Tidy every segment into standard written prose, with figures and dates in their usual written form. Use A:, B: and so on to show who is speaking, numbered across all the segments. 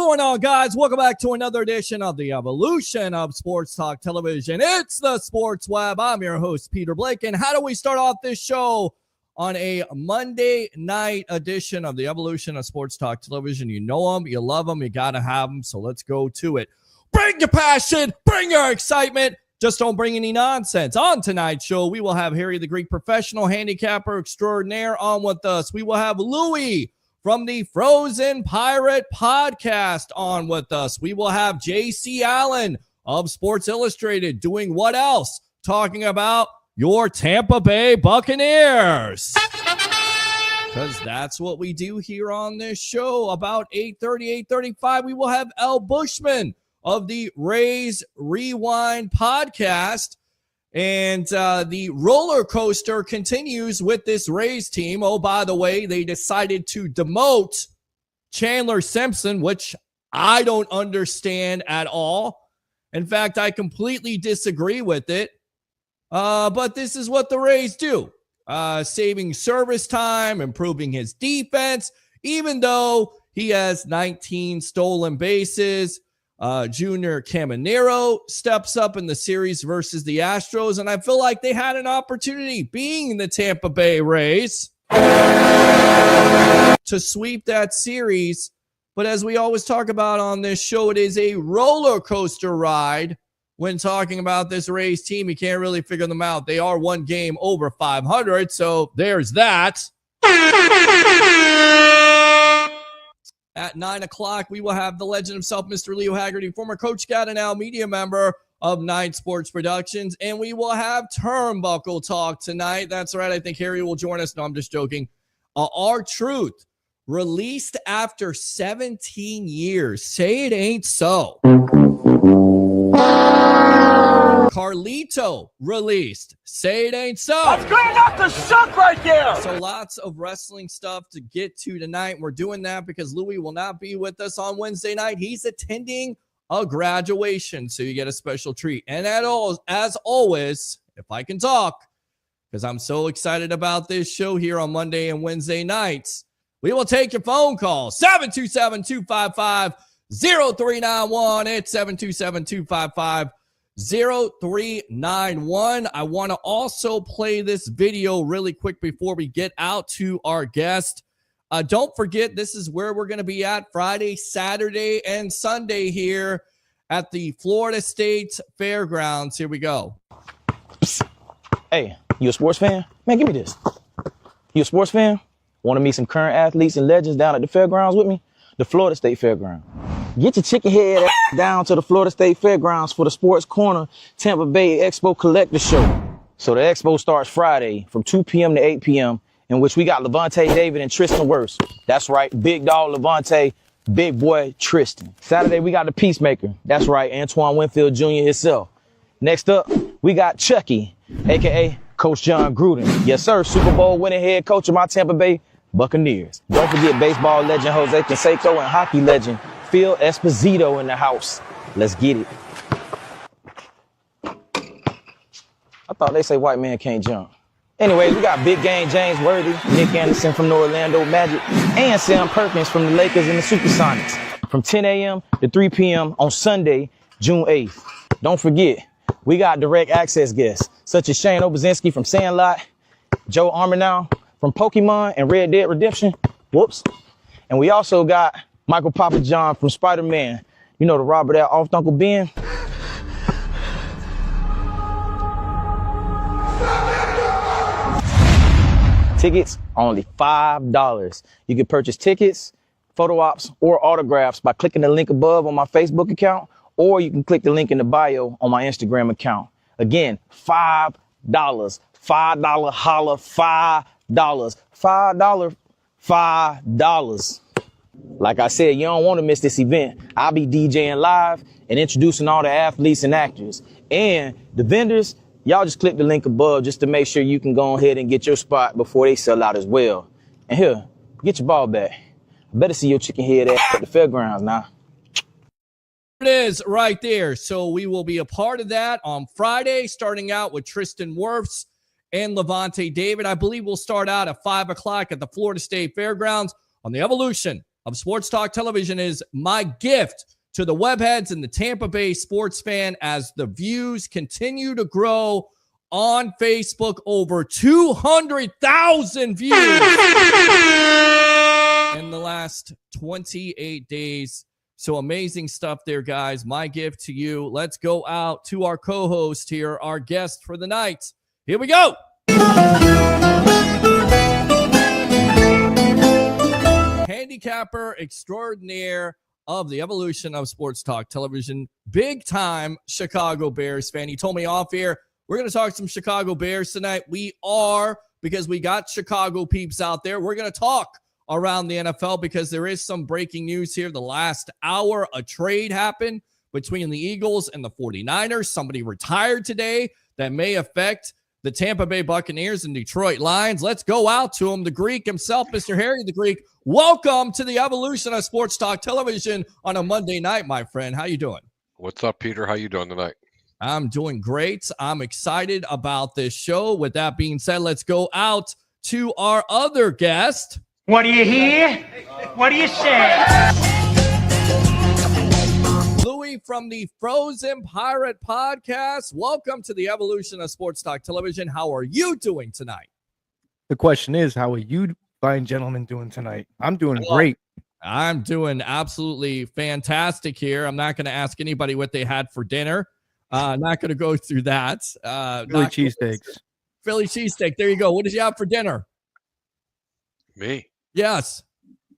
A: going on, guys? Welcome back to another edition of the evolution of Sports Talk Television. It's the Sports Web. I'm your host, Peter Blake. And how do we start off this show on a Monday night edition of the evolution of Sports Talk Television? You know them, you love them, you got to have them. So let's go to it. Bring your passion, bring your excitement. Just don't bring any nonsense. On tonight's show, we will have Harry the Greek, professional handicapper extraordinaire, on with us. We will have Louie from the Frozen Pirate podcast on with us. We will have JC Allen of Sports Illustrated doing what else? Talking about your Tampa Bay Buccaneers. Because that's what we do here on this show. About 8:30, 8:35, we will have Bushman of the Rays Rewind podcast. And the roller coaster continues with this Rays team. Oh, by the way, they decided to demote Chandler Simpson, which I don't understand at all. In fact, I completely disagree with it. But this is what the Rays do. Saving service time, improving his defense, even though he has 19 stolen bases. Junior Caminero steps up in the series versus the Astros, and I feel like they had an opportunity, being the Tampa Bay Rays, to sweep that series. But as we always talk about on this show, it is a roller coaster ride. When talking about this Rays team, you can't really figure them out. They are one game over 500, so there's that. At 9 o'clock, we will have the legend himself, Mr. Leo Haggerty, former Coach Scout and now media member of Nine Sports Productions. And we will have Turnbuckle Talk tonight. That's right. I think Harry will join us. No, I'm just joking. R-Truth, released after 17 years. Say it ain't so. Carlito released. Say it ain't so.
B: That's good enough to suck right there.
A: So lots of wrestling stuff to get to tonight. We're doing that because Louie will not be with us on Wednesday night. He's attending a graduation, so you get a special treat. And as always, if I can talk, because I'm so excited about this show here on Monday and Wednesday nights, we will take your phone call. 727-255-0391. It's 727-255-0391. I want to also play this video really quick before we get out to our guest. Don't forget, this is where we're going to be at Friday, Saturday, and Sunday here at the Florida State Fairgrounds. Here we go.
C: Hey, you a sports fan? Man, give me this. You a sports fan? Want to meet some current athletes and legends down at the fairgrounds with me? The Florida State Fairgrounds. Get your chicken head down to the Florida State Fairgrounds for the Sports Corner Tampa Bay Expo Collector Show. So the expo starts Friday from 2 p.m. to 8 p.m., in which we got Levante David and Tristan Wirfs. That's right, big dog Levante, big boy Tristan. Saturday, we got the Peacemaker. That's right, Antoine Winfield Jr. himself. Next up, we got Chucky, a.k.a. Coach John Gruden. Yes, sir, Super Bowl winning head coach of my Tampa Bay Buccaneers. Don't forget baseball legend Jose Canseco and hockey legend Phil Esposito in the house. Let's get it. I thought they say white man can't jump. Anyways, we got big game James Worthy, Nick Anderson from the Orlando Magic, and Sam Perkins from the Lakers and the Supersonics from 10 a.m. to 3 p.m. on Sunday, June 8th. Don't forget, we got direct access guests such as Shane Obazinski from Sandlot, Joe Armanow from Pokemon and Red Dead Redemption. Whoops. And we also got Michael Papa John from Spider-Man. You know, the robber that off Uncle Ben. Tickets only $5. You can purchase tickets, photo ops, or autographs by clicking the link above on my Facebook account, or you can click the link in the bio on my Instagram account. Again, $5. $5 holla, $5. $5. Like I said, you don't want to miss this event. I'll be DJing live and introducing all the athletes and actors. And the vendors, y'all just click the link above just to make sure you can go ahead and get your spot before they sell out as well. And here, get your ball back. I better see your chicken head at the fairgrounds now.
A: It is right there. So we will be a part of that on Friday, starting out with Tristan Wirfs and Levante David. I believe we'll start out at 5 o'clock at the Florida State Fairgrounds on the evolution of Sports Talk Television is my gift to the webheads and the Tampa Bay sports fan as the views continue to grow on Facebook. Over 200,000 views in the last 28 days. So amazing stuff there, guys. My gift to you. Let's go out to our co-host here, our guest for the night. Here we go. Handicapper extraordinaire of the evolution of Sports Talk Television, big time Chicago Bears fan. He told me off here, we're going to talk some Chicago Bears tonight. We are, because we got Chicago peeps out there. We're going to talk around the NFL because there is some breaking news here. The last hour, a trade happened between the Eagles and the 49ers. Somebody retired today that may affect the Tampa Bay Buccaneers and Detroit Lions. Let's go out to him, the Greek himself, Mr. Harry the Greek. Welcome to the evolution of Sports Talk Television on a Monday night, my friend. How you doing?
D: What's up, Peter? How you doing tonight?
A: I'm doing great. I'm excited about this show. With that being said, let's go out to our other guest.
B: What do you hear? What do you say?
A: Louie from the Frozen Pirate Podcast. Welcome to the evolution of Sports Talk Television. How are you doing tonight?
E: The question is, how are you fine gentlemen doing tonight? I'm doing great.
A: I'm doing absolutely fantastic here. I'm not going to ask anybody what they had for dinner. Not going to go through that.
E: Philly cheesesteaks.
A: Philly cheesesteak. There you go. What did you have for dinner?
D: Me?
A: Yes.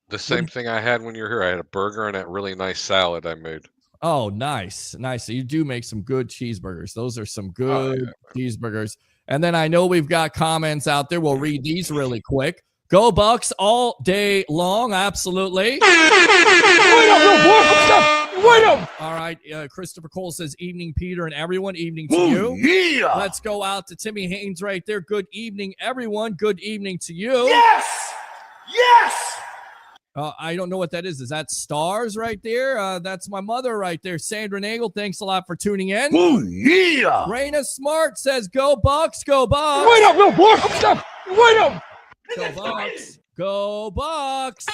D: The same thing I had when you were here. I had a burger and that really nice salad I made.
A: Oh, nice. Nice. So you do make some good cheeseburgers. Those are some good cheeseburgers. And then I know we've got comments out there. We'll read these really quick. Go Bucs all day long. Absolutely. Wait up. All right. Christopher Cole says, evening, Peter and everyone. Evening to you.
B: Yeah.
A: Let's go out to Timmy Haynes right there. Good evening, everyone. Good evening to you.
B: Yes! Yes!
A: I don't know what that is. Is that stars right there? That's my mother right there. Sandra Nagel, thanks a lot for tuning in.
B: Oh, yeah!
A: Raina Smart says, go Bucs, go Bucs.
B: Wait up, no, boy! Stop! Wait up!
A: Go Bucs, go Bucs.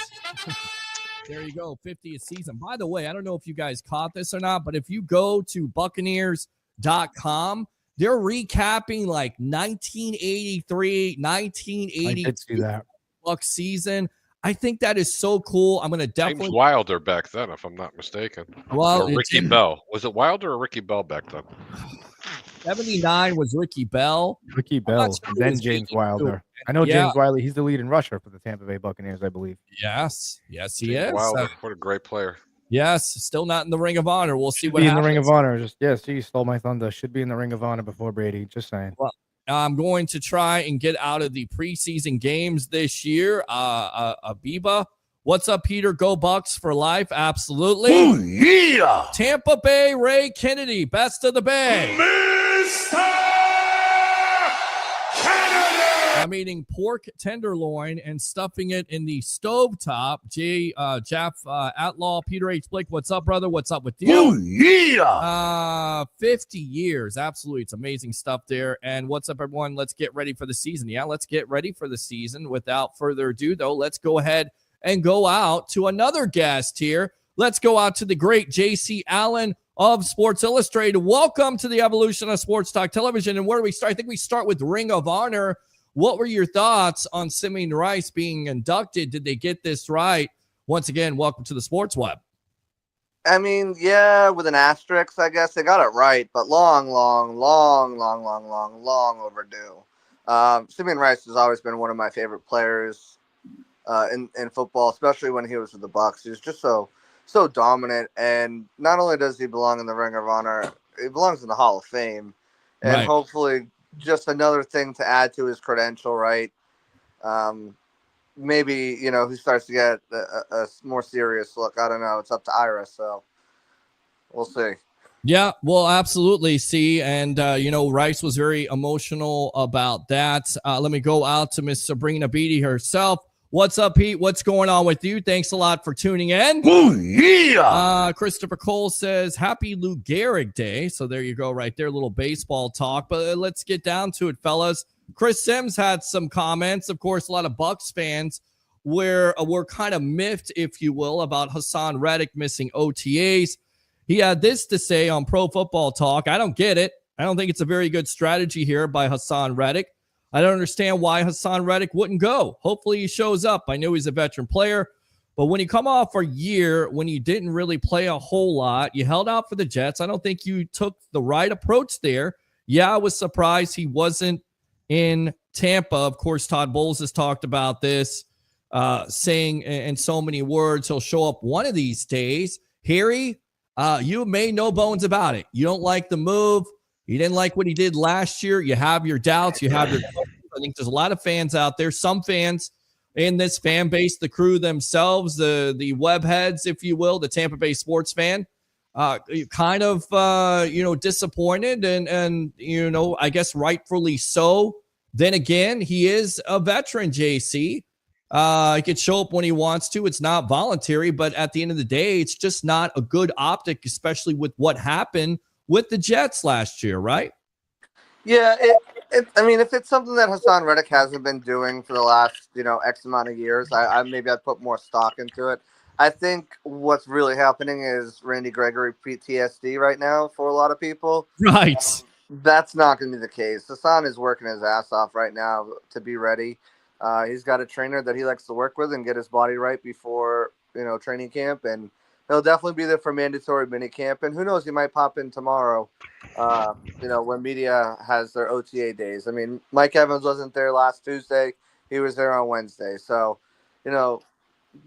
A: There you go, 50th season. By the way, I don't know if you guys caught this or not, but if you go to Buccaneers.com, they're recapping like 1983, 1980.
E: I did see that.
A: Bucs season. I think that is so cool. I'm going to definitely.
D: James Wilder back then, if I'm not mistaken.
A: Well,
D: or Ricky Bell. Was it Wilder or Ricky Bell back then?
A: 79 was Ricky Bell.
E: Ricky Bell,
A: sure
E: then James Wilder. I know James Wilder. He's the lead in rusher for the Tampa Bay Buccaneers, I believe.
A: Yes, he
D: James
A: is.
D: Wilder, what a great player.
A: Yes, still not in the Ring of Honor. We'll see what
E: Be
A: happens.
E: in the Ring of Honor. You stole my thunder. Should be in the Ring of Honor before Brady. Just saying.
A: Well, I'm going to try and get out of the preseason games this year. Abiba. What's up, Peter? Go Bucs for life. Absolutely.
B: Oh, yeah!
A: Tampa Bay Ray Kennedy, best of the Bay.
B: Mr. Kennedy!
A: I'm eating pork tenderloin and stuffing it in the stovetop. Jeff Outlaw, Peter H. Blake, what's up, brother? What's up with you?
B: Oh, yeah!
A: 50 years. Absolutely. It's amazing stuff there. And what's up, everyone? Let's get ready for the season. Yeah, let's get ready for the season. Without further ado, though, let's go ahead and go out to another guest here. Let's go out to the great J.C. Allen of Sports Illustrated. Welcome to the evolution of Sports Talk Television. And where do we start? I think we start with Ring of Honor. What were your thoughts on Simeon Rice being inducted? Did they get this right? Once again, welcome to the Sports Web.
F: I mean, yeah, with an asterisk, I guess they got it right, but long overdue. Simeon Rice has always been one of my favorite players in football, especially when he was with the Bucs. He was just so dominant, and not only does he belong in the Ring of Honor, he belongs in the Hall of Fame, and hopefully just another thing to add to his credential, right? Maybe, he starts to get a more serious look. I don't know. It's up to Ira, so we'll see.
A: Yeah, well, absolutely. See, and, Rice was very emotional about that. Let me go out to Miss Sabrina Beatty herself. What's up, Pete? What's going on with you? Thanks a lot for tuning in.
B: Oh, yeah!
A: Christopher Cole says, happy Lou Gehrig Day. So there you go right there, a little baseball talk. But let's get down to it, fellas. Chris Sims had some comments. Of course, a lot of Bucs fans where we're kind of miffed, if you will, about Hassan Reddick missing OTAs. He had this to say on Pro Football Talk. I don't get it. I don't think it's a very good strategy here by Hassan Reddick. I don't understand why Hassan Reddick wouldn't go. Hopefully he shows up. I know he's a veteran player, but when you come off a year when you didn't really play a whole lot, you held out for the Jets. I don't think you took the right approach there. Yeah, I was surprised he wasn't in Tampa. Of course, Todd Bowles has talked about this, saying in so many words, he'll show up one of these days. Harry, you made no bones about it. You don't like the move. You didn't like what he did last year. You have your doubts. You have your questions. I think there's a lot of fans out there, some fans in this fan base, the crew themselves, the web heads, if you will, the Tampa Bay sports fan, kind of, disappointed and, I guess rightfully so. Then again, he is a veteran, JC. He could show up when he wants to. It's not voluntary, but at the end of the day, it's just not a good optic, especially with what happened with the Jets last year, right?
F: Yeah, if it's something that Hassan Reddick hasn't been doing for the last, X amount of years, I'd put more stock into it. I think what's really happening is Randy Gregory PTSD right now for a lot of people.
A: Right.
F: That's not going to be the case. Hassan is working his ass off right now to be ready. He's got a trainer that he likes to work with and get his body right before, training camp. And he'll definitely be there for mandatory mini camp. And who knows, he might pop in tomorrow, when media has their OTA days. I mean, Mike Evans wasn't there last Tuesday. He was there on Wednesday. So,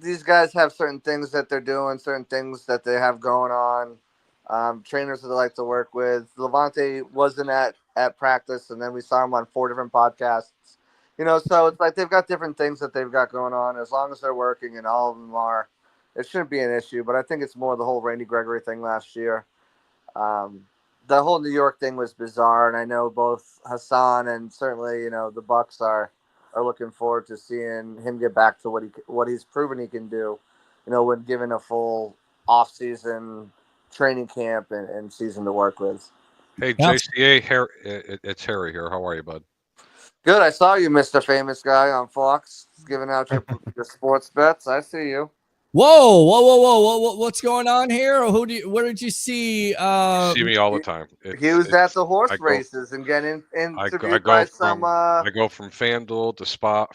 F: these guys have certain things that they're doing, certain things that they have going on. Trainers that they like to work with. Levante wasn't at practice, and then we saw him on 4 different podcasts. So it's like they've got different things that they've got going on. As long as they're working and all of them are, it shouldn't be an issue. But I think it's more the whole Randy Gregory thing last year. The whole New York thing was bizarre, and I know both Hassan and certainly, the Bucs are looking forward to seeing him get back to what he's proven he can do, when given a full off-season training camp and season to work with.
D: Hey, JCA, it's Harry here. How are you, bud?
F: Good. I saw you, Mr. Famous Guy, on Fox, giving out your sports bets. I see you.
A: Whoa. What's going on here? Where did you see?
D: You see me all the time.
F: He was at the horse races and getting interviewed by some.
D: I go from FanDuel to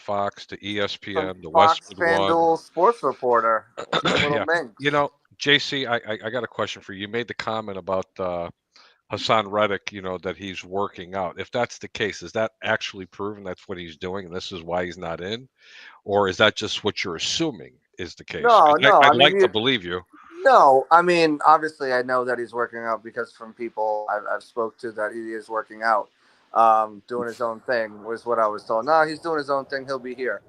D: Fox to ESPN to
F: Fox
D: Westwood
F: FanDuel
D: One.
F: Sports Reporter.
D: Yeah. JC, I got a question for you. You made the comment about Hassan Reddick, that he's working out. If that's the case, is that actually proven that's what he's doing and this is why he's not in? Or is that just what you're assuming is the case?
F: No.
D: I'd like to believe you.
F: No, I mean, obviously I know that he's working out because from people I've spoke to that he is working out, doing his own thing was what I was told. No, he's doing his own thing. He'll be here.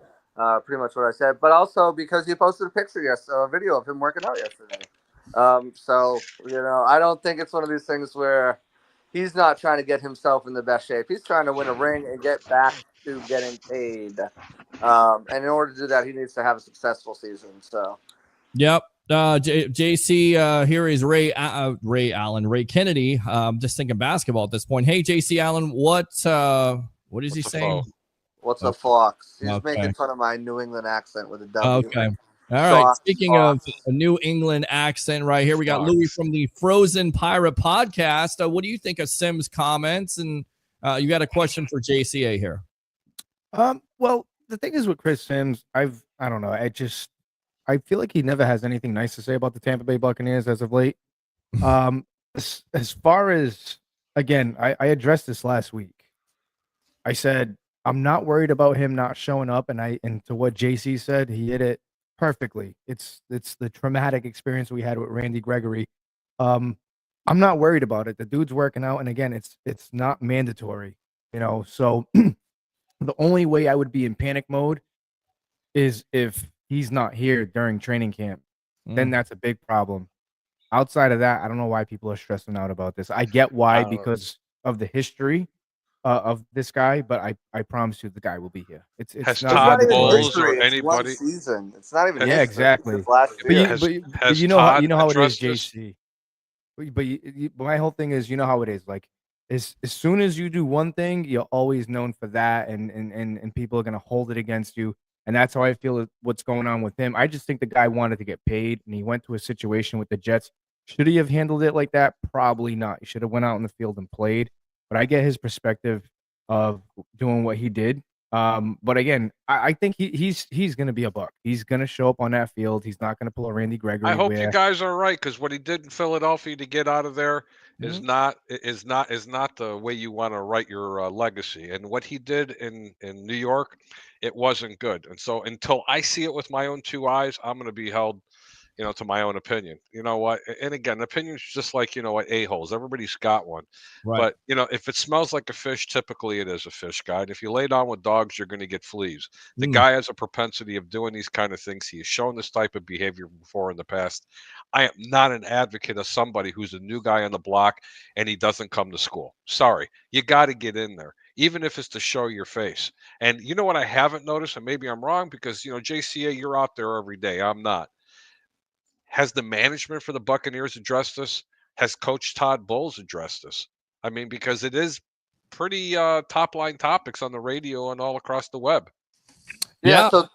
F: Pretty much what I said. But also because he posted a video of him working out yesterday. So, I don't think it's one of these things where he's not trying to get himself in the best shape. He's trying to win a ring and get back to getting paid. And in order to do that, he needs to have a successful season. So,
A: yep. JC, here is Ray Kennedy. Just thinking basketball at this point. Hey, JC Allen, what is he saying?
F: What's a Fox? He's making fun of my New England accent with a W.
A: Okay. All right. Speaking of a New England accent right here, we got Louie from the Frozen Pirate podcast. What do you think of Sim's comments? And you got a question for JCA here.
E: Well, the thing is with Chris Sims, I don't know. I feel like he never has anything nice to say about the Tampa Bay Buccaneers as of late. As far as, again, I addressed this last week. I said, I'm not worried about him not showing up. And to what JC said, he hit it perfectly. It's the traumatic experience we had with Randy Gregory. I'm not worried about it. The dude's working out, and again, it's not mandatory, So the only way I would be in panic mode is if he's not here during training camp. Then that's a big problem. Outside of that, I don't know why people are stressing out about this. I get why, because of the history of this guy, but I promise you the guy will be here. It's
D: has
E: not
D: Todd Bowles
F: history.
D: or anybody?
F: It's one season. It's not even
E: yeah, exactly.
F: It's last year.
E: But you know how it is, JC. But my whole thing is, how it is. Like as soon as you do one thing, you're always known for that, and people are gonna hold it against you. And that's how I feel what's going on with him. I just think the guy wanted to get paid, and he went to a situation with the Jets. Should he have handled it like that? Probably not. He should have went out in the field and played. But I get his perspective of doing what he did. But again, I think he's going to be a Buck. He's going to show up on that field. He's not going to pull a Randy Gregory.
D: I hope you guys are right, because what he did in Philadelphia to get out of there is not the way you want to write your legacy. And what he did in New York, it wasn't good. And so until I see it with my own two eyes, I'm going to be held, to my own opinion. You know what? And again, opinions just like, a-holes. Everybody's got one.
A: Right.
D: But, if it smells like a fish, typically it is a fish, guy. And if you lay down with dogs, you're going to get fleas. The guy has a propensity of doing these kind of things. He has shown this type of behavior before in the past. I am not an advocate of somebody who's a new guy on the block and he doesn't come to school. Sorry. You got to get in there, even if it's to show your face. And you know what I haven't noticed, and maybe I'm wrong because, JCA, you're out there every day. I'm not. Has the management for the Buccaneers addressed this? Has Coach Todd Bowles addressed this? I mean, because it is pretty top line topics on the radio and all across the web.
F: Yeah. So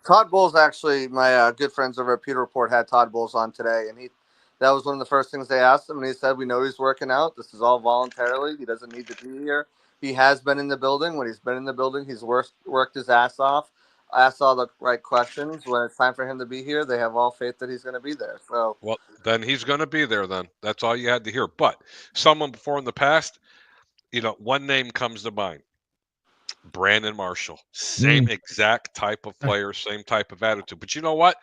F: Todd Bowles, actually, my good friends over at Pewter Report had Todd Bowles on today, and that was one of the first things they asked him, and he said, "We know he's working out. This is all voluntarily. He doesn't need to be here. He has been in the building. When he's been in the building, he's worked his ass off. Asked all the right questions. When it's time for him to be here, they have all faith that he's going to be there." So,
D: well, then he's going to be there. Then that's all you had to hear. But someone before in the past, one name comes to mind: Brandon Marshall. Same exact type of player, same type of attitude. But you know what?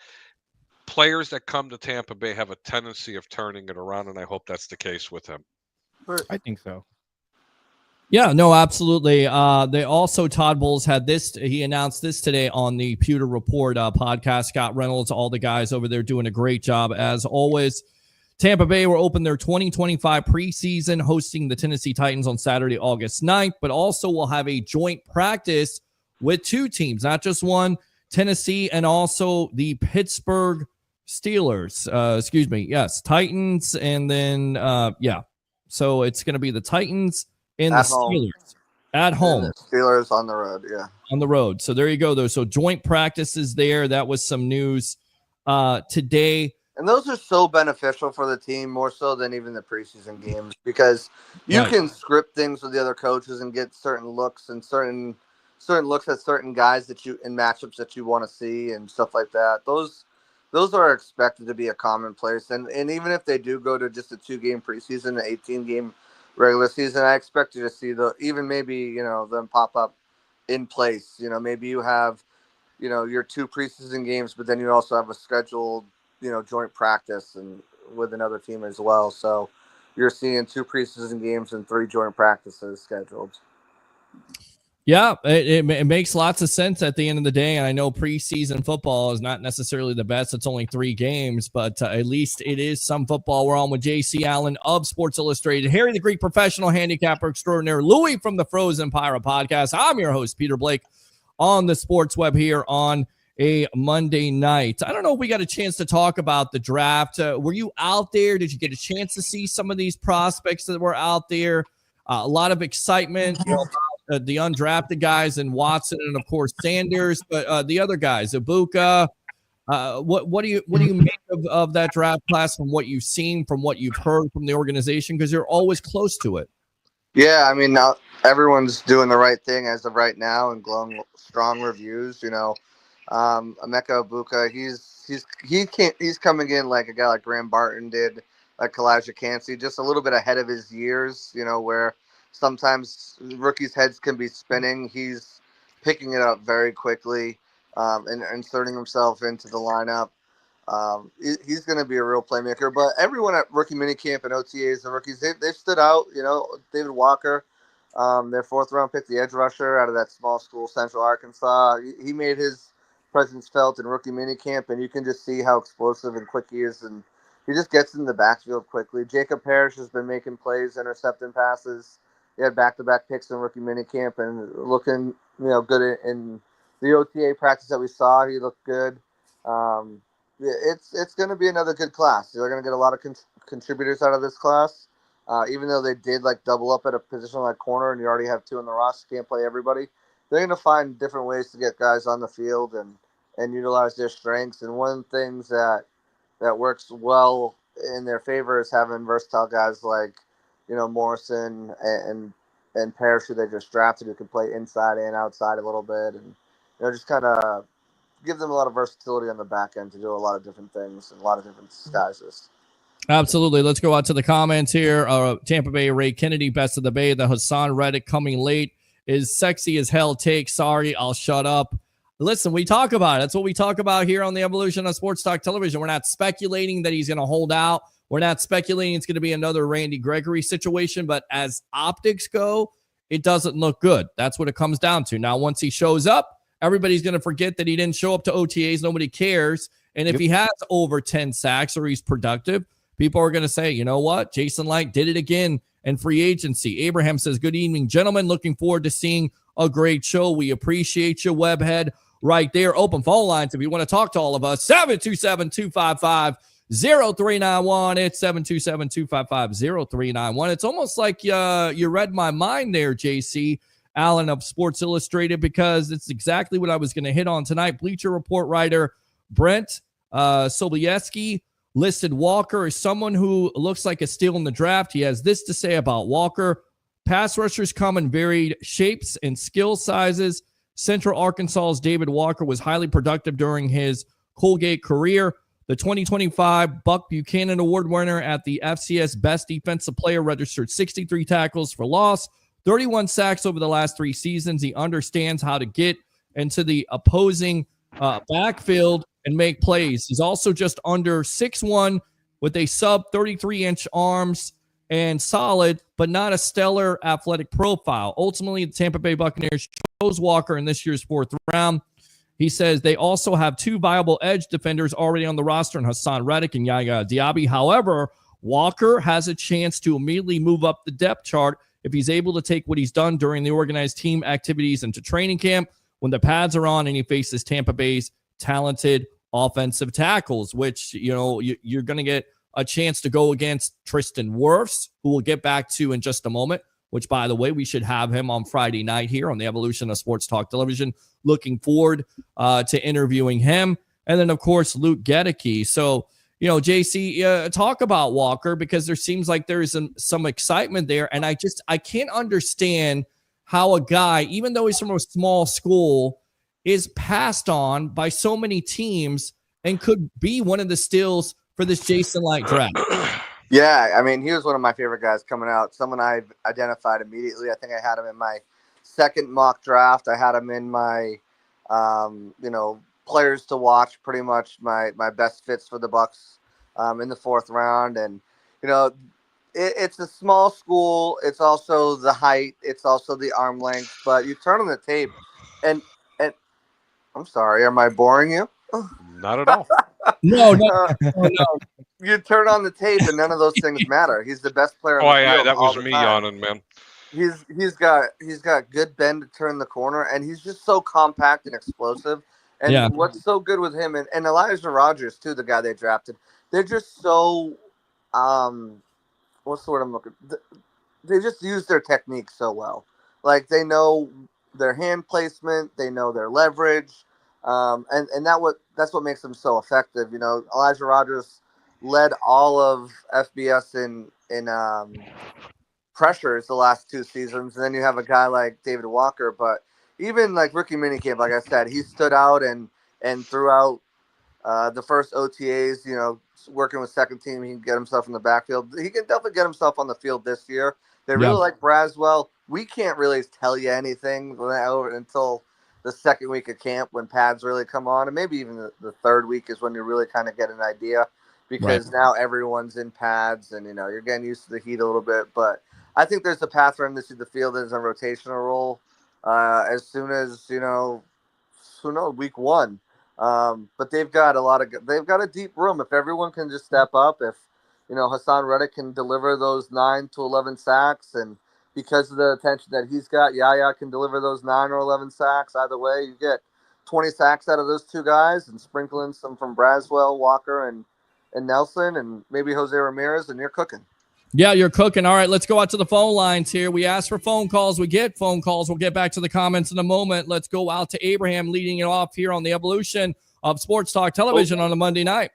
D: Players that come to Tampa Bay have a tendency of turning it around, and I hope that's the case with him.
E: I think so.
A: Yeah, no, absolutely. They also, Todd Bowles had this. He announced this today on the Pewter Report podcast. Scott Reynolds, all the guys over there doing a great job as always. Tampa Bay will open their 2025 preseason, hosting the Tennessee Titans on Saturday, August 9th, but also will have a joint practice with two teams, not just one, Tennessee and also the Pittsburgh Steelers. Yes, Titans, and then, So it's going to be the Titans and the Steelers at home.
F: And the Steelers on the road, yeah.
A: On the road. So there you go, though. So joint practices there. That was some news today.
F: And those are so beneficial for the team, more so than even the preseason games, because you can script things with the other coaches and get certain looks and certain looks at certain guys that you in matchups that you want to see and stuff like that. Those are expected to be a commonplace. And even if they do go to just a 2-game preseason, an 18-game regular season, I expect you to see even maybe, them pop up in place. Maybe you have, your 2 preseason games, but then you also have a scheduled, joint practice and with another team as well. So you're seeing 2 preseason games and 3 joint practices scheduled.
A: Yeah, it makes lots of sense at the end of the day. And I know preseason football is not necessarily the best. It's only 3 games, but at least it is some football. We're on with J.C. Allen of Sports Illustrated, Harry the Greek professional handicapper extraordinaire, Louie from the Frozen Pirate podcast. I'm your host, Peter Blake, on the Sports Web here on a Monday night. I don't know if we got a chance to talk about the draft. Were you out there? Did you get a chance to see some of these prospects that were out there? A lot of excitement, the undrafted guys and Watson and of course Sanders, but the other guys, Egbuka. What do you make of that draft class from what you've seen, from what you've heard from the organization? Because you're always close to it.
F: Yeah, I mean, now everyone's doing the right thing as of right now and glowing strong reviews. Emeka Egbuka, he's coming in like a guy like Graham Barton did, like Kalijah Kancey, just a little bit ahead of his years. Where sometimes rookies' heads can be spinning. He's picking it up very quickly and inserting himself into the lineup. He's going to be a real playmaker. But everyone at rookie minicamp and OTAs and rookies, they've stood out. David Walker, their 4th-round pick, the edge rusher out of that small school, Central Arkansas. He made his presence felt in rookie minicamp, and you can just see how explosive and quick he is. And he just gets in the backfield quickly. Jacob Parrish has been making plays, intercepting passes. He had back-to-back picks in rookie minicamp and looking, good in the OTA practice that we saw. He looked good. It's going to be another good class. They're going to get a lot of contributors out of this class, even though they did double up at a position like corner, and you already have 2 in the roster. Can't play everybody. they're going to find different ways to get guys on the field and utilize their strengths. And one of the things that works well in their favor is having versatile guys like, Morrison and Parrish, who they just drafted, who can play inside and outside a little bit, and just kind of give them a lot of versatility on the back end to do a lot of different things and a lot of different disguises.
A: Absolutely. Let's go out to the comments here. Tampa Bay Ray Kennedy, best of the Bay. The Hassan Reddick coming late is sexy as hell take. Sorry, I'll shut up. Listen, we talk about it. That's what we talk about here on the Evolution of Sports Talk Television. We're not speculating that he's going to hold out. We're not speculating it's going to be another Randy Gregory situation. But as optics go, it doesn't look good. That's what it comes down to. Now, once he shows up, everybody's going to forget that he didn't show up to OTAs. Nobody cares. And if he has over 10 sacks or he's productive, people are going to say, you know what? Jason Light did it again in free agency. Abraham says, good evening, gentlemen. Looking forward to seeing a great show. We appreciate you, Webhead, right there. Open phone lines if you want to talk to all of us. 727-255-0391. It's 727-255-0391. It's almost like you read my mind there, JC Allen of Sports Illustrated, because it's exactly what I was going to hit on tonight. Bleacher Report writer Brent Sobieski listed Walker as someone who looks like a steal in the draft. He has this to say about Walker. Pass rushers come in varied shapes and skill sizes. Central Arkansas's David Walker was highly productive during his Colgate career. The 2025 Buck Buchanan Award winner at the FCS Best Defensive Player registered 63 tackles for loss, 31 sacks over the last 3 seasons. He understands how to get into the opposing backfield and make plays. He's also just under 6'1" with a sub 33-inch arms and solid, but not a stellar athletic profile. Ultimately, the Tampa Bay Buccaneers chose Walker in this year's 4th round. He says they also have 2 viable edge defenders already on the roster in Hassan Reddick and Yaya Diaby. However, Walker has a chance to immediately move up the depth chart if he's able to take what he's done during the organized team activities into training camp when the pads are on and he faces Tampa Bay's talented offensive tackles, which, you're going to get a chance to go against Tristan Wirfs, who we'll get back to in just a moment, which, by the way, we should have him on Friday night here on the Evolution of Sports Talk Television. Looking forward to interviewing him. And then, of course, Luke Gedeke. So, JC, talk about Walker, because there seems like there is some excitement there. And I can't understand how a guy, even though he's from a small school, is passed on by so many teams and could be one of the steals for this Jason Light draft.
F: Yeah, I mean, he was one of my favorite guys coming out. Someone I've identified immediately. I think I had him in my second mock draft. I had him in my, players to watch, pretty much my best fits for the Bucs in the 4th round. And, it's a small school. It's also the height. It's also the arm length. But you turn on the tape, and I'm sorry, am I boring you?
D: Not at all.
A: No.
F: You turn on the tape and none of those things matter. He's the best player on the field.
D: That was
F: all the
D: me
F: time.
D: yawning, man.
F: He's got good bend to turn the corner, and he's just so compact and explosive. And what's so good with him and Elijah Rodgers too, the guy they drafted, they're just so what's the word I'm looking? They just use their technique so well. Like, they know their hand placement, they know their leverage, and that's what makes them so effective. Elijah Rodgers led all of FBS in pressures the last 2 seasons, and then you have a guy like David Walker. But even like rookie minicamp, like I said, he stood out and throughout the first OTAs, working with second team, he can get himself in the backfield. He can definitely get himself on the field this year. They really like Braswell. We can't really tell you anything until the second week of camp, when pads really come on, and maybe even the 3rd week is when you really kind of get an idea, because now everyone's in pads and, you're getting used to the heat a little bit. But I think there's a path for him to see the field as a rotational role as soon as, who knows, week 1. But they've got a deep room. If everyone can just step up, if, Hassan Reddick can deliver those 9 to 11 sacks, and because of the attention that he's got, Yaya can deliver those 9 or 11 sacks. Either way, you get 20 sacks out of those 2 guys, and sprinkle in some from Braswell, Walker, and Nelson, and maybe Jose Ramirez, and you're cooking.
A: Yeah, you're cooking. All right, let's go out to the phone lines here. We ask for phone calls. We get phone calls. We'll get back to the comments in a moment. Let's go out to Abraham leading it off here on the evolution of Sports Talk Television on a Monday night.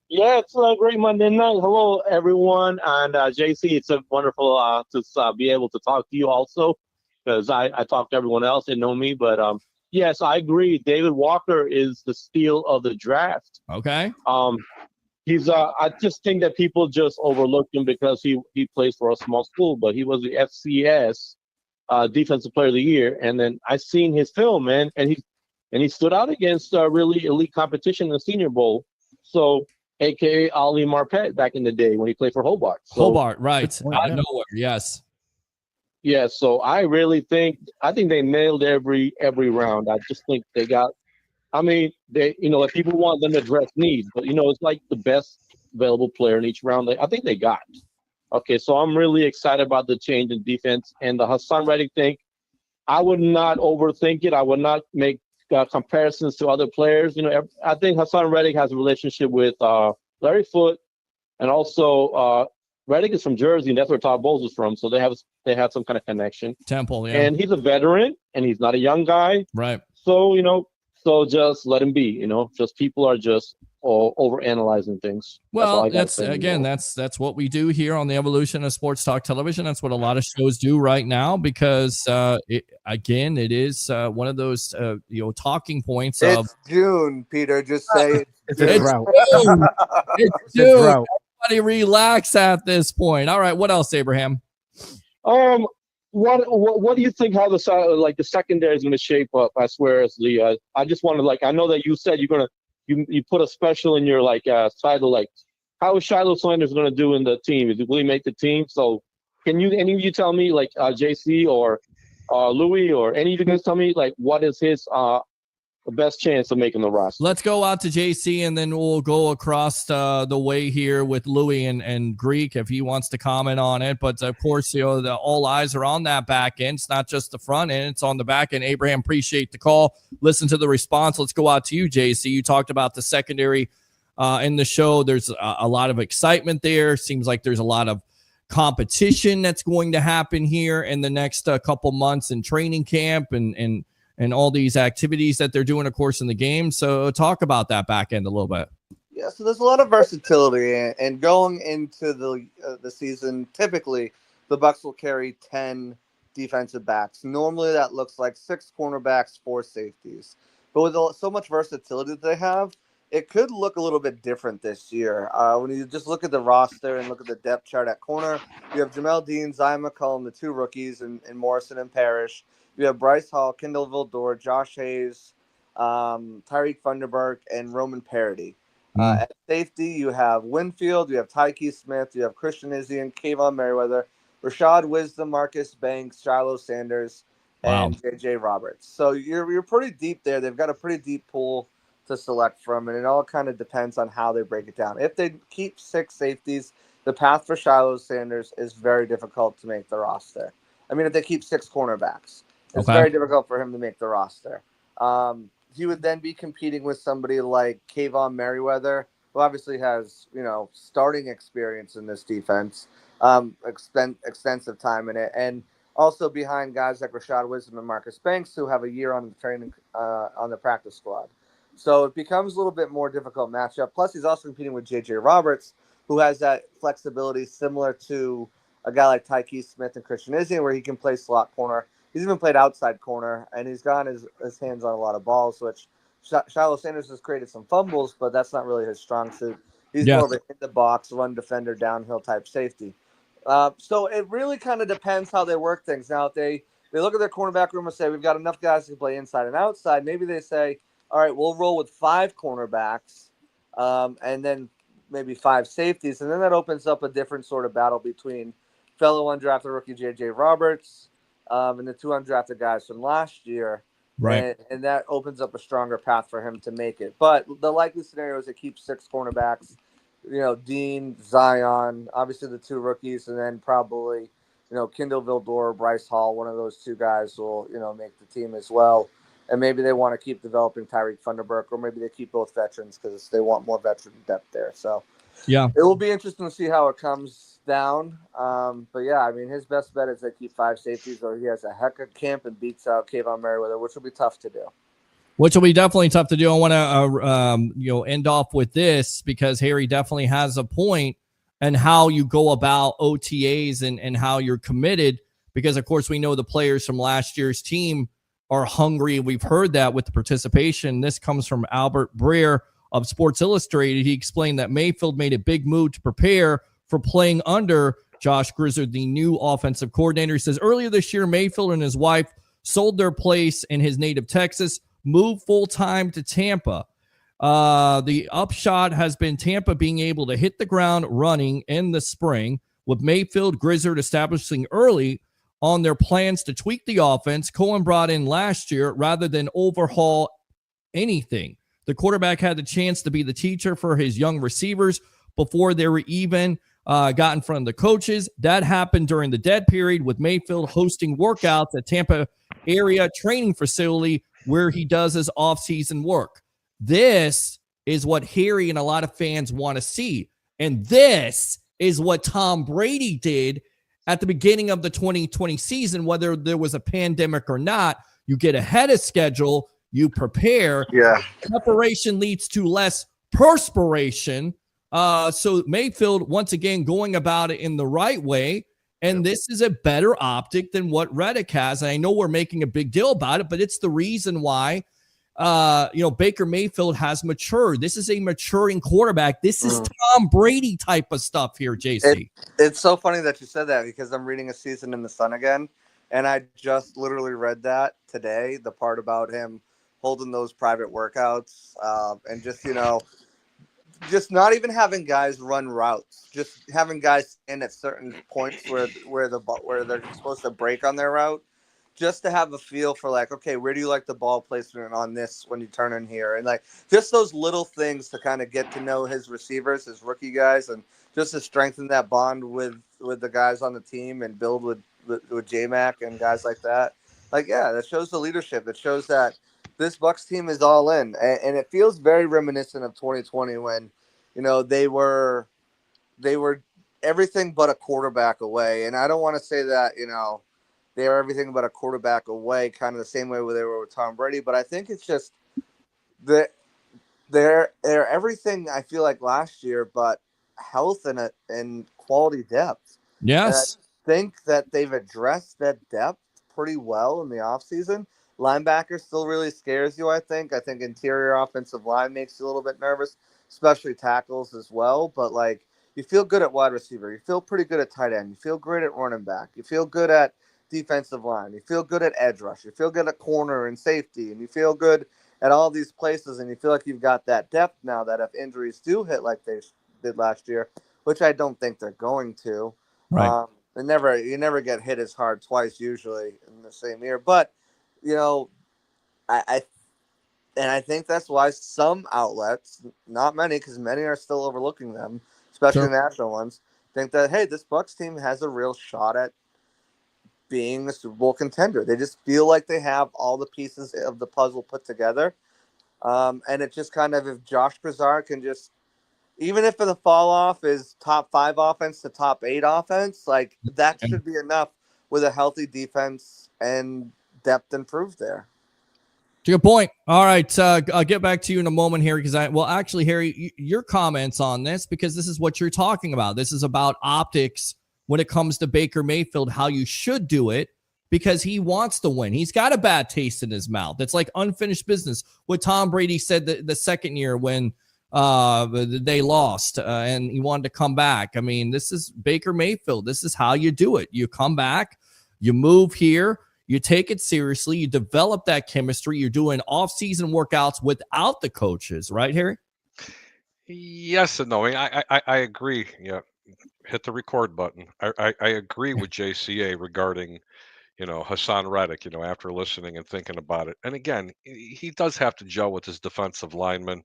G: Yeah, it's a great Monday night. Hello, everyone. And JC, it's a wonderful to be able to talk to you also, because I talk to everyone else that know me. But yes, I agree. David Walker is the steal of the draft.
A: Okay.
G: He's I just think that people just overlook him because he plays for a small school, but he was the FCS Defensive Player of the Year. And then I seen his film, man, and he stood out against really elite competition in the Senior Bowl. So, AKA Ali Marpet back in the day when he played for Hobart. So,
A: Hobart, right? Out of nowhere, yes.
G: Yeah, so I think they nailed every round. I just think they got. I mean, they if people want them to address needs, but it's like the best available player in each round. I think they got. Okay, so I'm really excited about the change in defense and the Hassan Reddick thing. I would not overthink it. I would not make comparisons to other players. I think Hassan Reddick has a relationship with Larry Foote, and also Reddick is from Jersey, and that's where Todd Bowles is from. So they have some kind of connection.
A: Temple, yeah.
G: And he's a veteran, and he's not a young guy.
A: Right.
G: So so just let him be. Just people are just over analyzing things.
A: Well, that's what we do here on the evolution of Sports Talk Television. That's what a lot of shows do right now, because it is one of those talking points.
F: It's June, Peter. Just say
E: it's June.
A: It's June. Everybody relax at this point. All right, what else, Abraham?
G: What do you think how the secondary is going to shape up as far as the I just want to I know that you said you're going to you put a special in your title, how is Shilo Sanders going to do in the team? Will he make the team? So can any of you tell me JC or Louie or any of you guys tell me what is his the best chance of making the roster?
A: Let's go out to JC, and then we'll go across the way here with Louie and Greek if he wants to comment on it. But of course, all eyes are on that back end. It's not just the front end; it's on the back end. Abraham, appreciate the call. Listen to the response. Let's go out to you, JC. You talked about the secondary in the show. There's a lot of excitement there. Seems like there's a lot of competition that's going to happen here in the next couple months in training camp and all these activities that they're doing, of course, in the game. So talk about that back end a little bit.
F: Yeah, so there's a lot of versatility, and going into the season, typically the Bucs will carry 10 defensive backs. Normally that looks like 6 cornerbacks, 4 safeties. But with so much versatility that they have, it could look a little bit different this year. When you just look at the roster and look at the depth chart at corner, you have Jamel Dean, Zion McCollum, the 2 rookies, and Morrison and Parrish. You have Bryce Hall, Kendall Vildor, Josh Hayes, Tyreek Funderburk, and Roman Parody. At safety, you have Winfield, you have Tyke Smith, you have Christian Izzian, Kayvon Merriweather, Rashad Wisdom, Marcus Banks, Shilo Sanders, and J.J. Roberts. So you're pretty deep there. They've got a pretty deep pool to select from, and it all kind of depends on how they break it down. If they keep 6 safeties, the path for Shilo Sanders is very difficult to make the roster. I mean, if they keep 6 cornerbacks. It's very difficult for him to make the roster. He would then be competing with somebody like Kayvon Merriweather, who obviously has, starting experience in this defense, extensive time in it, and also behind guys like Rashad Wisdom and Marcus Banks, who have a year on the training on the practice squad. So it becomes a little bit more difficult matchup. Plus, he's also competing with J.J. Roberts, who has that flexibility similar to a guy like Tyke Smith and Christian Izzian, where he can play slot corner. He's even played outside corner, and he's gotten his hands on a lot of balls, which Shilo Sanders has created some fumbles, but that's not really his strong suit. He's more of an in-the-box, run defender, downhill type safety. So it really kind of depends how they work things. Now, if they look at their cornerback room and say, we've got enough guys to play inside and outside, maybe they say, all right, we'll roll with 5 cornerbacks and then maybe 5 safeties, and then that opens up a different sort of battle between fellow undrafted rookie J.J. Roberts and the 2 undrafted guys from last year.
A: Right.
F: And that opens up a stronger path for him to make it. But the likely scenario is to keep 6 cornerbacks, Dean, Zion, obviously the 2 rookies, and then probably, Kendall Vildor, Bryce Hall, one of those 2 guys will, make the team as well. And maybe they want to keep developing Tyreek Funderburk, or maybe they keep both veterans because they want more veteran depth there. So
A: yeah,
F: it will be interesting to see how it comes down. But yeah, I mean, his best bet is to keep 5 safeties, or he has a heck of camp and beats out Kayvon Merriweather, which will be tough to do.
A: Which will be definitely tough to do. I want to, end off with this because Harry definitely has a point and how you go about OTAs and how you're committed. Because of course we know the players from last year's team are hungry. We've heard that with the participation. This comes from Albert Breer of Sports Illustrated. He explained that Mayfield made a big move to prepare for playing under Josh Grizzard, the new offensive coordinator. He says earlier this year, Mayfield and his wife sold their place in his native Texas, moved full-time to Tampa. The upshot has been Tampa being able to hit the ground running in the spring, with Mayfield, Grizzard establishing early on their plans to tweak the offense Cohen brought in last year rather than overhaul anything. The quarterback had the chance to be the teacher for his young receivers before they were even got in front of the coaches. That happened during the dead period with Mayfield hosting workouts at Tampa area training facility where he does his off-season work. This is what Harry and a lot of fans want to see. And this is what Tom Brady did at the beginning of the 2020 season, whether there was a pandemic or not. You get ahead of schedule, you prepare.
F: Yeah.
A: Preparation leads to less perspiration. So Mayfield, once again, going about it in the right way. And this is a better optic than what Reddick has. And I know we're making a big deal about it, but it's the reason why, Baker Mayfield has matured. This is a maturing quarterback. This is Tom Brady type of stuff here, JC.
F: It's so funny that you said that because I'm reading A Season in the Sun again. And I just literally read that today, the part about him holding those private workouts and just not even having guys run routes, just having guys stand at certain points where they're supposed to break on their route, just to have a feel for like, okay, where do you like the ball placement on this when you turn in here? And like just those little things to kind of get to know his receivers, his rookie guys, and just to strengthen that bond with the guys on the team and build with J-Mac and guys like that. Like, yeah, that shows the leadership. It shows that this Bucs team is all in. And it feels very reminiscent of 2020 when, they were everything but a quarterback away. And I don't want to say that, they are everything but a quarterback away, kind of the same way where they were with Tom Brady. But I think it's just that they're everything I feel like last year, but health and quality depth.
A: Yes.
F: And I think that they've addressed that depth pretty well in the offseason. Linebacker still really scares you, I think. I think interior offensive line makes you a little bit nervous, especially tackles as well. But, like, you feel good at wide receiver. You feel pretty good at tight end. You feel great at running back. You feel good at defensive line. You feel good at edge rush. You feel good at corner and safety. And you feel good at all these places. And you feel like you've got that depth now that if injuries do hit like they did last year, which I don't think they're going to.
A: Right.
F: You never get hit as hard twice usually in the same year. But, I think that's why some outlets, not many, because many are still overlooking them, especially the national ones, think that, hey, this Bucs team has a real shot at being a Super Bowl contender. They just feel like they have all the pieces of the puzzle put together. And it just kind of, if Josh Grizzard can just, even if the fall off is top 5 offense to top 8 offense, like that should be enough with a healthy defense and depth improved there.
A: Good point. All right. I'll get back to you in a moment here because actually, Harry, your comments on this, because this is what you're talking about. This is about optics when it comes to Baker Mayfield, how you should do it because he wants to win. He's got a bad taste in his mouth. It's like unfinished business. What Tom Brady said the second year when they lost and he wanted to come back. I mean, this is Baker Mayfield. This is how you do it. You come back, you move here, you take it seriously, you develop that chemistry. You're doing off-season workouts without the coaches, right, Harry?
D: Yes and no. I agree. Yeah, hit the record button. I agree with JCA regarding, Hassan Reddick, after listening and thinking about it. And again, he does have to gel with his defensive linemen,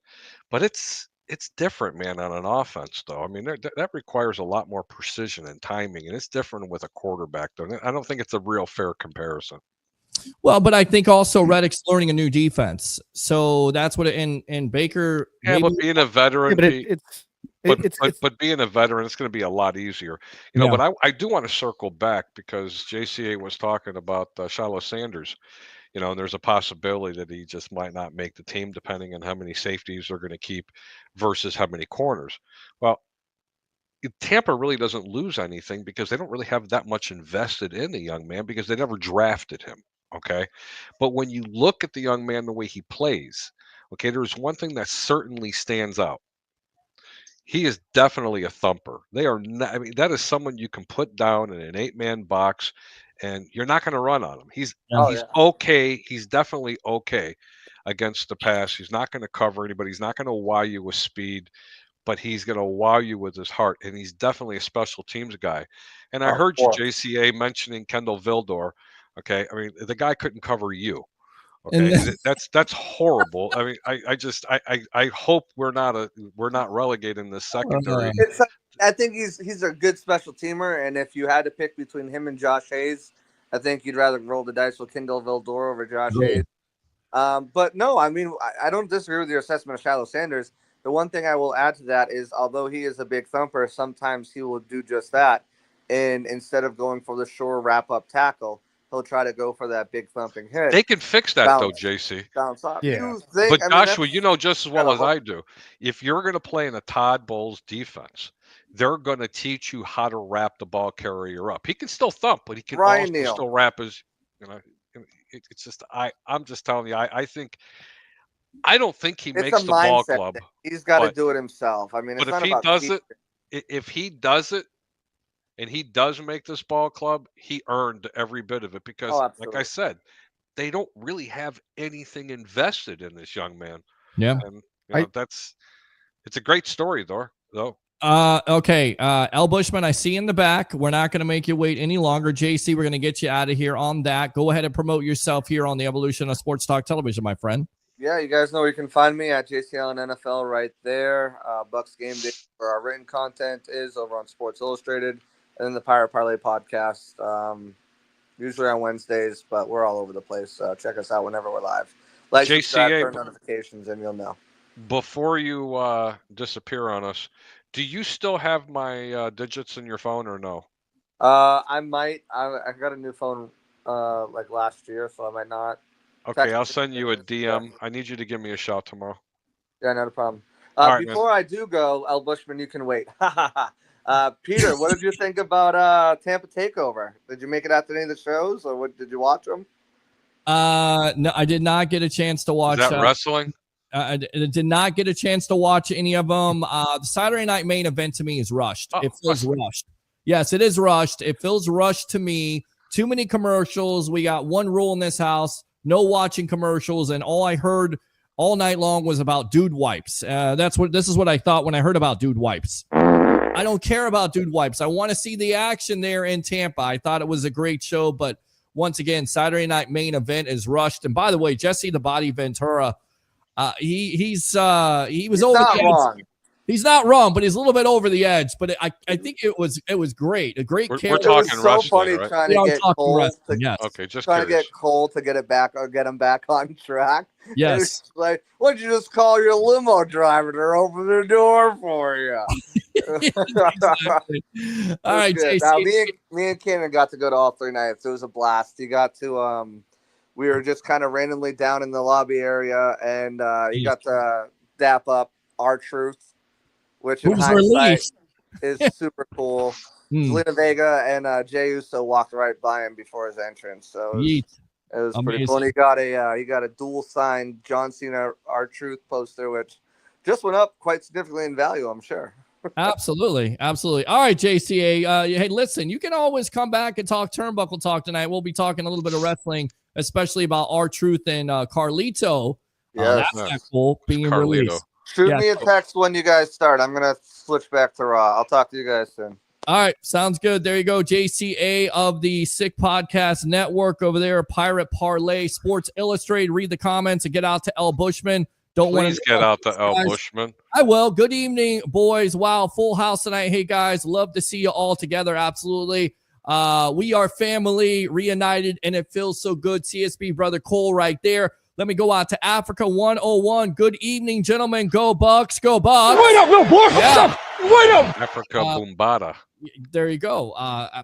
D: but it's different, man, on an offense, though. I mean, that requires a lot more precision and timing, and it's different with a quarterback, though. I don't think it's a real fair comparison.
A: Well, but I think also Reddick's learning a new defense. So that's what and Baker.
D: Yeah, but being a veteran.
E: Yeah, but
D: But being a veteran, it's going to be a lot easier, But I do want to circle back because JCA was talking about Shilo Sanders, and there's a possibility that he just might not make the team depending on how many safeties they're going to keep versus how many corners. Well, Tampa really doesn't lose anything because they don't really have that much invested in the young man because they never drafted him. Okay. But when you look at the young man, the way he plays, okay, there's one thing that certainly stands out. He is definitely a thumper. They are not, I mean, that is someone you can put down in an 8-man box and you're not going to run on him. He's okay. He's definitely okay against the pass. He's not going to cover anybody. He's not going to wow you with speed, but he's going to wow you with his heart. And he's definitely a special teams guy. And I heard you, JCA, mentioning Kendall Vildor. Okay. I mean, the guy couldn't cover you. Okay. And that's horrible. I mean, I hope we're not relegating the secondary.
F: I think he's a good special teamer. And if you had to pick between him and Josh Hayes, I think you'd rather roll the dice with Kendall Vildor over Josh Hayes. But no, I mean, I don't disagree with your assessment of Shilo Sanders. The one thing I will add to that is, although he is a big thumper, sometimes he will do just that. And instead of going for the sure wrap-up tackle, he'll try to go for that big thumping hit.
D: They can fix that, though, JC.
F: Bounce off.
E: Yeah.
D: But Joshua, you know just as well as I do, if you're going to play in a Todd Bowles defense, they're going to teach you how to wrap the ball carrier up. He can still thump, but he can also still wrap his, it's just, I'm just telling you, I don't think he makes the ball club.
F: Thing. He's got to do it himself. I mean,
D: but if he does it, and he does make this ball club, he earned every bit of it because, like I said, they don't really have anything invested in this young man.
A: Yeah,
D: and it's a great story, though.
A: Okay, L. Bushman, I see in the back. We're not going to make you wait any longer. JC, we're going to get you out of here on that. Go ahead and promote yourself here on the Evolution of Sports Talk Television, my friend.
F: Yeah, you guys know where you can find me at JCL and NFL right there. Bucs Game Day for our written content is over on Sports Illustrated, and then the Pirate Parlay podcast, usually on Wednesdays, but we're all over the place. Check us out whenever we're live. Like, subscribe, turn notifications, and you'll know.
D: Before you disappear on us, do you still have my digits in your phone or no?
F: I might. I got a new phone like last year, so I might not.
D: Okay, I'll send you a DM. I need you to give me a shout tomorrow.
F: Yeah, not a problem.
D: Right,
F: before I do go, L. Bushman, you can wait. Peter, what did you think about Tampa Takeover? Did you make it out to any of the shows, or what? Did you watch them?
A: No, I did not get a chance to watch.
D: Is that wrestling?
A: I did not get a chance to watch any of them. The Saturday night main event to me is rushed. It feels rushed. Yes, it is rushed. It feels rushed to me. Too many commercials. We got one rule in this house. No watching commercials, and all I heard all night long was about dude wipes. This is what I thought when I heard about dude wipes. I don't care about dude wipes. I want to see the action there in Tampa. I thought it was a great show, but once again, Saturday night main event is rushed. And by the way, Jesse the Body Ventura, he was over the edge. He's not wrong, but he's a little bit over the edge. But I think it was great. A great character.
D: We're talking
F: it was so funny
D: right?
F: trying to get Cole
D: to
F: get Cole to get it back or get him back on track.
A: Yes.
F: Like, why'd you just call your limo driver to open the door for you?
A: Exactly. All right, JC.
F: Now, me and Cannon got to go to all 3 nights. It was a blast. He got to we were just kind of randomly down in the lobby area, and he got to dap up R-Truth, which in hindsight is super cool. Zelina Vega and Jey Uso walked right by him before his entrance, so it was pretty cool. And he got a dual signed John Cena R-Truth poster, which just went up quite significantly in value, I'm sure.
A: Absolutely. All right, JCA. Hey, listen, you can always come back and talk Turnbuckle Talk tonight. We'll be talking a little bit of wrestling, especially about R-Truth and Carlito. That's cool. Being released.
F: Shoot me a text when you guys start. I'm going to switch back to Raw. I'll talk to you guys soon.
A: All right. Sounds good. There you go. JCA of the Sick Podcast Network over there. Pirate Parlay, Sports Illustrated. Read the comments and get out to L. Bushman.
D: Please get out to L. Bushman.
A: I will. Good evening, boys. Wow, full house tonight. Hey, guys, love to see you all together. Absolutely. We are family reunited, and it feels so good. CSB brother Cole right there. Let me go out to Africa 101. Good evening, gentlemen. Go Bucks. Go Bucks.
B: Wait up, little boy.
A: Yeah.
B: Wait up.
D: Africa Boombada.
A: There you go.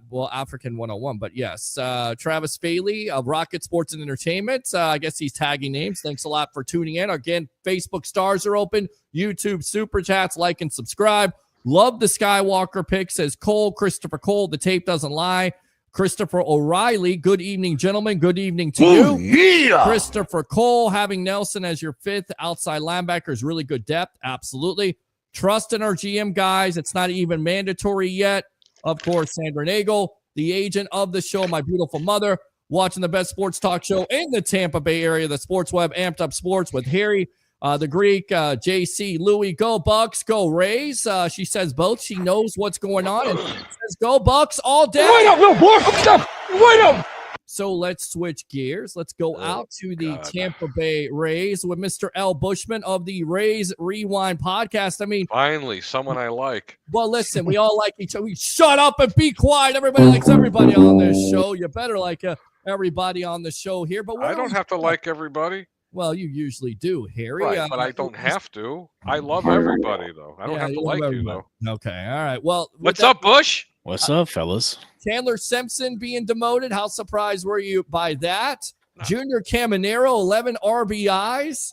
A: Well, African 101, but yes. Travis Faley of Rocket Sports and Entertainment. I guess he's tagging names. Thanks a lot for tuning in. Again, Facebook stars are open. YouTube super chats. Like and subscribe. Love the Skywalker pick, says Cole. Christopher Cole. The tape doesn't lie. Christopher O'Reilly. Good evening, gentlemen. Good evening to you.
B: Yeah.
A: Christopher Cole, having Nelson as your fifth outside linebacker is really good depth. Absolutely. Trust in our GM guys. It's not even mandatory yet. Of course, Sandra Nagel, the agent of the show, my beautiful mother, watching the best sports talk show in the Tampa Bay area, the Sports Web, Amped Up Sports with Harry, the Greek, JC, Louie. Go Bucks, go Rays. She says both. She knows what's going on and says go Bucks all day.
B: Wait up, little boy. Wait up.
A: So let's switch gears. Let's go out to the Tampa Bay Rays with Mr. L. Bushman of the Rays Rewind podcast. I mean,
D: Finally, someone I like.
A: well, listen, we all like each other. Shut up and be quiet. Everybody likes everybody on this show. You better like everybody on the show here. But
D: I don't have to like everybody.
A: Well, you usually do, Harry.
D: Right, but I don't have to. I love everybody, though. I don't have to like you, though.
A: Okay, all right. Well,
D: What's up, Bush?
H: What's up, fellas?
A: Chandler Simpson being demoted. How surprised were you by that? Junior Caminero, 11 RBIs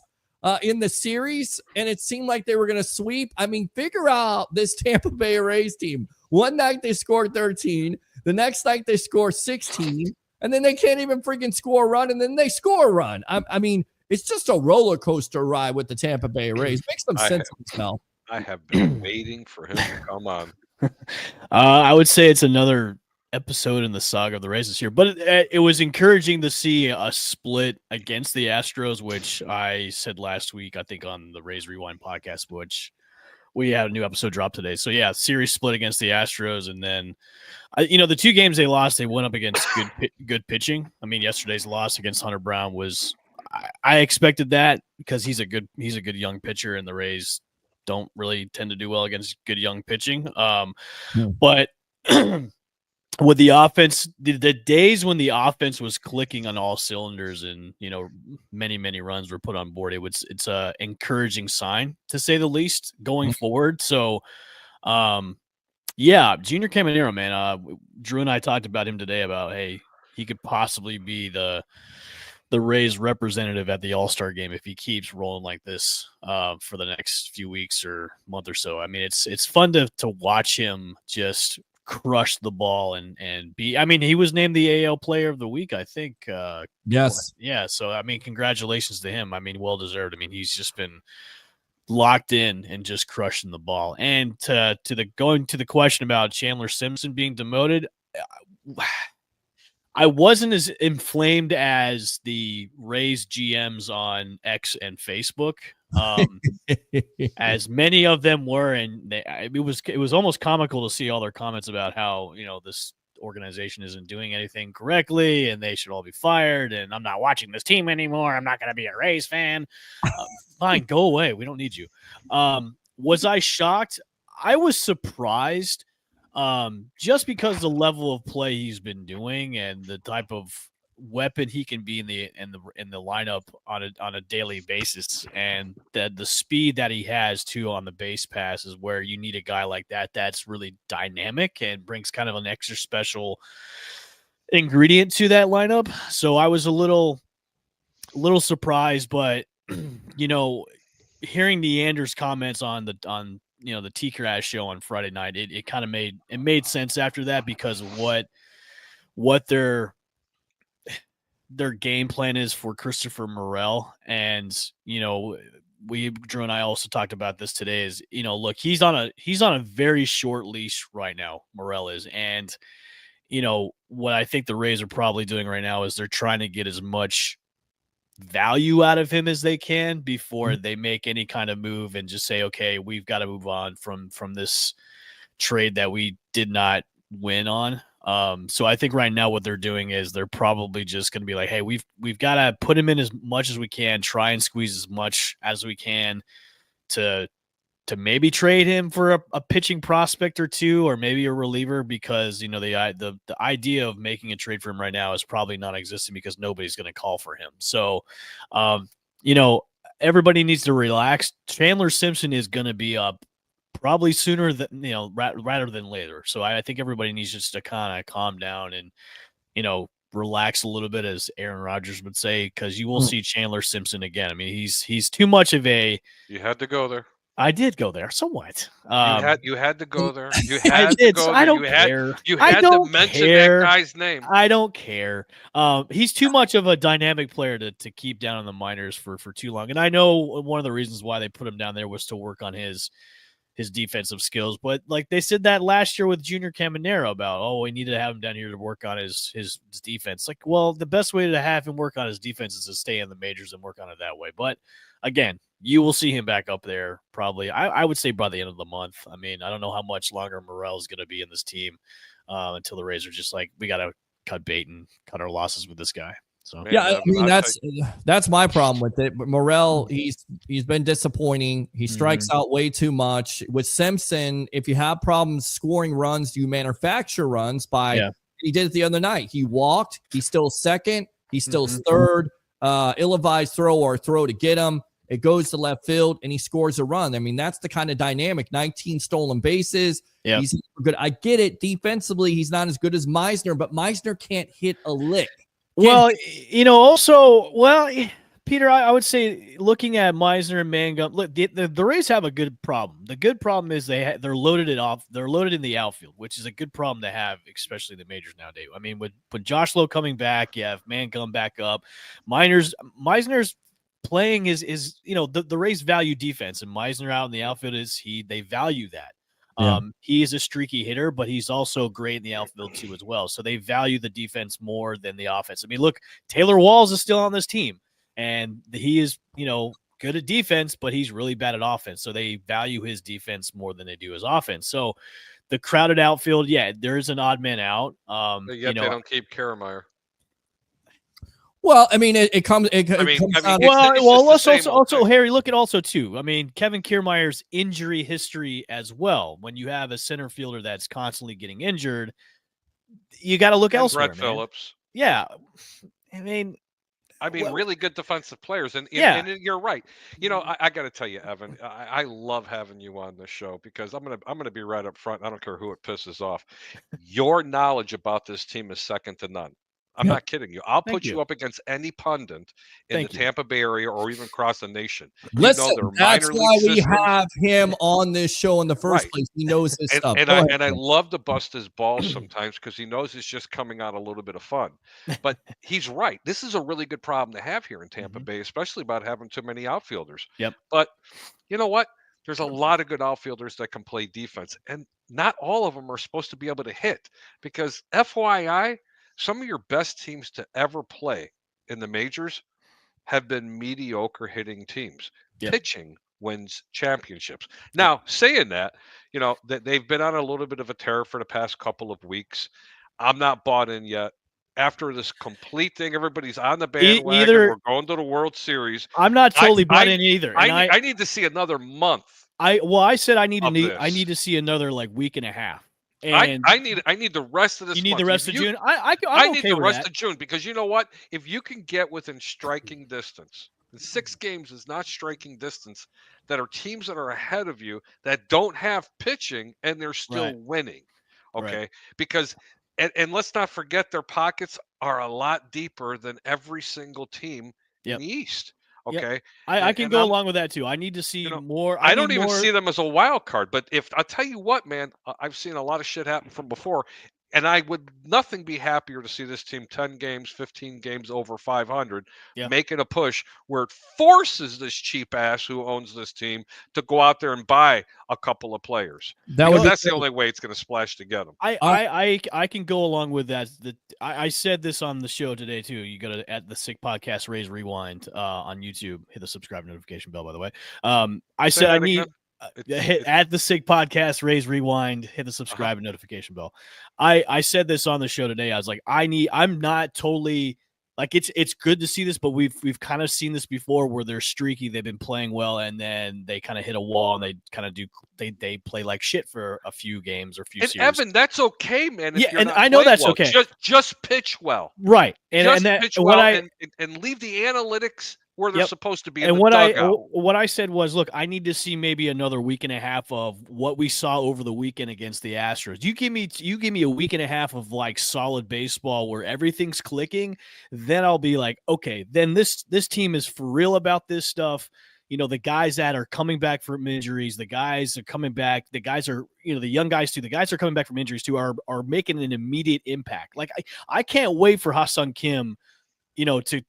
A: in the series, and it seemed like they were going to sweep. I mean, figure out this Tampa Bay Rays team. One night they scored 13. The next night they score 16, and then they can't even freaking score a run, and then they score a run. I mean, it's just a roller coaster ride with the Tampa Bay Rays. Makes some sense to smell.
D: I have been waiting for him to come on.
H: I would say it's another episode in the saga of the Rays this year, but it was encouraging to see a split against the Astros, which I said last week, I think on the Rays Rewind podcast, which we had a new episode drop today. So yeah, series split against the Astros. And then, the two games they lost, they went up against good pitching. I mean, yesterday's loss against Hunter Brown was, I expected that because he's a good young pitcher, and the Rays don't really tend to do well against good young pitching. But with the offense, the days when the offense was clicking on all cylinders and, many runs were put on board, it's a encouraging sign, to say the least, going forward. So, Junior Caminero, man, Drew and I talked about him today about, hey, he could possibly be the Rays representative at the All-Star game if he keeps rolling like this for the next few weeks or month or so. I mean, it's fun to watch him just crush the ball and be. I mean, he was named the AL Player of the Week, I think.
A: Yes.
H: Yeah. So I mean, congratulations to him. I mean, well deserved. I mean, he's just been locked in and just crushing the ball. And going to the question about Chandler Simpson being demoted. I wasn't as inflamed as the Rays GMs on X and Facebook, as many of them were, and it was almost comical to see all their comments about how this organization isn't doing anything correctly and they should all be fired. And I'm not watching this team anymore. I'm not going to be a Rays fan. Fine, go away. We don't need you. Was I shocked? I was surprised. Just because the level of play he's been doing and the type of weapon he can be in the lineup on a daily basis, and the speed that he has too on the base pass is where you need a guy like that that's really dynamic and brings kind of an extra special ingredient to that lineup. So I was a little surprised, but hearing Neander's comments on the T-Crash show on Friday night, it kind of made sense after that, because of what their game plan is for Christopher Morel. And, Drew and I also talked about this today is, look, he's on a very short leash right now. Morel is. And, what I think the Rays are probably doing right now is they're trying to get as much value out of him as they can before they make any kind of move and just say, okay, we've got to move on from this trade that we did not win on. So I think right now what they're doing is they're probably just going to be like, hey, we've got to put him in as much as we can, try and squeeze as much as we can to maybe trade him for a pitching prospect or two, or maybe a reliever, because the idea of making a trade for him right now is probably non-existent because nobody's going to call for him. So, everybody needs to relax. Chandler Simpson is going to be up probably sooner than rather than later. So I think everybody needs just to kind of calm down and relax a little bit, as Aaron Rodgers would say, because you will see Chandler Simpson again. I mean, he's too much of a.
D: You had to go there.
H: I did go there. So what?
D: You had to go there. You
H: I
D: had
H: did.
D: to go
H: So
D: there.
H: I don't care.
D: You
H: I
D: had
H: don't
D: to mention
H: care.
D: that guy's name.
H: I don't care. He's too much of a dynamic player to keep down in the minors for too long. And I know one of the reasons why they put him down there was to work on his defensive skills. But like they said that last year with Junior Caminero about, we needed to have him down here to work on his defense. Like, well, the best way to have him work on his defense is to stay in the majors and work on it that way. But again, you will see him back up there probably. I would say by the end of the month. I mean, I don't know how much longer Morel is going to be in this team until the Rays are just like, we got to cut bait and cut our losses with this guy. So
D: Man,
A: Yeah, I mean that's my problem with it. But Morel, he's been disappointing. He strikes out way too much. With Simpson, if you have problems scoring runs, you manufacture runs by.
H: Yeah.
A: He did it the other night. He walked. He's still second. He's still third. Ill-advised throw or throw to get him. It goes to left field and he scores a run. I mean, that's the kind of dynamic. 19 stolen bases.
H: Yeah.
A: He's good. I get it. Defensively, he's not as good as Meisner, but Meisner can't hit a lick.
H: Well, Peter, I would say looking at Meisner and Mangum, look, the Rays have a good problem. The good problem is they're loaded They're loaded in the outfield, which is a good problem to have, especially the majors nowadays. I mean, with Josh Lowe coming back, you have Mangum back up. Meisner's playing is the Rays value defense, and Meisner out in the outfield they value that.
A: Yeah.
H: He is a streaky hitter, but he's also great in the outfield too as well. So they value the defense more than the offense. I mean, look, Taylor Walls is still on this team, and he is, good at defense, but he's really bad at offense. So they value his defense more than they do his offense. So the crowded outfield, there is an odd man out.
D: Yet they don't keep Karameyer.
A: Well, I mean, it comes. It
D: I mean,
A: comes
D: I
A: down
D: mean,
A: to-
D: it's
H: let's
D: the same old thing.
H: Harry, look at also too. I mean, Kevin Kiermaier's injury history as well. When you have a center fielder that's constantly getting injured, you got to look
D: And
H: elsewhere.
D: Brett
H: Man.
D: Phillips.
H: Yeah, I mean,
D: really good defensive players, and you're right. I got to tell you, Evan, I love having you on this show because I'm gonna be right up front. I don't care who it pisses off. Your knowledge about this team is second to none. I'm not kidding you. I'll put you up against any pundit in the Tampa Bay area or even across the nation.
A: Listen, that's why we have him on this show in the first place. He knows this stuff.
D: And I love to bust his balls sometimes because he knows it's just coming out a little bit of fun. But he's right. This is a really good problem to have here in Tampa Bay, especially about having too many outfielders.
H: Yep.
D: But you know what? There's a lot of good outfielders that can play defense, and not all of them are supposed to be able to hit because FYI, some of your best teams to ever play in the majors have been mediocre hitting teams.
H: Yep.
D: Pitching wins championships. Now, saying that, that they've been on a little bit of a tear for the past couple of weeks. I'm not bought in yet. After this complete thing, everybody's on the bandwagon. We're going to the World Series.
H: I'm not totally bought in either.
D: I need to see another month.
H: I said I need to see another week and a half. And
D: I need the rest of this.
H: You need
D: month.
H: the rest of June.
D: I need the rest of June because you know what? If you can get within striking distance, and 6 games is not striking distance, that are teams that are ahead of you that don't have pitching and they're still winning. Okay,
H: Right.
D: because and let's not forget their pockets are a lot deeper than every single team in the East. Okay,
H: yep. I can go along with that too. I need to see more.
D: I don't even see them as a wild card. But if I'll tell you what, man, I've seen a lot of shit happen from before, and I would nothing be happier to see this team 10 games, 15 games over 500, making a push where it forces this cheap ass who owns this team to go out there and buy a couple of players. That's the only way it's going to splash to get them.
H: I can go along with that. I said this on the show today too. You got to at the Sick Podcast Raise Rewind on YouTube. Hit the subscribe notification bell, by the way. I said I need. At the Sig Podcast, Raise Rewind, hit the subscribe and notification bell. I said this on the show today. I was like, I'm not totally like it's good to see this, but we've kind of seen this before where they're streaky, they've been playing well, and then they kind of hit a wall and they kind of they play like shit for a few games or a few
D: And
H: series.
D: Evan, that's okay, man. If
H: Yeah,
D: you're
H: and
D: not
H: I know
D: playing
H: that's
D: well.
H: okay.
D: Just pitch well.
H: Right.
D: Just
H: and
D: pitch
H: what
D: well and leave the analytics where they're supposed to be in the dugout.
H: What I said was, look, I need to see maybe another week and a half of what we saw over the weekend against the Astros. You give me a week and a half of like solid baseball where everything's clicking, then I'll be like, okay, then this team is for real about this stuff. You know, the guys that are coming back from injuries, the guys are coming back. The guys are, you know, the young guys too. The guys are coming back from injuries too are making an immediate impact. Like I can't wait for Ha-Seong Kim, you know, to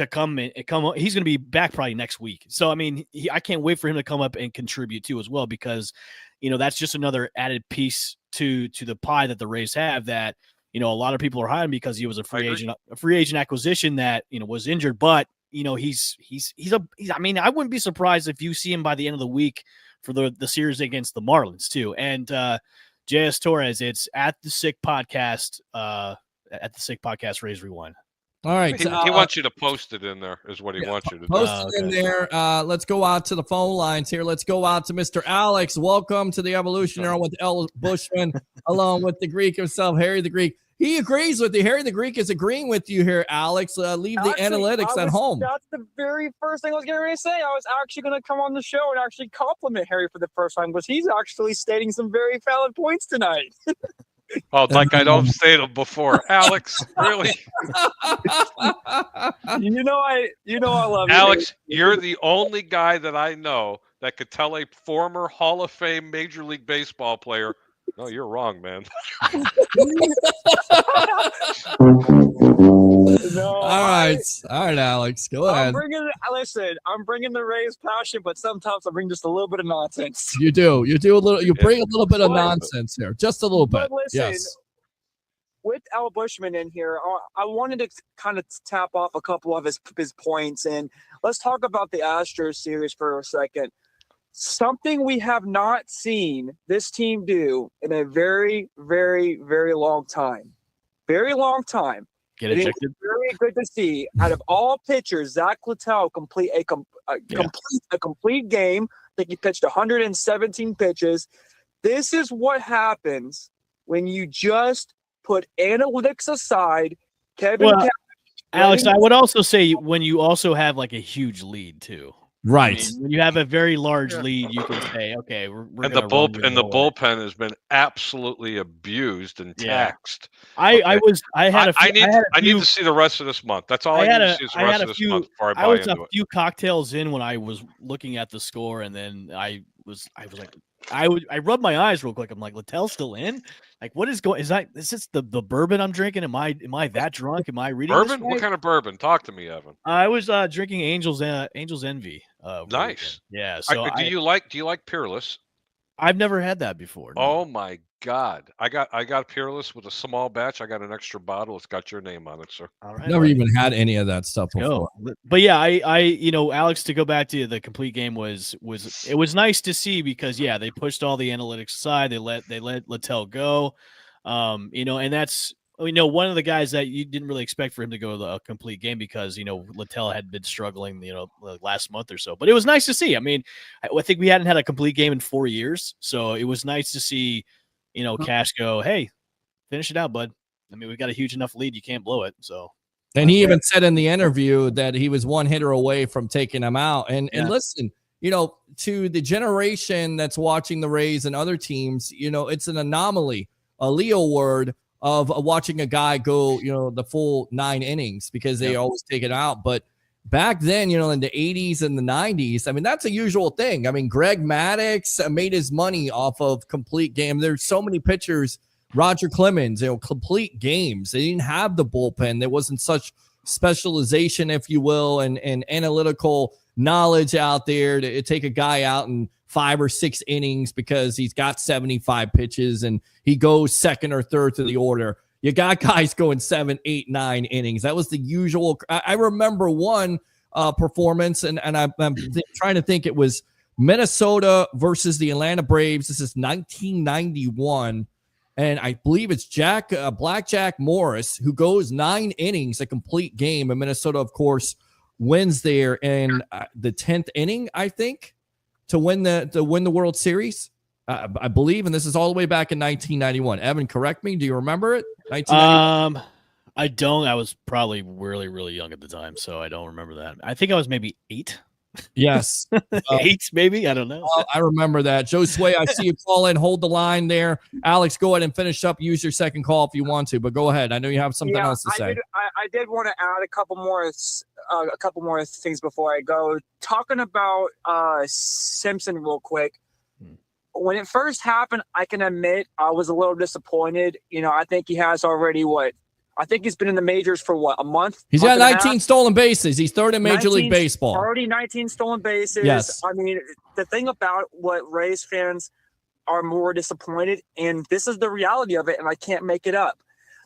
H: come and come. He's going to be back probably next week. So, I mean, I can't wait for him to come up and contribute too as well, because, you know, that's just another added piece to the pie that the Rays have that, you know, a lot of people are hiring because he was a free agent acquisition that, you know, was injured, but, you know, he's I mean, I wouldn't be surprised if you see him by the end of the week for the series against the Marlins too. And JS Torres, it's at the Sick Podcast, Rays Rewind.
A: All right.
D: He wants you to post it in there, is what he wants you to do.
A: Post it in there. Let's go out to the phone lines here. Let's go out to Mr. Alex. Welcome to the Evolutionary with L. Bushman, along with the Greek himself, Harry the Greek. He agrees with you. Harry the Greek is agreeing with you here, Alex. Leave the analytics at home.
I: That's the very first thing I was getting ready to say. I was actually going to come on the show and actually compliment Harry for the first time, because he's actually stating some very valid points tonight.
D: Oh, like I don't say them before. Alex, really?
I: You know I love you.
D: Alex, you're the only guy that I know that could tell a former Hall of Fame Major League Baseball player, no, you're wrong, man.
A: All right, Alex, go ahead.
I: I'm bringing the Rays passion, but sometimes I bring just a little bit of nonsense.
A: You do a little. You bring a little bit of nonsense here, just a little bit.
I: But listen,
A: yes.
I: With Al Bushman in here, I wanted to kind of tap off a couple of his points, and let's talk about the Astros series for a second. Something we have not seen this team do in a very, very, very long time. Very long time.
H: Get ejected.
I: Very good to see. Out of all pitchers, Zach Leitao complete a complete game. I think he pitched 117 pitches. This is what happens when you just put analytics aside.
H: Alex, I would also say when you also have like a huge lead too.
A: Right.
H: I mean, when you have a very large lead, you can say, okay, we're
D: and the bullpen has been absolutely abused and taxed.
H: I
D: need to see the rest of this month. That's all I need to see is the rest of this month before I buy into it.
H: I was a few cocktails in when I was looking at the score, and then I was like, I rubbed my eyes real quick. I'm like, Littell's still in? Like, what is going? Is this the bourbon I'm drinking? Am I that drunk? Am I reading
D: bourbon?
H: This right?
D: What kind of bourbon? Talk to me, Evan.
H: I was drinking Angel's Envy.
D: Nice.
H: Yeah. So
D: do you like Peerless?
H: I've never had that before. No.
D: Oh my God! I got Peerless with a small batch. I got an extra bottle. It's got your name on it, sir.
H: All right.
A: Never even had any of that stuff before.
H: But yeah, I Alex, to go back to the complete game was nice to see, because they pushed all the analytics aside. They let Littell go. And that's one of the guys that you didn't really expect for him to go a complete game, because Littell had been struggling the last month or so. But it was nice to see. I mean, I think we hadn't had a complete game in 4 years, so it was nice to see Cash go, hey, finish it out, bud. I mean, we got a huge enough lead, you can't blow it. So.
A: And he even said in the interview that he was one hitter away from taking him out. And listen, to the generation that's watching the Rays and other teams, it's an anomaly, a Leo word, of watching a guy go, the full 9 innings, because they always take it out. But back then, in the 80s and the 90s, I mean, that's a usual thing. I mean, Greg Maddux made his money off of complete game. There's so many pitchers, Roger Clemens, complete games. They didn't have the bullpen. There wasn't such specialization, if you will, and analytical knowledge out there to take a guy out in 5 or 6 innings because he's got 75 pitches and he goes second or third to the order. You got guys going 7, 8, 9 innings. That was the usual. I remember one performance, and I'm trying to think. It was Minnesota versus the Atlanta Braves. This is 1991. And I believe it's Blackjack Morris, who goes 9 innings, a complete game. And Minnesota, of course, wins there in the 10th inning, I think, to win the World Series. I believe, and this is all the way back in 1991. Evan, correct me. Do you remember it? 1991?
H: I don't. I was probably really, really young at the time, so I don't remember that. I think I was maybe 8.
A: Yes.
H: 8, maybe. I don't know.
A: I remember that. Joe Sway, I see you call in. Hold the line there. Alex, go ahead and finish up. Use your second call if you want to, but go ahead. I know you have something else to say.
I: I did want to add a couple more things before I go. Talking about Simpson real quick. When it first happened, I can admit I was a little disappointed. I think he has already I think he's been in the majors for a month?
A: He's got 19 stolen bases. He's third in Major League Baseball.
I: Already 19 stolen bases.
A: Yes.
I: I mean, the thing about what Rays fans are more disappointed, and this is the reality of it, and I can't make it up.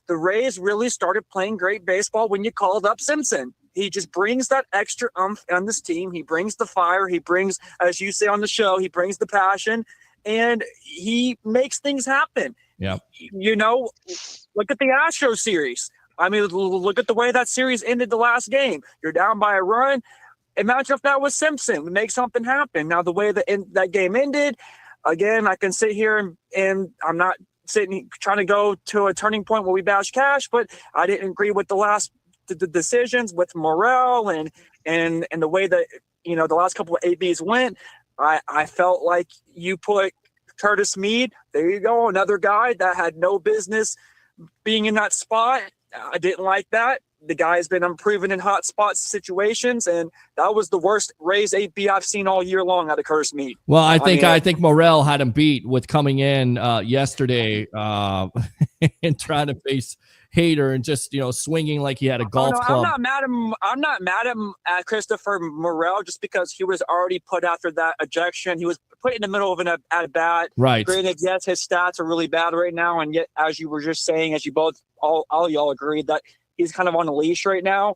I: The Rays really started playing great baseball when you called up Simpson. He just brings that extra umph on this team. He brings the fire. He brings, as you say on the show, he brings the passion, and he makes things happen.
A: Yeah.
I: Look at the Astros series. I mean, look at the way that series ended the last game. You're down by a run. Imagine if that was Simpson. Make something happen. Now, the way that game ended, again, I can sit here and I'm not trying to go to a turning point where we bash Cash, but I didn't agree with the decisions with Morel and the way that, the last couple of ABs went. I felt like you put Curtis Mead, there you go, another guy that had no business being in that spot. I didn't like that. The guy's been unproven in hot spot situations, and that was the worst Rays 8B I've seen all year long out of Curtis Mead.
A: Well, I think Morel had him beat with coming in yesterday and trying to face Hader and just swinging like he had a golf club.
I: I'm not mad at Christopher Morel just because he was already put after that ejection. He was put in the middle of an at bat.
A: Right.
I: Granted, yes, his stats are really bad right now, and yet, as you were just saying, as you both all y'all agreed that he's kind of on a leash right now.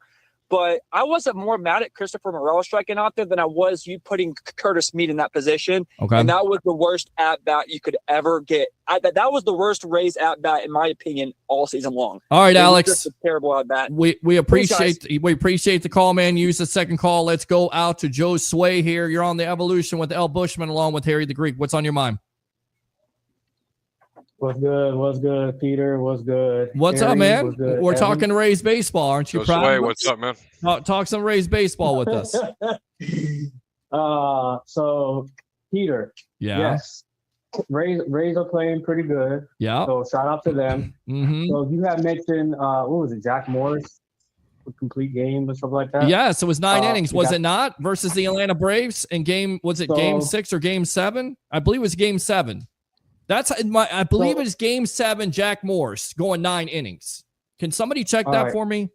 I: But I wasn't more mad at Christopher Morel striking out there than I was you putting Curtis Mead in that position.
A: Okay.
I: And that was the worst at-bat you could ever get. That was the worst Rays at-bat, in my opinion, all season long.
A: All right, Alex.
I: Just a terrible at-bat.
A: We appreciate the call, man. Use the second call. Let's go out to Joe Sway here. You're on the Evolution with L. Bushman along with Harry the Greek. What's on your mind?
J: What's good, Peter? What's good?
A: What's up, man? We're talking Rays baseball. Aren't you proud?
D: Sway, what's up, man?
A: Talk some Rays baseball with us.
J: So, Peter.
A: Yeah.
J: Yes. Rays are playing pretty good.
A: Yeah.
J: So, shout out to them.
A: Mm-hmm.
J: So, you had mentioned, what was it, Jack Morris? A complete game or something like that?
A: Yes, it was 9 innings, was it not? Versus the Atlanta Braves in game 6 or game 7? I believe it was game 7. I believe it's game 7, Jack Morris going 9 innings. Can somebody check that for me?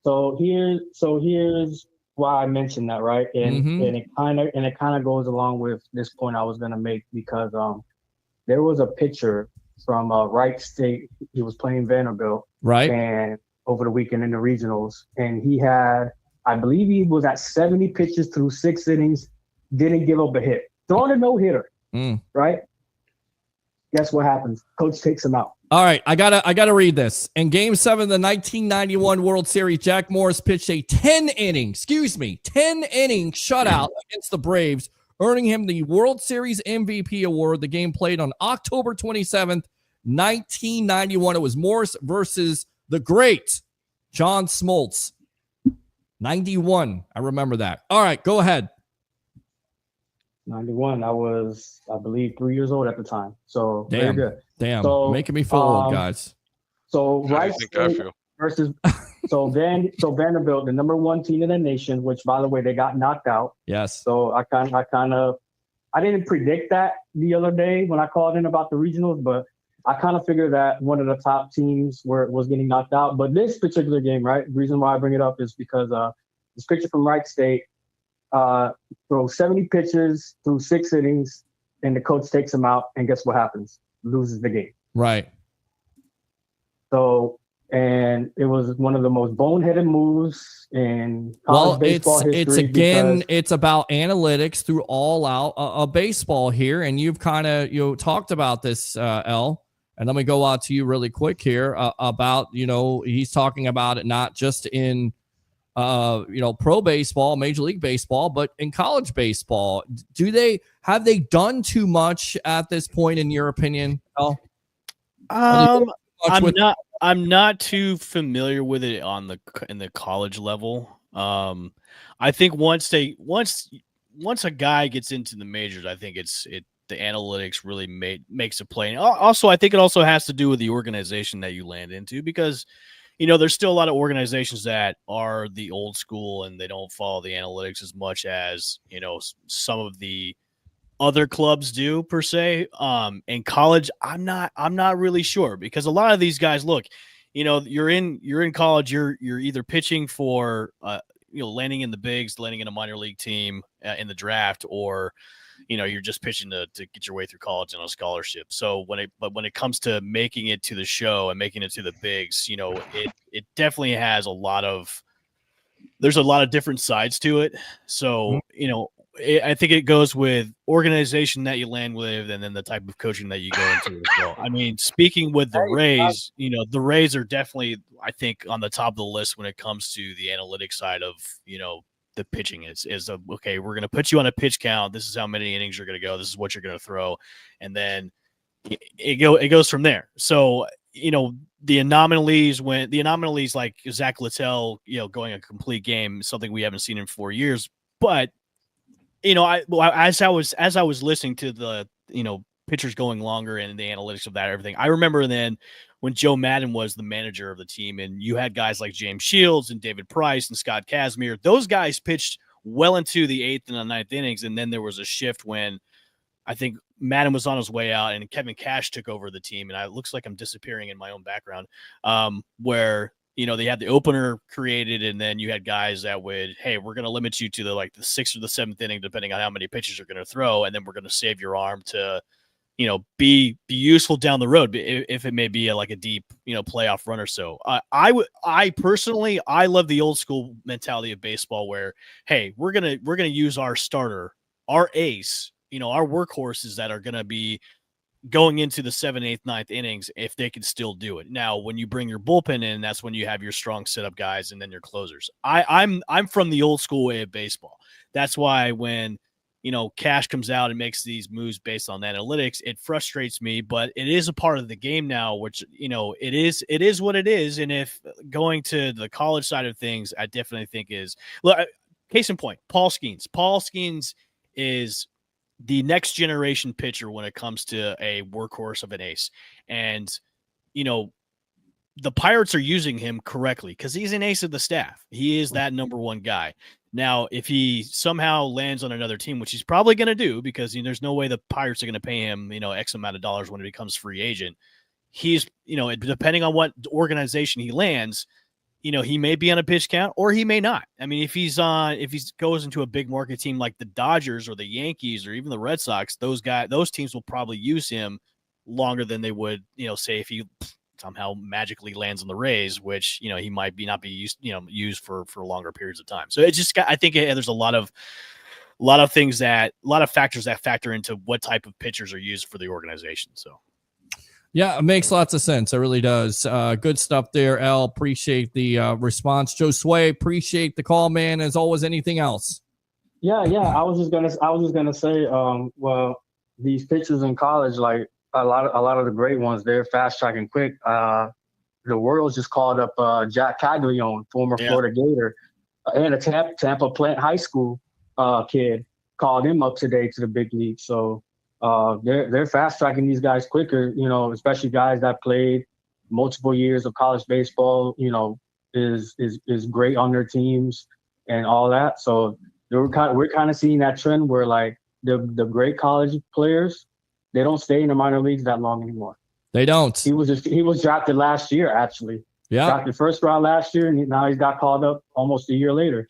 J: So here's why I mentioned that, right? And it kind of goes along with this point I was gonna make because there was a pitcher from Wright State. He was playing Vanderbilt,
A: right?
J: And over the weekend in the regionals, and he had, I believe he was at 70 pitches through 6 innings, didn't give up a hit, throwing a no-hitter, right? Guess what happens? Coach takes him out.
A: All right, I gotta read this. In Game 7 of the 1991 World Series, Jack Morris pitched a 10-inning shutout against the Braves, earning him the World Series MVP award. The game played on October 27th, 1991. It was Morris versus the great John Smoltz. 91. I remember that. All right, go ahead.
J: 91. I was, I believe, 3 years old at the time. So very good.
A: Damn.
J: So,
A: Making me feel old, guys.
J: So
D: I think I feel.
J: versus Vanderbilt, the number 1 team in the nation, which by the way they got knocked out.
A: Yes.
J: So I didn't predict that the other day when I called in about the regionals, but I kind of figured that one of the top teams was getting knocked out. But this particular game, right? The reason why I bring it up is because this pitcher from Wright State throws 70 pitches through 6 innings, and the coach takes him out, and guess what happens? Loses the game.
A: Right.
J: So, and it was one of the most boneheaded moves in college baseball history.
A: It's about analytics through all out baseball here, and you've kind of talked about this, L. And let me go out to you really quick here about, he's talking about it not just in, pro baseball, Major League Baseball, but in college baseball. Have they done too much at this point, in your opinion?
H: I'm not too familiar with it in the college level. I think once a guy gets into the majors, I think the analytics really makes a play. And also, I think it also has to do with the organization that you land into, because there's still a lot of organizations that are the old school and they don't follow the analytics as much as some of the other clubs do per se. In college, I'm not really sure, because a lot of these guys, look, you're in college, you're either pitching for landing in the bigs, landing in a minor league team in the draft, or you're just pitching to get your way through college on a scholarship. So when it comes to making it to the show and making it to the bigs, it definitely has there's a lot of different sides to it. So, I think it goes with organization that you land with, and then the type of coaching that you go into as well. I mean, speaking with the Rays, the Rays are definitely, I think, on the top of the list when it comes to the analytics side of, the pitching okay, we're going to put you on a pitch count. This is how many innings you're going to go. This is what you're going to throw. And then it goes from there. So, the anomalies like Zach Littell, going a complete game, something we haven't seen in 4 years. But, as I was listening to the, pitchers going longer and the analytics of that, everything, I remember then when Joe Madden was the manager of the team, and you had guys like James Shields and David Price and Scott Kazmir. Those guys pitched well into the 8th and the 9th innings, and then there was a shift when I think Madden was on his way out and Kevin Cash took over the team. And it looks like I'm disappearing in my own background, where they had the opener created, and then you had guys that would, hey, we're going to limit you to the 6th or the 7th inning, depending on how many pitches you're going to throw, and then we're going to save your arm to be useful down the road, if it may be a deep, playoff run or so. I personally love the old school mentality of baseball where, hey, we're going to use our starter, our ace, our workhorses that are going to be going into the 7th, 8th, 9th innings, if they can still do it. Now, when you bring your bullpen in, that's when you have your strong setup guys and then your closers. I'm from the old school way of baseball. That's why when, Cash comes out and makes these moves based on analytics, it frustrates me, but it is a part of the game now, which, it is what it is. And if going to the college side of things, I definitely think case in point, Paul Skeens is the next generation pitcher when it comes to a workhorse of an ace. And, the Pirates are using him correctly because he's an ace of the staff. He is that number one guy. Now, if he somehow lands on another team, which he's probably going to do, because there's no way the Pirates are going to pay him, X amount of dollars when he becomes free agent. He's, depending on what organization he lands, he may be on a pitch count or he may not. I mean, if he goes into a big market team like the Dodgers or the Yankees or even the Red Sox, those teams will probably use him longer than they would, say if he somehow magically lands on the Rays, which, he might not be used for longer periods of time. So it just I think there's a lot of factors that factor into what type of pitchers are used for the organization. So.
A: Yeah, it makes lots of sense. It really does. Good stuff there, Al. Appreciate the response. Joe Sway, appreciate the call, man. As always, anything else?
J: Yeah. I was just gonna say, well, these pitchers in college, like a lot of the great ones, they're fast track and quick. The Royals just called up Jack Caglione, former Florida Gator, and a Tampa Plant High School kid, called him up today to the big league. So. They're fast tracking these guys quicker, especially guys that played multiple years of college baseball, is great on their teams and all that. So we're kind of seeing that trend where like the great college players, they don't stay in the minor leagues that long anymore.
A: They don't.
J: He was drafted last year, actually.
A: Yeah.
J: Drafted first round last year, and now he's got called up almost a year later.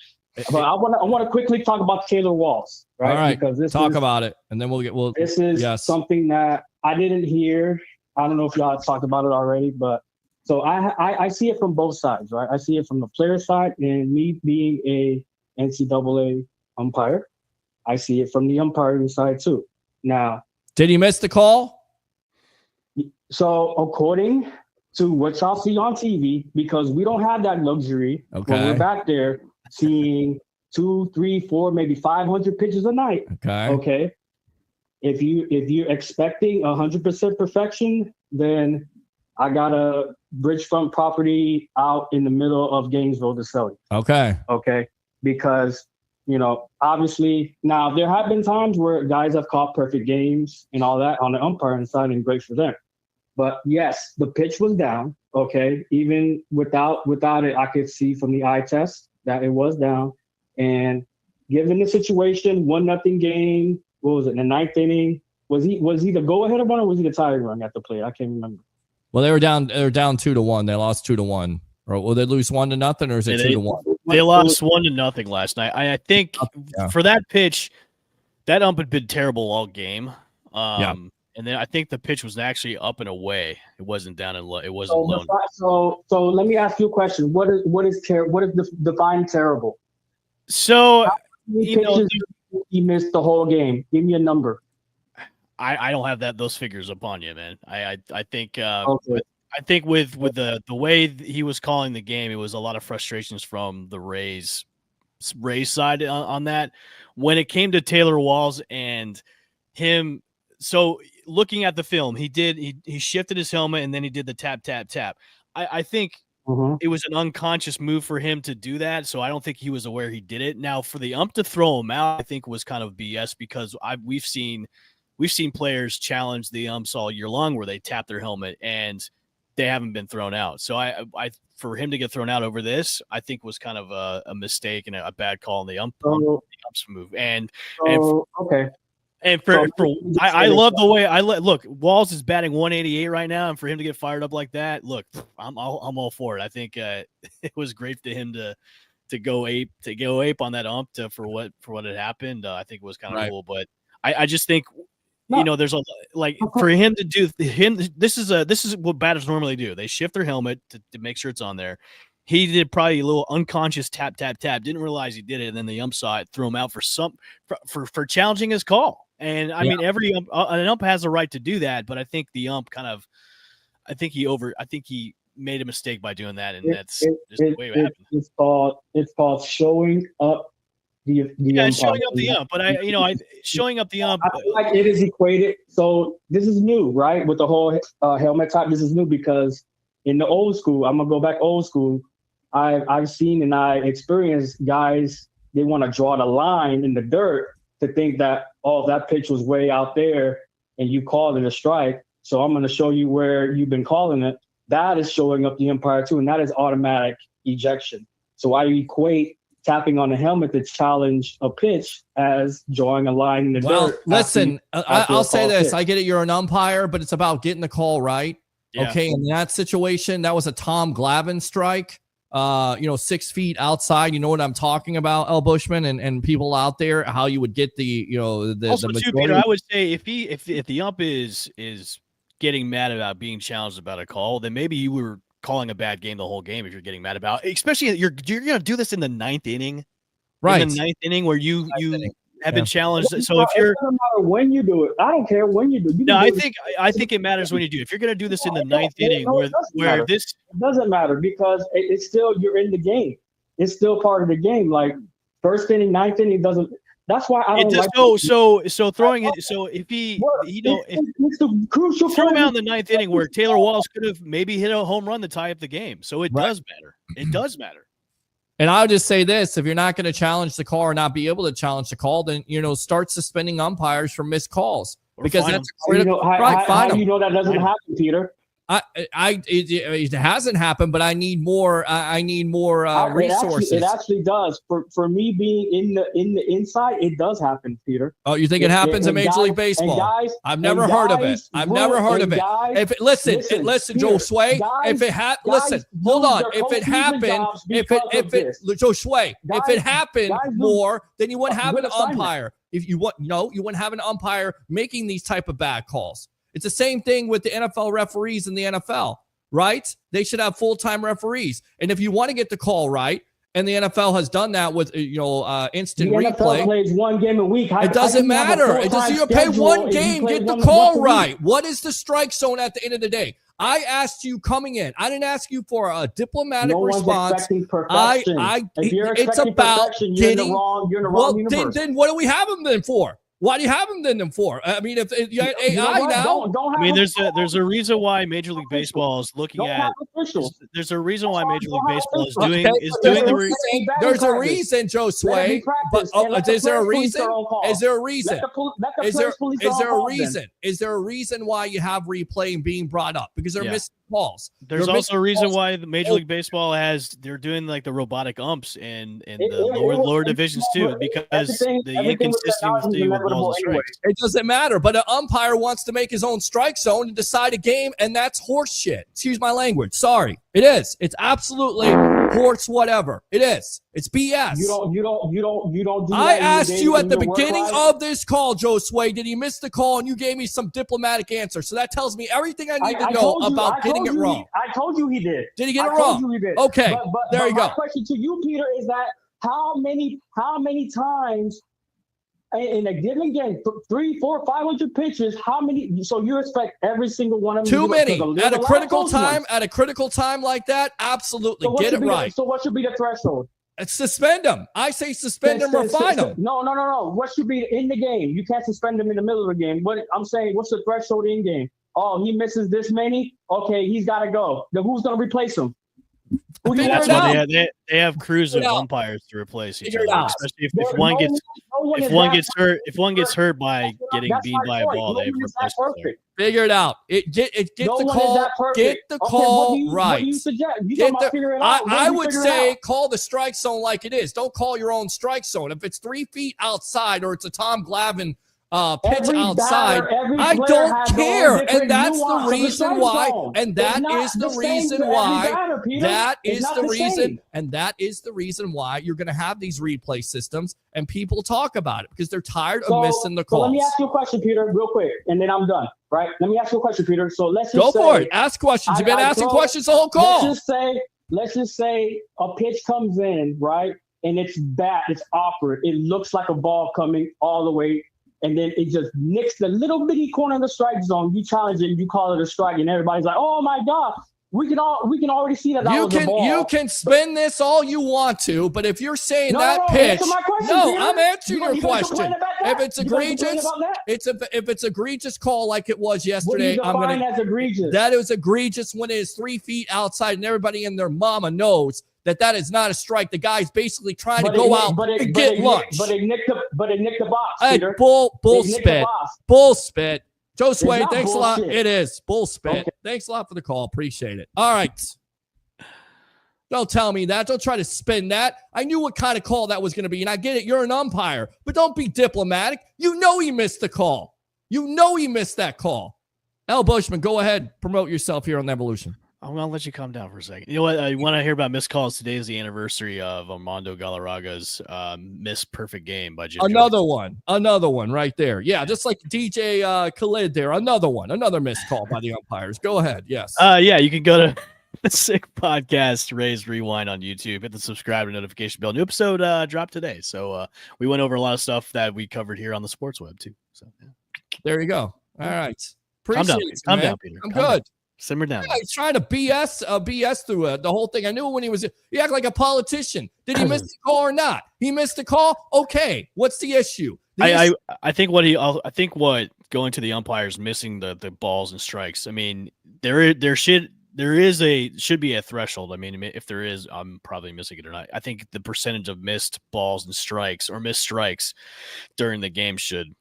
J: But I want to quickly talk about Taylor Walls, right?
A: All right,
J: because
A: talk about it, and then
J: this is something that I didn't hear. I don't know if y'all talked about it already, but so I see it from both sides, right? I see it from the player side, and me being a NCAA umpire, I see it from the umpiring side too. Now,
A: did he miss the call?
J: So according to what y'all see on TV, because we don't have that luxury when we're back there seeing 2, 3, 4, maybe 500 pitches a night. Okay. If you're expecting 100% perfection, then I got a bridgefront property out in the middle of Gainesville to sell you. Okay. Because, obviously now there have been times where guys have caught perfect games and all that on the umpiring side, and great for them. But yes, the pitch was down. Okay. Even without it, I could see from the eye test that it was down. And given the situation, 1-0 game, what was it, in the 9th inning? Was he the go-ahead run or was he the tie run at the plate? I can't remember.
A: Well, they were down 2-1. They lost 2-1. Or will they lose 1-0, or is it 2-1?
H: They lost 1-0 last night. I think for that pitch, that ump had been terrible all game. And then I think the pitch was actually up and away. It wasn't down and low. It wasn't low.
J: So let me ask you a question. What is define terrible?
H: So
J: he missed the whole game. Give me a number.
H: I don't have those figures upon you, man. I think I think with the way he was calling the game, it was a lot of frustrations from the Rays side on that. When it came to Taylor Walls and him, so looking at the film, he shifted his helmet and then he did the tap tap tap. I think it was an unconscious move for him to do that, so I don't think he was aware he did it. Now for the ump to throw him out, I think was kind of BS because we've seen players challenge the umps all year long where they tap their helmet and they haven't been thrown out. So I for him to get thrown out over this, I think was kind of a mistake and a bad call on the ump's move. I love the way look. Walls is batting 188 right now, and for him to get fired up like that, look, I'm all for it. I think it was great for him to go ape on that ump for what had happened. I think it was kind of cool, but I just think. There's a for him to do this is what batters normally do. They shift their helmet to make sure it's on there. He did probably a little unconscious tap, tap, tap. Didn't realize he did it, and then the ump saw it, threw him out for challenging his call. And I mean, every an ump has a right to do that, but I think the ump I think he made a mistake by doing that, and that's just the way it happened.
J: It's called showing up.
H: Showing up the ump, but showing up the ump.
J: I feel like it is equated. So this is new, right? With the whole helmet type, this is new because in the old school, I'm gonna go back old school. I've seen and I experienced guys, they want to draw the line in the dirt to think that that pitch was way out there and you called it a strike. So I'm gonna show you where you've been calling it. That is showing up the umpire too, and that is automatic ejection. So I equate tapping on the helmet to challenge a pitch as drawing a line in the dirt.
A: Well, listen, I'll say this. I get it. You're an umpire, but it's about getting the call right. Yeah. Okay. In that situation, that was a Tom Glavine strike, 6 feet outside. You know what I'm talking about, El Bushman and people out there, how you would get the
H: also too, Peter, I would say if the ump is getting mad about being challenged about a call, then maybe you were calling a bad game the whole game if you're getting mad about, especially you're gonna do this in the 9th inning, right? In the 9th inning where you have been challenged. So if you're,
J: it doesn't matter when you do it. I don't care when you do.
H: I think it matters when you do. If you're gonna do this in the 9th inning, where this
J: it doesn't matter because it's still you're in the game. It's still part of the game. Like 1st inning, 9th inning doesn't. That's why I don't like.
H: So throwing it. So if it's the crucial throw him out in the 9th inning where Taylor Walls could have maybe hit a home run to tie up the game. So it does matter. It does matter.
A: And I'll just say this: if you're not going to challenge the call or not be able to challenge the call, then start suspending umpires for missed calls because that's critical.
J: How do you know that doesn't happen, Peter?
A: It hasn't happened, but I need more. I need more resources.
J: It actually does. For me being in the inside, it does happen, Peter.
A: Oh, you think it happens in Major League Baseball? I've never heard of it. I've never heard of it. Listen, Joe Sway. If it hold on. If it happened, Joe Sway, if it happened more, then you wouldn't have an umpire. If you wouldn't have an umpire making these type of bad calls. It's the same thing with the NFL referees in the NFL, right? They should have full-time referees. And if you want to get the call right, And the NFL has done that with instant
J: The NFL
A: replay.
J: plays one game a week.
A: It doesn't matter. It doesn't. You pay one game. Get the call right. What is the strike zone at the end of the day? I asked you coming in. I didn't ask you for a diplomatic response. It's about getting.
J: You're in the wrong universe.
A: Then what do we have them then for? Why do you have them then for? I mean, if you got AI now,
H: I mean, there's a reason why Major League Baseball is looking at. There's a reason why Major League Baseball is doing the.
A: There's a reason, Joe Sway. But is there a reason? Is there a reason? Is there a reason? Is there a reason why you have replay being brought up? Because they're missing calls.
H: There's also a reason why the Major League Baseball they're doing like the robotic umps in the lower divisions too, because the inconsistency with balls and strikes.
A: It doesn't matter, but an umpire wants to make his own strike zone and decide a game, and that's horse shit. Excuse my language. Sorry. It is. It's absolutely horse whatever. It is. It's BS.
J: You don't do
A: I asked you at the beginning of this call, Joe Sway, did he miss the call? And you gave me some diplomatic answer. So that tells me everything I need to know about getting it wrong.
J: I told you he did.
A: Did he get it wrong? Okay. There you go.
J: My question to you, Peter, is that how many times in a given game, 300, 400, 500 pitches, how many? So you expect every single one of them?
A: Too many at a critical time. At a critical time like that, absolutely get it right.
J: So what should be the threshold?
A: Suspend them. I say suspend them or fine them.
J: No. What should be in the game? You can't suspend them in the middle of the game. What I'm saying, what's the threshold in game? Oh, he misses this many. Okay, he's got to go. Then who's going to replace him?
H: That's why they have crews of umpires to replace each other, especially if one gets hurt by getting beamed by a ball, they replace the
A: Figure it out. Get the call right.
J: What do you suggest?
A: I would say call the strike zone like it is. Don't call your own strike zone. If it's 3 feet outside or it's a Tom Glavine pitch outside, I don't care. And that's the reason why. And that is the reason why. That is the reason. And that is the reason why you're going to have these replay systems and people talk about it because they're tired of missing the calls.
J: So let me ask you a question, Peter, real quick, and then I'm done. Right? Let me ask you a question, Peter. So let's just
A: go for it. Ask questions. You've been asking questions the whole call.
J: Let's just say a pitch comes in, right? And it's bad. It's awkward. It looks like a ball coming all the way. And then it just nicks the little bitty corner of the strike zone. You challenge it, you call it a strike, and everybody's like, "Oh my God, we can already see that was a ball."
A: You can spin this all you want to, but if you're saying pitch, I'm answering your question. If it's egregious, if it's egregious call like it was yesterday,
J: as egregious?
A: That is egregious when it is 3 feet outside and everybody and their mama knows that is not a strike. The guy's basically trying to go out and get lunch.
J: But it nicked the box, Peter.
A: Bull spit. Joe Sway, thanks a lot. It is bull spit. Okay. Thanks a lot for the call. Appreciate it. All right. Don't tell me that. Don't try to spin that. I knew what kind of call that was going to be, and I get it. You're an umpire, but don't be diplomatic. You know he missed the call. You know he missed that call. Al Bushman, go ahead. Promote yourself here on the Evolution.
H: I'm going to let you calm down for a second. You know what? I want to hear about missed calls. Today is the anniversary of Armando Galarraga's missed perfect game by Jim
A: Another one right there. Yeah, just like DJ Khalid there. Another missed call by the umpires. Go ahead. Yes.
H: Yeah, you can go to the Sick Podcast, Raised Rewind on YouTube. Hit the subscribe and notification bell. New episode dropped today. So we went over a lot of stuff that we covered here on the Sports Web too. So yeah.
A: There you go. All right.
H: Calm down, Peter.
A: I'm good.
H: Simmer down.
A: Yeah, he's trying to BS through the whole thing. I knew when he acted like a politician. Did he miss the call or not? He missed the call. Okay, what's the issue?
H: I think what going to the umpires missing the balls and strikes. I mean, there should be a threshold. I mean, if there is, I'm probably missing it or not. I think the percentage of missed balls and strikes or missed strikes during the game should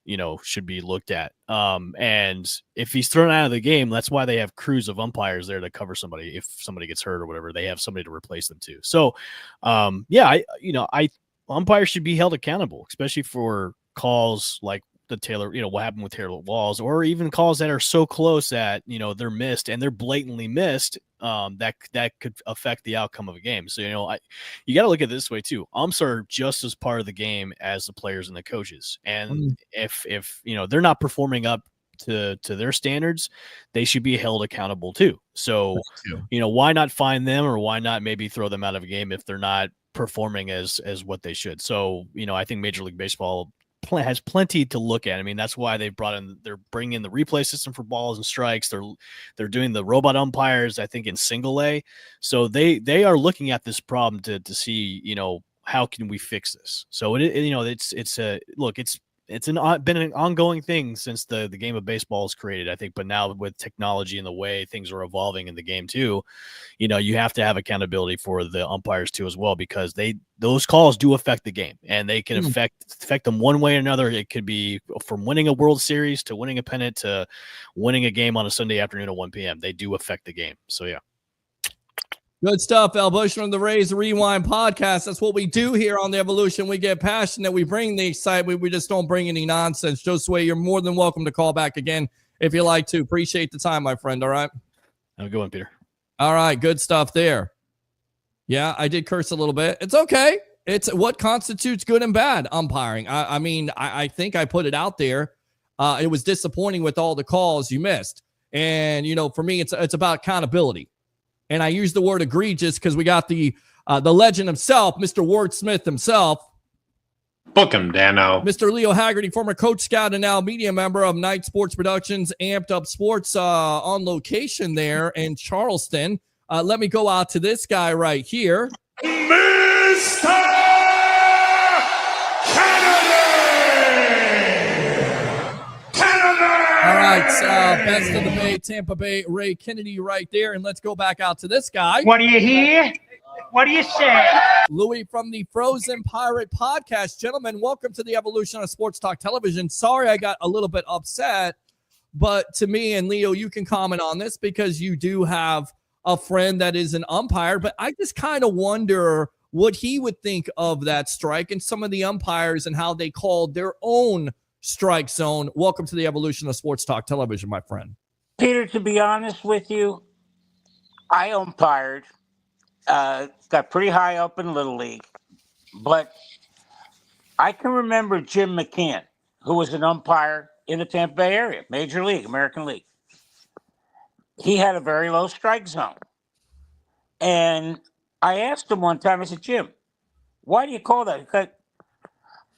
H: be looked at. And if he's thrown out of the game, that's why they have crews of umpires there to cover somebody. If somebody gets hurt or whatever, they have somebody to replace them too. So, umpires should be held accountable, especially for calls like the Taylor, what happened with Taylor Walls, or even calls that are so close that, they're missed and they're blatantly missed, that could affect the outcome of a game. So, you got to look at it this way too. Umps are just as part of the game as the players and the coaches. And if they're not performing up to their standards, they should be held accountable too. So, why not fine them, or why not maybe throw them out of a game if they're not performing as what they should? So, I think Major League Baseball has plenty to look at. I mean, that's why they're bringing in the replay system for balls and strikes. They're doing the robot umpires, I think, in single A. So they are looking at this problem to see, how can we fix this? So it's been an ongoing thing since the game of baseball is created, I think. But now with technology and the way things are evolving in the game too, you have to have accountability for the umpires too as well, because those calls do affect the game, and they can affect them one way or another. It could be from winning a World Series to winning a pennant to winning a game on a Sunday afternoon at 1 p.m. They do affect the game. So yeah.
A: Good stuff, Al Bushman from the Raise Rewind podcast. That's what we do here on the Evolution. We get passionate. We bring the excitement. We just don't bring any nonsense. Josue, you're more than welcome to call back again if you like to. Appreciate the time, my friend. All right.
H: Have a good one, Peter.
A: All right. Good stuff there. Yeah, I did curse a little bit. It's okay. It's what constitutes good and bad umpiring. I think I put it out there. It was disappointing with all the calls you missed. And, for me, it's about accountability. And I use the word egregious because we got the legend himself, Mr. Ward Smith himself.
K: Book him, Dano.
A: Mr. Leo Haggerty, former Coach Scout and now media member of Night Sports Productions, Amped Up Sports on location there in Charleston. Let me go out to this guy right here.
B: Mr.
A: All right, best of the Bay, Tampa Bay, Ray Kennedy right there. And let's go back out to this guy.
B: What do you hear? What do you say?
A: Louie from the Frozen Pirate podcast. Gentlemen, welcome to the Evolution of Sports Talk Television. Sorry I got a little bit upset, but to me, and Leo, you can comment on this because you do have a friend that is an umpire, but I just kind of wonder what he would think of that strike and some of the umpires and how they called their own strike zone. Welcome to the Evolution of Sports Talk Television, my friend.
L: Peter, to be honest with you, I umpired, got pretty high up in Little League, but I can remember Jim McCann, who was an umpire in the Tampa Bay area, Major League, American League. He had a very low strike zone. And I asked him one time, I said, Jim, why do you call that? Because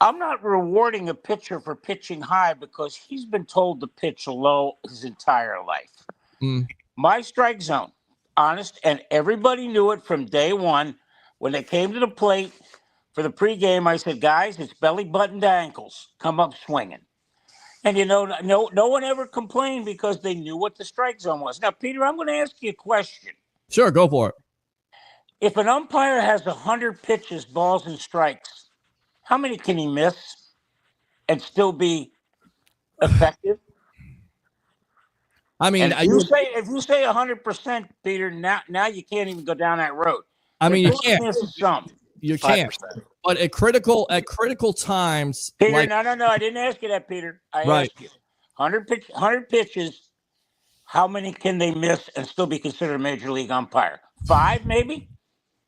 L: I'm not rewarding a pitcher for pitching high because he's been told to pitch low his entire life. My strike zone, honest, and everybody knew it from day one. When they came to the plate for the pregame, I said, guys, it's belly button to ankles. Come up swinging. And, no one ever complained because they knew what the strike zone was. Now, Peter, I'm going to ask you a question.
A: Sure, go for it.
L: If an umpire has 100 pitches, balls, and strikes, how many can he miss and still be effective?
A: I mean,
L: if you say 100%, Peter, now you can't even go down that road.
A: I mean, you can't. You
L: 5%.
A: can't. But at critical times,
L: Peter, no, I didn't ask you that, Peter. I asked you 100 pitches. How many can they miss and still be considered a major league umpire? 5, maybe.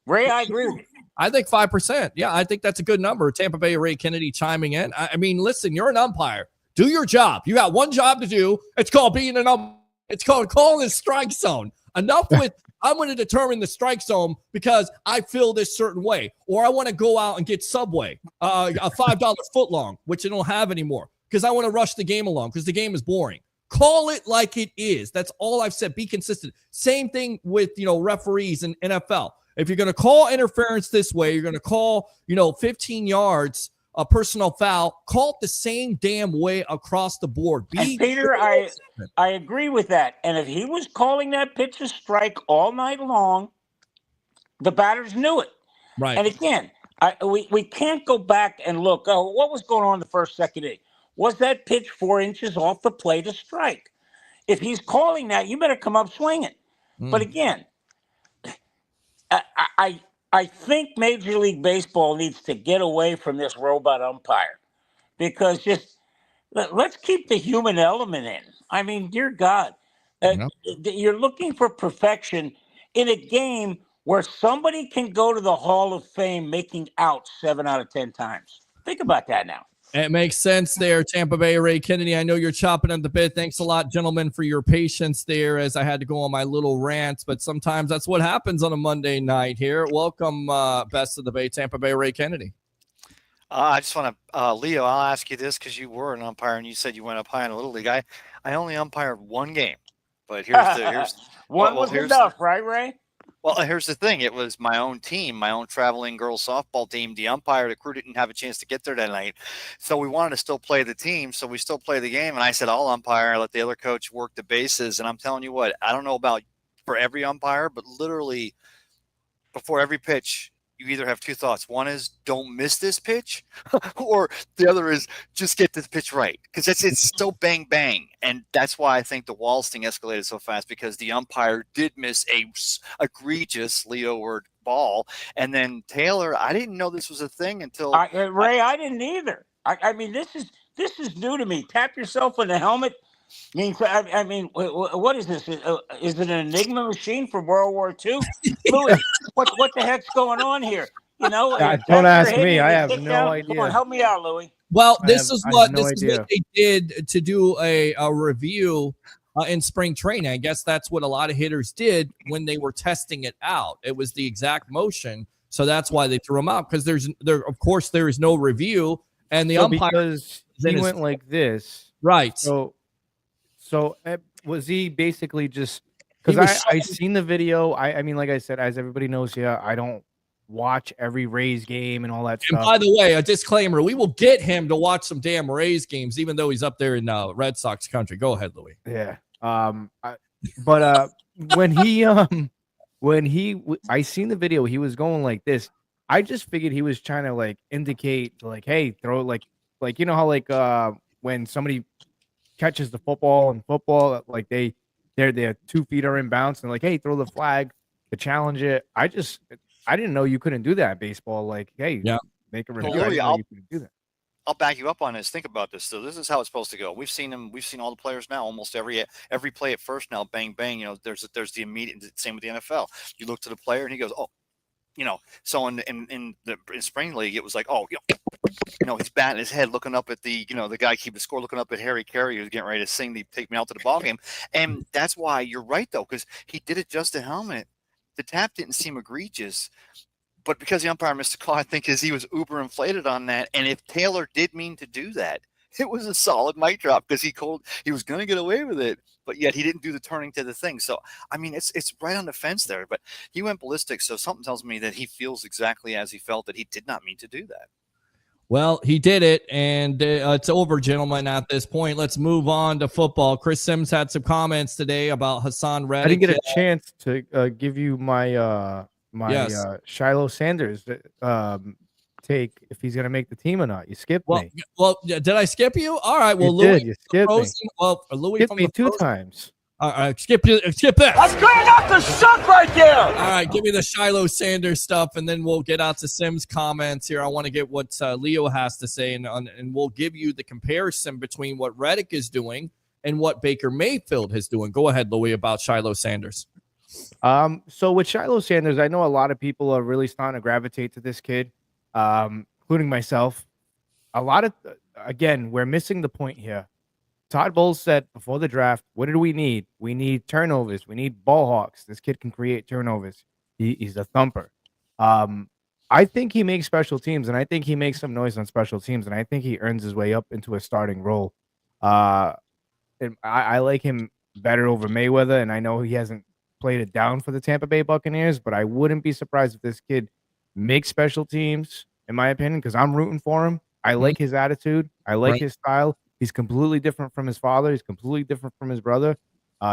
L: Ray, I agree with you.
A: I think 5%. Yeah, I think that's a good number. Tampa Bay, Ray Kennedy chiming in. I mean, listen, you're an umpire. Do your job. You got one job to do. It's called being an umpire. It's called calling the strike zone. Enough with, I'm going to determine the strike zone because I feel this certain way. Or I want to go out and get Subway, a $5 footlong, which I don't have anymore because I want to rush the game along because the game is boring. Call it like it is. That's all I've said. Be consistent. Same thing with, referees in NFL. If you're going to call interference this way, you're going to call, 15 yards, a personal foul, call it the same damn way across the board.
L: And Peter, I agree with that. And if he was calling that pitch a strike all night long, the batters knew it.
A: Right.
L: And again, we can't go back and look, what was going on in the first, second inning? Was that pitch 4 inches off the plate a strike? If he's calling that, you better come up swinging. But again, I think Major League Baseball needs to get away from this robot umpire because just let's keep the human element in. I mean, dear God, you're looking for perfection in a game where somebody can go to the Hall of Fame making out 7 out of 10 times. Think about that now.
A: It makes sense there, Tampa Bay Ray Kennedy. I know you're chopping at the bit. Thanks a lot, gentlemen, for your patience there as I had to go on my little rant. But sometimes that's what happens on a Monday night here. Welcome, Best of the Bay, Tampa Bay Ray Kennedy.
M: I just want to, Leo, I'll ask you this because you were an umpire and you said you went up high in a Little League. I only umpired one game, but here's
L: one was enough, right, Ray?
M: Well, here's the thing. It was my own team, my own traveling girls softball team. The umpire, the crew didn't have a chance to get there that night. So we wanted to still play the team. So we still play the game. And I said, I'll umpire, let the other coach work the bases. And I'm telling you what, I don't know about for every umpire, but literally before every pitch, you either have two thoughts. One is don't miss this pitch, or the other is just get this pitch right. Because it's so bang, bang. And that's why I think the Walls thing escalated so fast, because the umpire did miss a egregious Leo word ball. And then Taylor, I didn't know this was a thing until
L: Ray, I didn't either. I mean, this is new to me. Tap yourself in the helmet. I mean, what is this? Is it an Enigma machine from World War II? Louie, what the heck's going on here? You know,
E: don't ask me. I have no idea.
L: Come on, help me out, Louie.
A: Well, this is what they did to do a review in spring training. I guess that's what a lot of hitters did when they were testing it out. It was the exact motion, so that's why they threw him out, because of course there is no review, and the umpire
E: because he went like this,
A: right?
E: So was he basically just because I seen the video? I mean, like I said, as everybody knows here, I don't watch every Rays game and all that stuff.
A: And by the way, a disclaimer: we will get him to watch some damn Rays games, even though he's up there in Red Sox country. Go ahead, Louie.
E: Yeah. But when I seen the video, he was going like this. I just figured he was trying to like indicate like, hey, throw like you know how when somebody catches the football in football, like their 2 feet are in bounds and like, hey, throw the flag to challenge it. I didn't know you couldn't do that in baseball. Like, hey, make a review. I didn't know you couldn't do that.
M: I'll back you up on this. Think about this. So this is how it's supposed to go. We've seen all the players now. Almost every play at first now, bang bang. You know, there's the immediate same with the NFL. You look to the player and he goes, oh, you know. So in spring league, it was like, oh, he's batting his head, looking up at the guy keeping score, looking up at Harry Carey, who's getting ready to sing the "Take Me Out to the Ball Game." And that's why you're right though, because he did adjust the helmet. The tap didn't seem egregious. But because the umpire missed a call, I think he was uber inflated on that. And if Taylor did mean to do that, it was a solid mic drop, because he was going to get away with it, but yet he didn't do the turning to the thing. So, I mean, it's right on the fence there, but he went ballistic. So something tells me that he feels exactly as he felt, that he did not mean to do that.
A: Well, he did it, and it's over, gentlemen, at this point. Let's move on to football. Chris Sims had some comments today about Hassan Reddick.
E: I didn't get a chance to give you my Shilo Sanders take if he's going to make the team or not. You skipped me.
A: Well, did I skip you? All right. Well, Louie,
E: you skipped me.
A: Well, Louie
E: skipped
A: from
E: me
A: the
E: 2 times.
A: All right, skip that.
I: I'm trying not to suck right there.
A: All right, give me the Shilo Sanders stuff, and then we'll get out to Sims' comments here. I want to get what Leo has to say, and we'll give you the comparison between what Reddick is doing and what Baker Mayfield is doing. Go ahead, Louie, about Shilo Sanders.
E: So with Shilo Sanders, I know a lot of people are really starting to gravitate to this kid, including myself. Again, we're missing the point here. Todd Bowles said before the draft, what do we need? We need turnovers. We need ball hawks. This kid can create turnovers. He's a thumper. I think he makes special teams, and I think he makes some noise on special teams, and I think he earns his way up into a starting role. And I like him better over Mayweather, and I know he hasn't played it down for the Tampa Bay Buccaneers, but I wouldn't be surprised if this kid makes special teams, in my opinion, because I'm rooting for him. I like his attitude. I like his style. He's completely different from his father. He's completely different from his brother.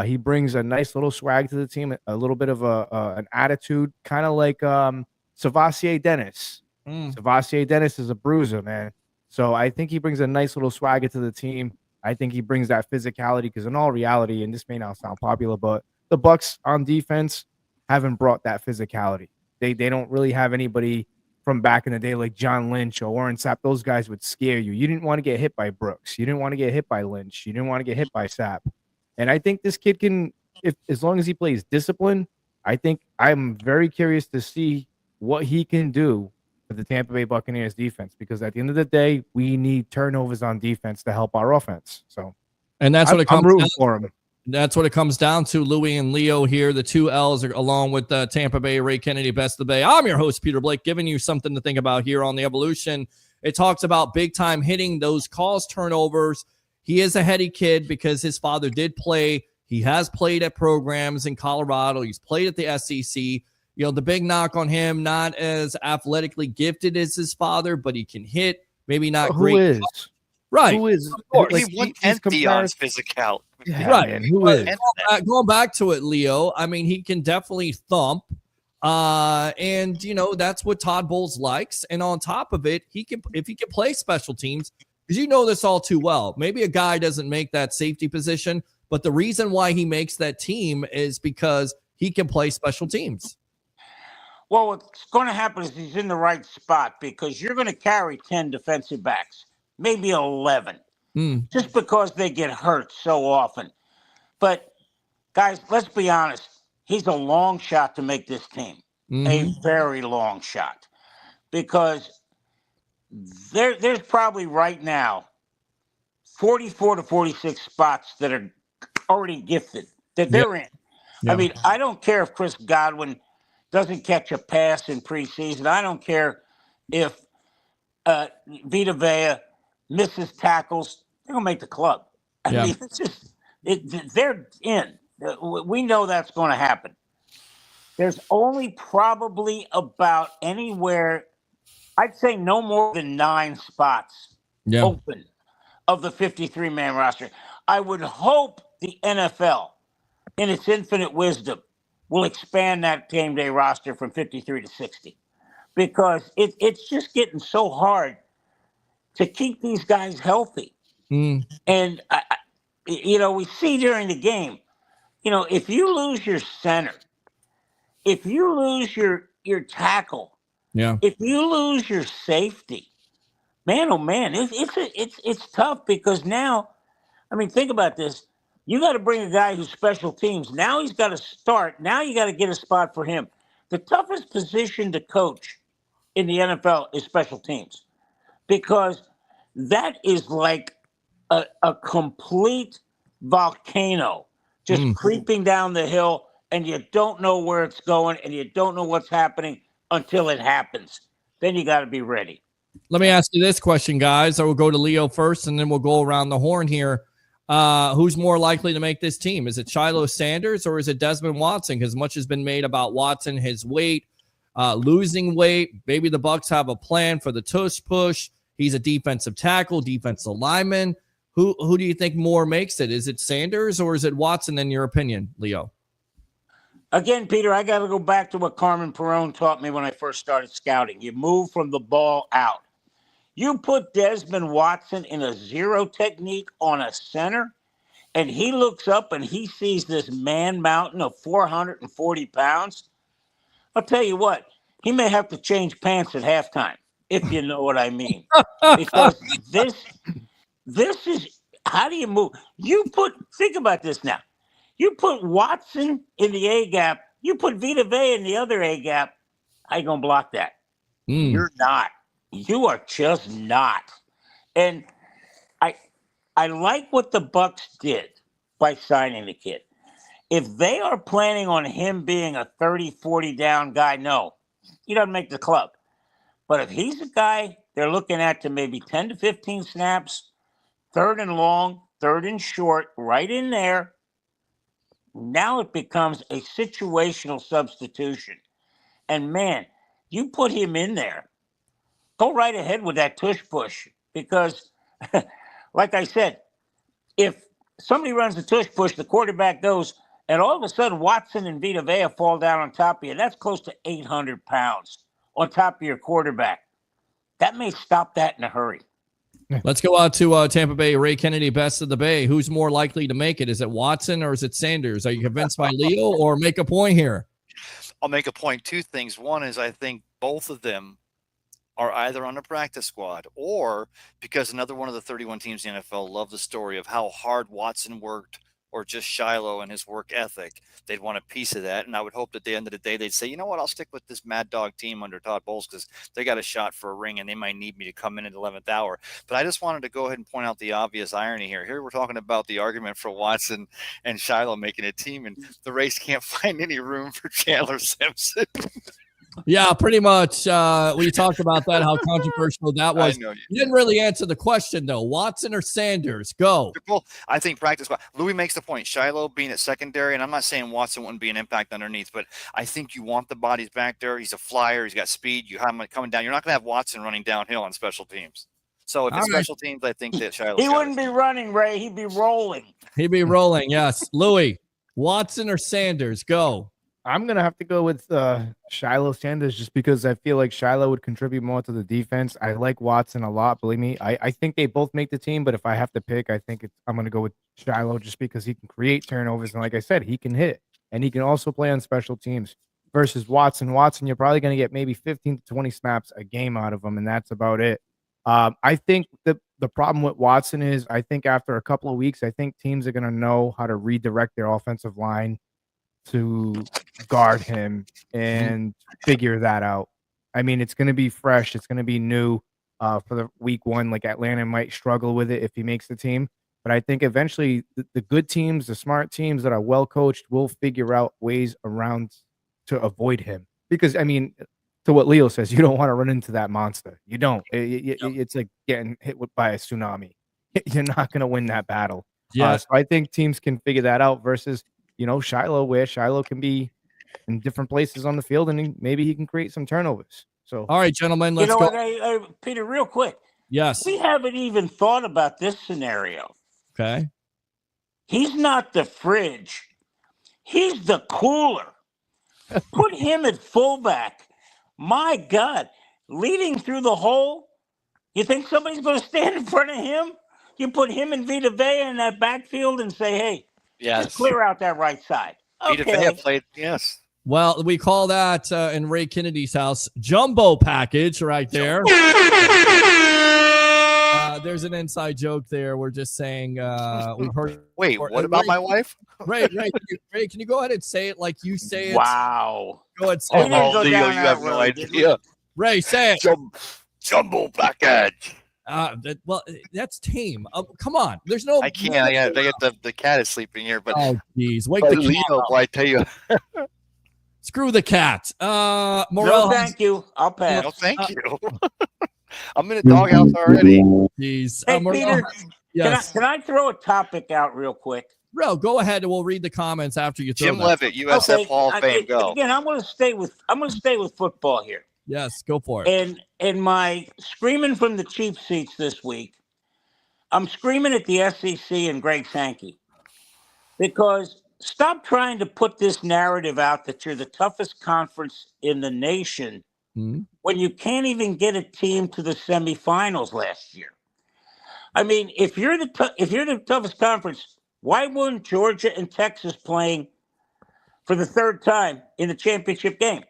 E: He brings a nice little swag to the team, a little bit of an attitude, kind of like Savassier Dennis. Savassier Dennis is a bruiser, man. So I think he brings a nice little swagger to the team. I think he brings that physicality, because in all reality, and this may not sound popular, but the Bucs on defense haven't brought that physicality. They don't really have anybody from back in the day like John Lynch or Warren Sapp. Those guys would scare you. You didn't want to get hit by Brooks. You didn't want to get hit by Lynch. You didn't want to get hit by Sapp. And I think this kid can, as long as he plays discipline, I think I'm very curious to see what he can do for the Tampa Bay Buccaneers defense, because at the end of the day, we need turnovers on defense to help our offense. So,
A: and that's what it
E: I'm
A: comes
E: rooting
A: down
E: for him.
A: That's what it comes down to. Louie and Leo here, the two L's, are, along with Tampa Bay, Ray Kennedy, Best of the Bay. I'm your host, Peter Blake, giving you something to think about here on the Evolution. It talks about big time hitting, those cause turnovers. He is a heady kid because his father did play. He has played at programs in Colorado. He's played at the SEC. You know, the big knock on him, not as athletically gifted as his father, but he can hit. Maybe not
E: Who
A: great.
E: is?
A: Right.
E: Who is?
A: course.
E: Like,
M: He won
E: he's
M: 10 Dion's physical.
E: Yeah,
A: Right.
E: man, who
A: But
E: is?
A: going back to it, Leo, I mean, he can definitely thump. And you know, that's what Todd Bowles likes. And on top of it, if he can play special teams, because you know this all too well. Maybe a guy doesn't make that safety position, but the reason why he makes that team is because he can play special teams.
L: Well, what's going to happen is he's in the right spot because you're going to carry 10 defensive backs, maybe 11, just because they get hurt so often. But, guys, let's be honest. He's a long shot to make this team, a very long shot, because there's probably right now 44 to 46 spots that are already gifted, that they're in.
A: Yeah.
L: I mean, I don't care if Chris Godwin doesn't catch a pass in preseason. I don't care if Vita Vea misses tackles. They're going to make the club. I mean, it's just, they're in. We know that's going to happen. There's only probably about anywhere, I'd say no more than 9 spots open of the 53-man roster. I would hope the NFL, in its infinite wisdom, will expand that game day roster from 53 to 60, because it's just getting so hard to keep these guys healthy. And, you know, we see during the game, you know, if you lose your center, if you lose your tackle, if you lose your safety, man, oh man, it's tough, because now, I mean, think about this. You got to bring a guy who's special teams. Now he's got to start. Now you got to get a spot for him. The toughest position to coach in the NFL is special teams, because that is like a complete volcano just creeping down the hill, and you don't know where it's going, and you don't know what's happening until it happens. Then you got to be ready.
A: Let me ask you this question, guys. I will go to Leo first, and then we'll go around the horn here. Who's more likely to make this team? Is it Shilo Sanders or is it Desmond Watson? Because much has been made about Watson, his weight, losing weight. Maybe the Bucs have a plan for the tush push. He's a defensive tackle, defensive lineman. Who do you think more makes it? Is it Sanders or is it Watson, in your opinion, Leo?
L: Again, Peter, I got to go back to what Carmen Perone taught me when I first started scouting. You move from the ball out. You put Desmond Watson in a zero technique on a center, and he looks up and he sees this man mountain of 440 pounds. I'll tell you what, he may have to change pants at halftime, if you know what I mean. Because this is, how do you move? Think about this now. You put Watson in the A gap, you put Vita Vea in the other A gap, how you going to block that? You're not. You are just not. And I like what the Bucs did by signing the kid. If they are planning on him being a 30, 40 down guy, no, he doesn't make the club. But if he's a guy they're looking at to maybe 10 to 15 snaps, 3rd and long, 3rd and short, right in there, now it becomes a situational substitution. And man, you put him in there, go right ahead with that tush push, because like I said, if somebody runs the tush push, the quarterback goes, and all of a sudden Watson and Vita Vea fall down on top of you, that's close to 800 pounds on top of your quarterback. That may stop that in a hurry.
A: Let's go out to Tampa Bay. Ray Kennedy, Best of the Bay. Who's more likely to make it? Is it Watson or is it Sanders? Are you convinced by Leo, or make a point here?
M: I'll make a point. 2 things. One is I think both of them are either on the practice squad, or because another one of the 31 teams in the NFL love the story of how hard Watson worked or just Shilo and his work ethic. They'd want a piece of that. And I would hope that at the end of the day, they'd say, you know what, I'll stick with this Mad Dog team under Todd Bowles because they got a shot for a ring and they might need me to come in at the 11th hour. But I just wanted to go ahead and point out the obvious irony here. Here we're talking about the argument for Watson and Shilo making a team, and the race can't find any room for Chandler Simpson.
A: Yeah, pretty much. We talked about that, how controversial that was.
M: I know
A: You didn't really answer the question, though. Watson or Sanders? Go.
M: Well, I think practice. Louie makes the point. Shilo being at secondary, and I'm not saying Watson wouldn't be an impact underneath, but I think you want the bodies back there. He's a flyer. He's got speed. You have him coming down. You're not going to have Watson running downhill on special teams. So if it's special teams, I think that Shilo.
L: He wouldn't be running, Ray. He'd be rolling.
A: He'd be rolling, yes. Louie, Watson or Sanders? Go.
E: I'm going to have to go with Shilo Sanders just because I feel like Shilo would contribute more to the defense. I like Watson a lot. Believe me, I think they both make the team, but if I have to pick, I think I'm going to go with Shilo just because he can create turnovers. And like I said, he can hit and he can also play on special teams versus Watson. Watson, you're probably going to get maybe 15 to 20 snaps a game out of him, and that's about it. I think the problem with Watson is I think after a couple of weeks, I think teams are going to know how to redirect their offensive line to guard him and figure that out. I mean, it's going to be fresh. It's going to be new for the week one. Like Atlanta might struggle with it if he makes the team. But I think eventually the good teams, the smart teams that are well coached will figure out ways around to avoid him. Because, I mean, to what Leo says, you don't want to run into that monster. You don't. It's like getting hit by a tsunami. You're not going to win that battle.
A: Yeah.
E: So I think teams can figure that out versus Shilo, where Shilo can be in different places on the field and maybe he can create some turnovers. So,
A: all right, gentlemen, let's go.
L: What, Peter, real quick.
A: Yes.
L: We haven't even thought about this scenario.
A: Okay.
L: He's not the fridge. He's the cooler. Put him at fullback. My God. Leading through the hole. You think somebody's going to stand in front of him? You put him and Vita Vea in that backfield and say, hey, just clear out that right side.
M: Vita Vea played, yes.
A: Well, we call that in Ray Kennedy's house jumbo package right there. There's an inside joke there. We're just saying we've heard.
M: Wait, what about my wife?
A: Ray, can you go ahead and say it like you say it?
L: Wow.
A: Go ahead. Say it.
M: Leo, you have no idea.
A: Ray, say it.
M: Jumbo package.
A: Well, that's tame. Come on. There's no.
M: I can't. Yeah, the cat is sleeping here. But
A: oh, geez. Wake the cat
M: Leo,
A: up.
M: I tell you.
A: Screw the cat.
L: No,
A: Morel.
L: thank you. I'll pass.
M: No, thank you. I'm in a doghouse already.
A: Jeez.
L: Hey,
A: Morel,
L: Peter,
A: yes.
L: can I throw a topic out real quick?
A: Bro, go ahead and we'll read the comments after you throw
M: Jim
A: that.
M: Levitt, USF Hall of Fame. Go.
L: Again, I'm going to stay with football here.
A: Yes, go for it.
L: And my screaming from the cheap seats this week, I'm screaming at the SEC and Greg Sankey because stop trying to put this narrative out that you're the toughest conference in the nation when you can't even get a team to the semifinals last year. I mean, if you're the toughest conference, why weren't Georgia and Texas playing for the third time in the championship game?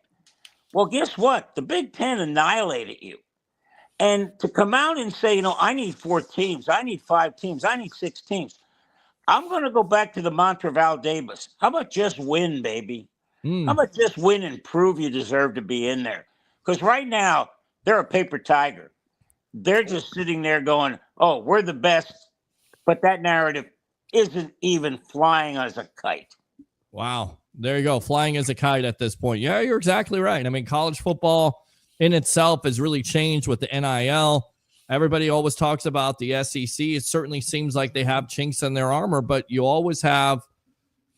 L: Well, guess what? The Big Ten annihilated you. And to come out and say, I need 4 teams, I need 5 teams, I need 6 teams. I'm going to go back to the mantra of Al Davis. How about just win, baby? How about just win and prove you deserve to be in there? Because right now, they're a paper tiger. They're just sitting there going, oh, we're the best. But that narrative isn't even flying as a kite.
A: Wow. There you go. Flying as a kite at this point. Yeah, you're exactly right. I mean, college football in itself has really changed with the NIL. Everybody always talks about the SEC. It certainly seems like they have chinks in their armor, but you always have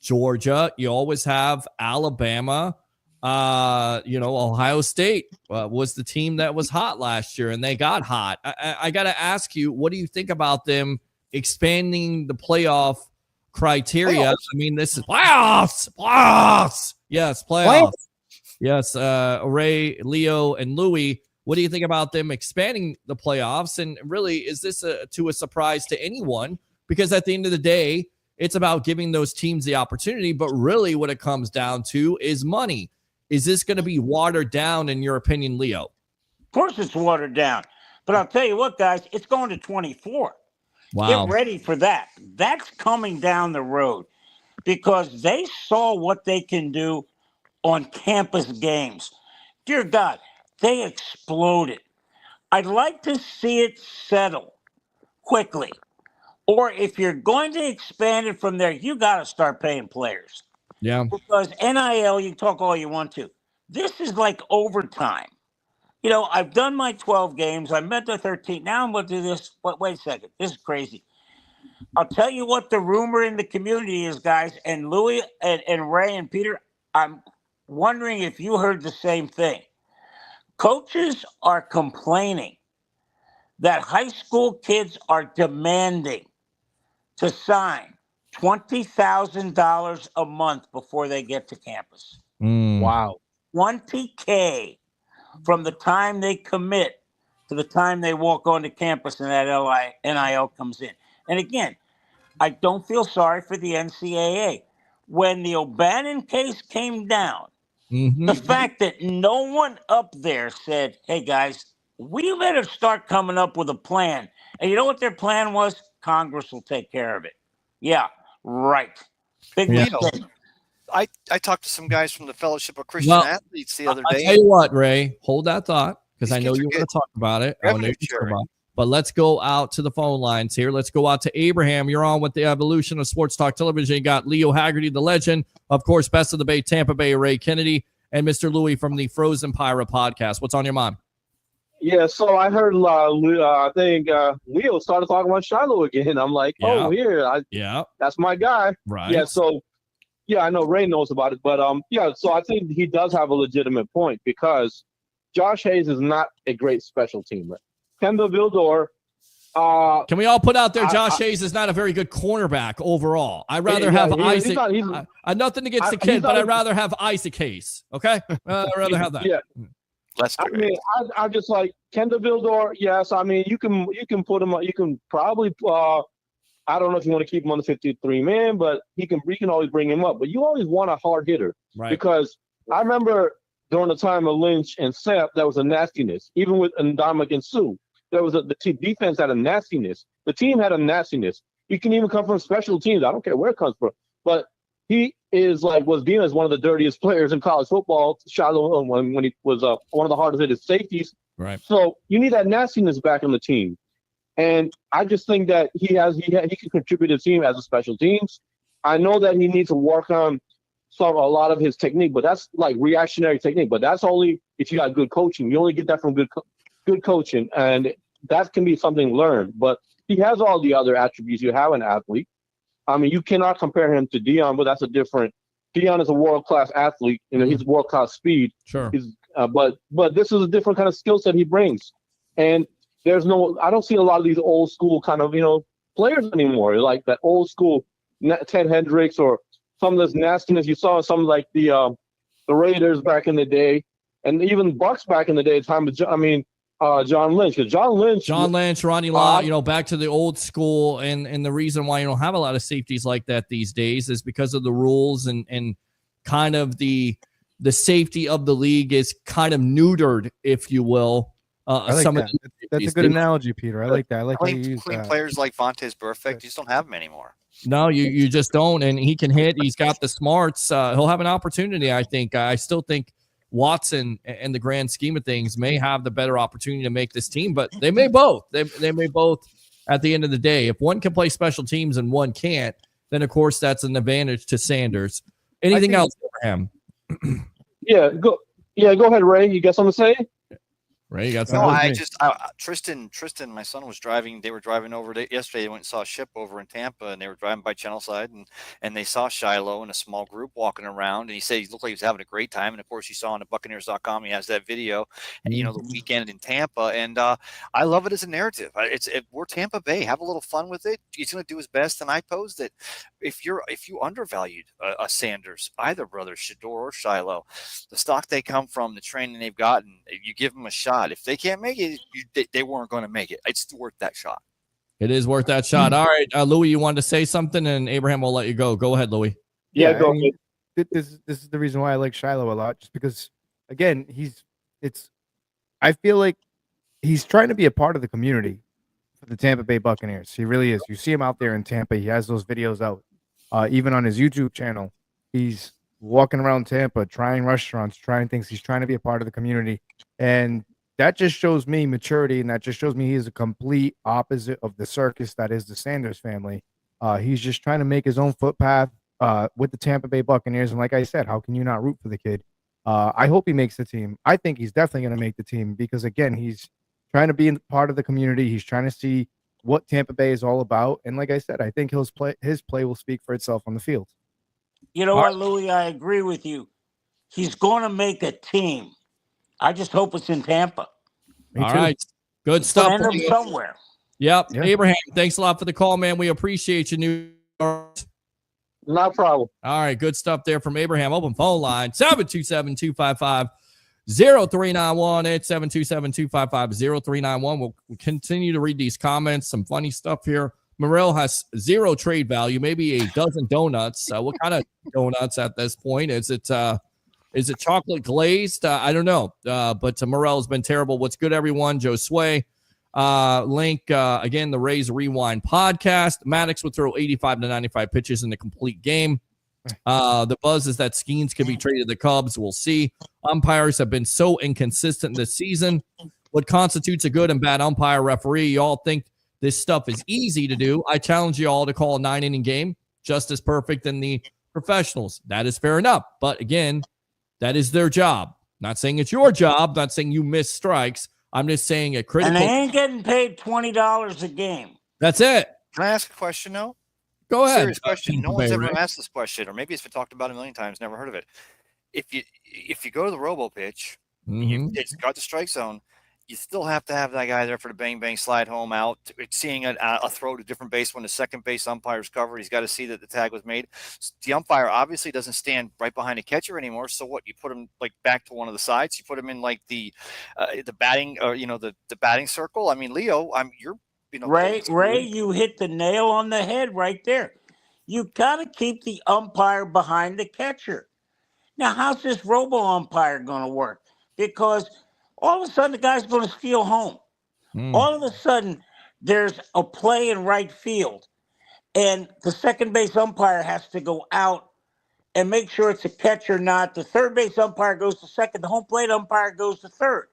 A: Georgia. You always have Alabama. Ohio State was the team that was hot last year, and they got hot. I got to ask you, what do you think about them expanding the playoff criteria? I mean, this is playoffs. Yes, playoffs. Yes, Ray, Leo, and Louie. What do you think about them expanding the playoffs? And really, is this to a surprise to anyone? Because at the end of the day, it's about giving those teams the opportunity. But really, what it comes down to is money. Is this going to be watered down, in your opinion, Leo?
L: Of course it's watered down. But I'll tell you what, guys, it's going to 24.
A: Wow.
L: Get ready for that. That's coming down the road. because they saw what they can do on campus games. Dear God, they exploded. I'd like to see it settle quickly. Or if you're going to expand it from there, you got to start paying players.
A: Yeah.
L: Because NIL, you talk all you want to. This is like overtime. You know, I've done my 12 games. I met the 13. Now I'm going to do this. Wait a second. This is crazy. I'll tell you what the rumor in the community is, guys. And Louie and Ray and Peter, I'm wondering if you heard the same thing. Coaches are complaining that high school kids are demanding to sign $20,000 a month before they get to campus.
E: Wow.
L: $20K from the time they commit to the time they walk onto campus and that NIL comes in. And again, I don't feel sorry for the NCAA. When the O'Bannon case came down, the fact that no one up there said, hey, guys, we better start coming up with a plan. And you know what their plan was? Congress will take care of it. Yeah, right. Big mistake.
M: I talked to some guys from the Fellowship of Christian Athletes the other day.
A: I'll tell you what, Ray, hold that thought because I know you want to talk about it. But let's go out to the phone lines here. Let's go out to Abraham. You're on with the evolution of Sports Talk Television. You got Leo Haggerty, the legend, of course, Best of the Bay, Tampa Bay, Ray Kennedy, and Mr. Louie from the Frozen Pirate podcast. What's on your mind?
G: Yeah, so I heard, I think Leo started talking about Shilo again. I'm like, oh, here. That's my guy.
A: Right.
G: Yeah, so, yeah, I know Ray knows about it. But, yeah, so I think he does have a legitimate point because Josh Hayes is not a great special teamer. Kendall Vildor.
A: Can we all put out there Josh Hayes is not a very good cornerback overall? I'd rather have Isaac. Nothing against the kid, but I'd rather have Isaac Hayes. Okay? I'd rather have that.
G: Yeah. I'm just like Kendall Vildor. Yes, I mean you can put him. You can probably. I don't know if you want to keep him on the 53 man, but we can always bring him up. But you always want a hard hitter, right? Because I remember during the time of Lynch and Sepp, there was a nastiness. Even with Ndamuk and Sue, there was the team defense had a nastiness. The team had a nastiness. You can even come from special teams. I don't care where it comes from, but he was deemed as one of the dirtiest players in college football. Shilo when he was one of the hardest hit safeties.
A: Right.
G: So you need that nastiness back on the team, and I just think that he can contribute to the team as a special teams. I know that he needs to work on a lot of his technique, but that's like reactionary technique. But that's only if you got good coaching. You only get that from good coaching, and that can be something learned. But he has all the other attributes you have an athlete. I mean, you cannot compare him to Dion, but that's a different. Dion is a world-class athlete. You know, he's world-class speed.
A: Sure.
G: But this is a different kind of skill set he brings. And I don't see a lot of these old school kind of, players anymore. Like that old school Ted Hendricks or some of this nastiness you saw in some like the Raiders back in the day, and even Bucs back in the day. John Lynch.
A: John Lynch, Ronnie Lott, back to the old school. And the reason why you don't have a lot of safeties like that these days is because of the rules and kind of the safety of the league is kind of neutered, if you will.
E: That's a good analogy, Peter. I like that. I like how you use
M: that. Players like Vontaze Burfict, you just don't have them anymore.
A: No, you just don't. And he can hit. He's got the smarts. He'll have an opportunity, I think. I still think Watson, in the grand scheme of things, may have the better opportunity to make this team, but they may both. They may both at the end of the day. If one can play special teams and one can't, then, of course, that's an advantage to Sanders. Anything else, Abraham?
G: Go ahead, Ray. You got something to say?
A: Ray, you got something to
M: say? Tristan, my son was driving. They were driving over yesterday. They went and saw a ship over in Tampa, and they were driving by Channelside, and they saw Shilo in a small group walking around. And he said he looked like he was having a great time. And of course, he saw on the Buccaneers.com, he has that video, and the weekend in Tampa. And I love it as a narrative. We're Tampa Bay. Have a little fun with it. He's going to do his best. And I posed that if you undervalued a Sanders, either brother, Shador or Shilo, the stock they come from, the training they've gotten, you give them a shot. If they can't make it, they weren't going to make it. It's worth that shot.
A: It is worth that shot. All right, Louie, you wanted to say something, and Abraham will let you go. Go ahead, Louie.
G: Go ahead.
E: This is the reason why I like Shilo a lot, just because, again, I feel like he's trying to be a part of the community for the Tampa Bay Buccaneers. He really is. You see him out there in Tampa. He has those videos out. Even on his YouTube channel, he's walking around Tampa, trying restaurants, trying things. He's trying to be a part of the community. And that just shows me maturity, and that just shows me he is a complete opposite of the circus that is the Sanders family. He's just trying to make his own footpath with the Tampa Bay Buccaneers. And like I said, how can you not root for the kid? I hope he makes the team. I think he's definitely going to make the team because, again, he's trying to be part of the community. He's trying to see what Tampa Bay is all about. And like I said, I think his play will speak for itself on the field.
L: You know what, Louie? I agree with you. He's going to make a team. I just hope it's in Tampa.
A: All right. Good stuff.
L: End up somewhere.
A: Yep. Abraham, thanks a lot for the call, man. We appreciate you.
G: No problem.
A: All right. Good stuff there from Abraham. Open phone line 727-255-0391. It's 727-255-0391. We'll continue to read these comments. Some funny stuff here. Morel has zero trade value, maybe a dozen donuts. What kind of donuts at this point? Is it chocolate glazed? I don't know. But Morel has been terrible. What's good, everyone? Joe Sway. Link, again, the Rays Rewind podcast. Maddox would throw 85 to 95 pitches in the complete game. The buzz is that Skeens could be traded to the Cubs. We'll see. Umpires have been so inconsistent this season. What constitutes a good and bad umpire referee? You all think this stuff is easy to do. I challenge you all to call a 9-inning game just as perfect than the professionals. That is fair enough. But again, that is their job. Not saying it's your job. Not saying you miss strikes. I'm just saying a critical.
L: And they ain't getting paid $20 a game.
A: That's it.
M: Can I ask a question, though?
A: Go ahead.
M: Serious question. No one's ever asked this question, or maybe it's been talked about a million times, never heard of it. If you go to the robo pitch, it's got the strike zone, you still have to have that guy there for the bang slide home out. Seeing a throw to different base when the second base umpire's covered, he's got to see that the tag was made. The umpire obviously doesn't stand right behind the catcher anymore. So what? You put him like back to one of the sides. You put him in like the batting or the batting circle. I mean, Leo,
L: Ray, you hit the nail on the head right there. You got to keep the umpire behind the catcher. Now, how's this robo umpire going to work? Because all of a sudden, the guy's going to steal home. All of a sudden, there's a play in right field, and the second base umpire has to go out and make sure it's a catcher, not the third base umpire goes to second. The home plate umpire goes to third.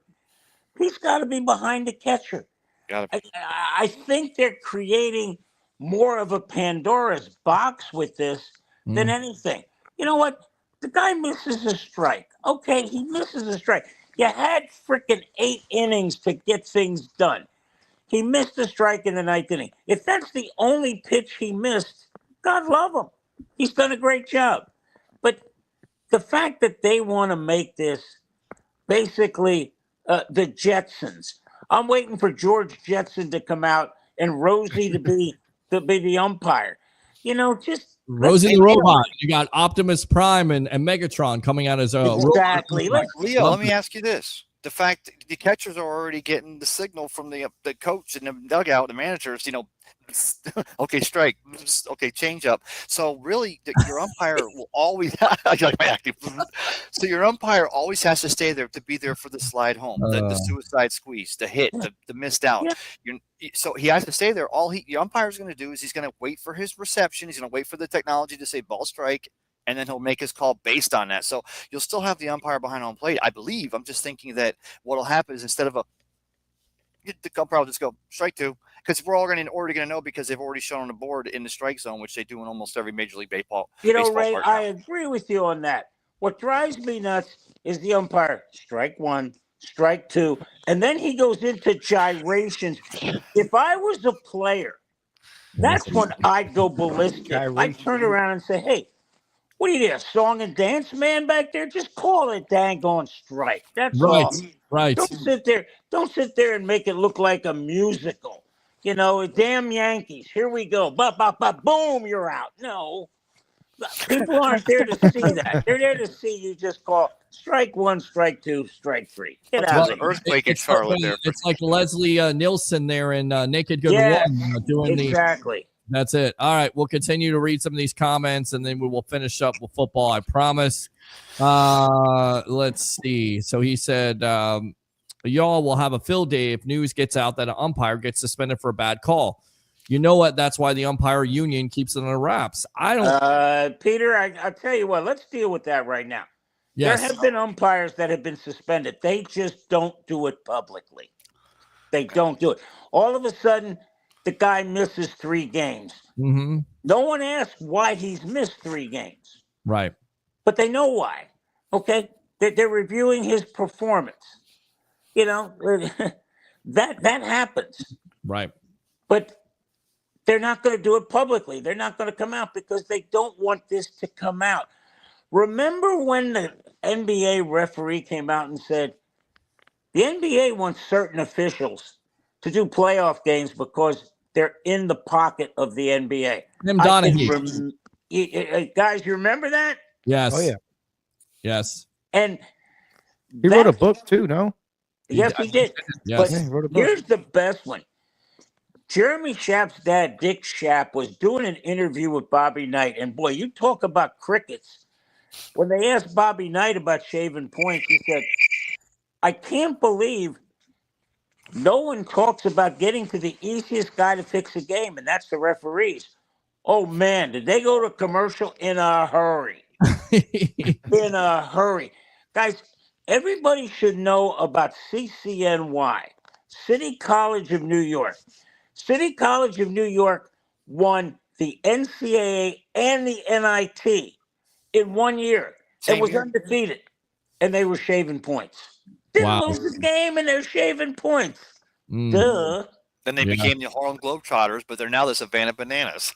L: He's got to be behind the catcher. I think they're creating more of a Pandora's box with this than anything. You know what? The guy misses a strike. Okay, he misses a strike. You had freaking 8 innings to get things done. He missed a strike in the 9th inning. If that's the only pitch he missed, God love him. He's done a great job. But the fact that they want to make this basically the Jetsons. I'm waiting for George Jetson to come out and Rosie to be the umpire. Just
A: Rosie the robot. You got Optimus Prime and Megatron coming out as a
L: exactly.
M: Leo, let me ask you this: the fact the catchers are already getting the signal from the coach in the dugout, the managers, okay, strike, okay, change up. So really, your umpire will always. So your umpire always has to stay there to be there for the slide home, the suicide squeeze, the hit, the missed out. So he has to stay there. The umpire is going to do is he's going to wait for his reception. He's going to wait for the technology to say ball strike, and then he'll make his call based on that. So you'll still have the umpire behind home plate, I believe. I'm just thinking that what'll happen is instead of the umpire will just go strike 2, because we're already going to know because they've already shown on the board in the strike zone, which they do in almost every Major League Baseball.
L: Ray, I agree with you on that. What drives me nuts is the umpire strike 1, strike 2, and then he goes into gyrations. If I was a player, that's when I'd go ballistic. I'd turn around and say, hey, what are you there, song and dance man back there? Just call it dang-on strike. That's all.
A: Right.
L: Don't sit there and make it look like a musical. Damn Yankees. Here we go. Boom, you're out. No. People aren't there to see that. They're there to see you just call strike 1, strike 2, strike 3. Get out of here.
M: Earthquake in Charlotte there.
A: It's like Leslie Nielsen there in Naked Good One doing
L: exactly.
A: That's it. All right, we'll continue to read some of these comments, and then we will finish up with football, I promise. Let's see. So he said, y'all will have a field day if news gets out that an umpire gets suspended for a bad call. you know what? That's why the umpire union keeps it under wraps. I don't.
L: Peter, I'll tell you what. Let's deal with that right now.
A: Yes.
L: There have been umpires that have been suspended. They just don't do it publicly. They don't do it. All of a sudden, the guy misses 3 games.
A: Mm-hmm.
L: No one asks why he's missed 3 games.
A: Right.
L: But they know why. Okay? They're reviewing his performance. You know, that happens.
A: Right.
L: But they're not going to do it publicly. They're not going to come out because they don't want this to come out. Remember when the NBA referee came out and said, the NBA wants certain officials to do playoff games because they're in the pocket of the NBA.
A: Tim Donaghy.
L: Guys, you remember that?
A: Yes.
E: Oh, yeah.
A: Yes.
L: And
E: he wrote a book too, no?
L: Yes, he did.
A: Yes.
L: But
E: Yeah, he wrote a book.
L: here's the best one. Jeremy Schaap's dad, Dick Schaap, was doing an interview with Bobby Knight. And boy, you talk about crickets. When they asked Bobby Knight about shaving points, he said, I can't believe no one talks about getting to the easiest guy to fix a game, and that's the referees. Oh, man, did they go to commercial in a hurry? In a hurry. Guys, everybody should know about CCNY, City College of New York. City College of New York won the NCAA and the NIT in 1 year. It was undefeated, and they were shaving points. Didn't lose the game, and they're shaving points. Duh.
M: Then they became the Harlem Globetrotters, but they're now the Savannah Bananas.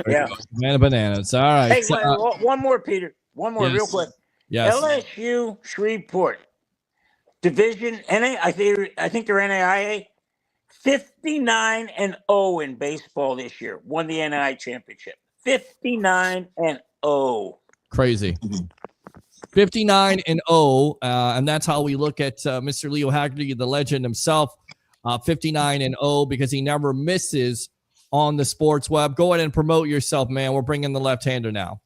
L: Yeah.
A: Savannah Bananas. All right.
L: Hey, one more, Peter. One more, real quick.
A: Yes.
L: LSU Shreveport Division NA. I think they're NAIA. 59-0 in baseball this year. Won the NAIA championship. 59-0.
A: Crazy. 59-0, and that's how we look at Mr. Leo Haggerty, the legend himself. 59-0 because he never misses on the sports web. Go ahead and promote yourself, man. We're bringing the left-hander now.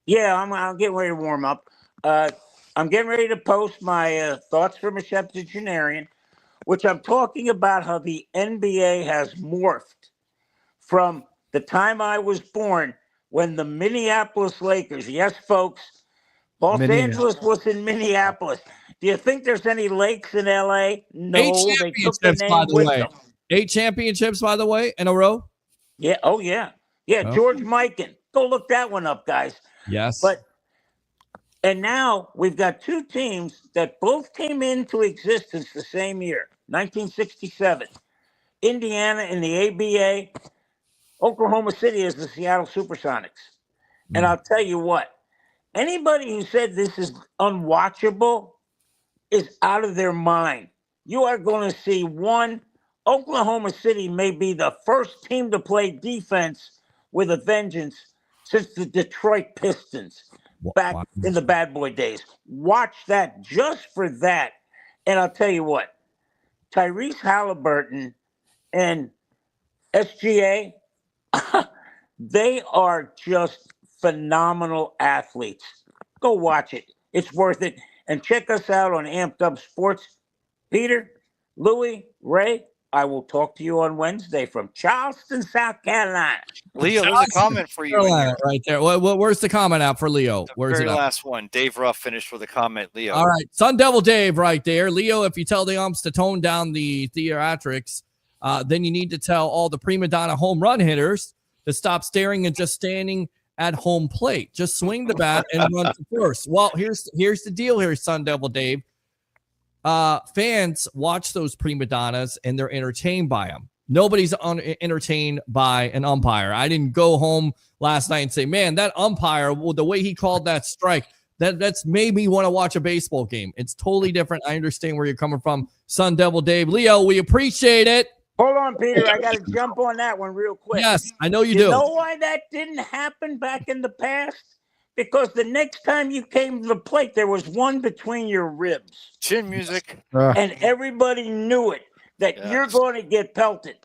L: Yeah, I'm getting ready to warm up. I'm getting ready to post my thoughts from a septuagenarian, which I'm talking about how the NBA has morphed from the time I was born when the Minneapolis Lakers, yes, folks, Los Angeles was in Minneapolis. Do you think there's any lakes in L.A.? No,
A: 8
L: they took the
A: championships,
L: name
A: by the
L: with
A: way.
L: them.
A: 8 championships, by the way, in a row.
L: Yeah. Oh, yeah. Yeah.
A: Oh.
L: George Mikan. Go look that one up, guys.
A: Yes.
L: And now we've got 2 teams that both came into existence the same year, 1967. Indiana in the ABA. Oklahoma City is the Seattle Supersonics. And I'll tell you what. Anybody who said this is unwatchable is out of their mind. You are going to see Oklahoma City may be the first team to play defense with a vengeance since the Detroit Pistons back in the bad boy days. Watch that just for that. And I'll tell you what, Tyrese Halliburton and SGA, they are just phenomenal athletes. Go watch it. It's worth it. And check us out on Amped Up Sports. Peter, Louie, Ray, I will talk to you on Wednesday from Charleston, South Carolina.
M: Leo, there's a comment for you.
A: Right there. Where's the comment out for Leo? Where's
M: Very
A: it at?
M: last one. Dave Ruff finished with a comment. Leo.
A: All right. Sun Devil Dave right there. Leo, if you tell the umps to tone down the theatrics, then you need to tell all the prima donna home run hitters to stop staring and just standing at home plate. Just swing the bat and run to first. Well, here's the deal here, Sun Devil Dave. Fans watch those prima donnas and they're entertained by them. Nobody's entertained by an umpire. I didn't go home last night and say, man, that umpire, well, the way he called that strike, that's made me want to watch a baseball game. It's totally different. I understand where you're coming from, Sun Devil Dave. Leo, we appreciate it.
L: Hold on, Peter. I got to jump on that one real quick.
A: Yes, I know you do.
L: You know why that didn't happen back in the past? Because the next time you came to the plate, there was one between your ribs.
M: Chin music.
L: And everybody knew it, that you're going to get pelted.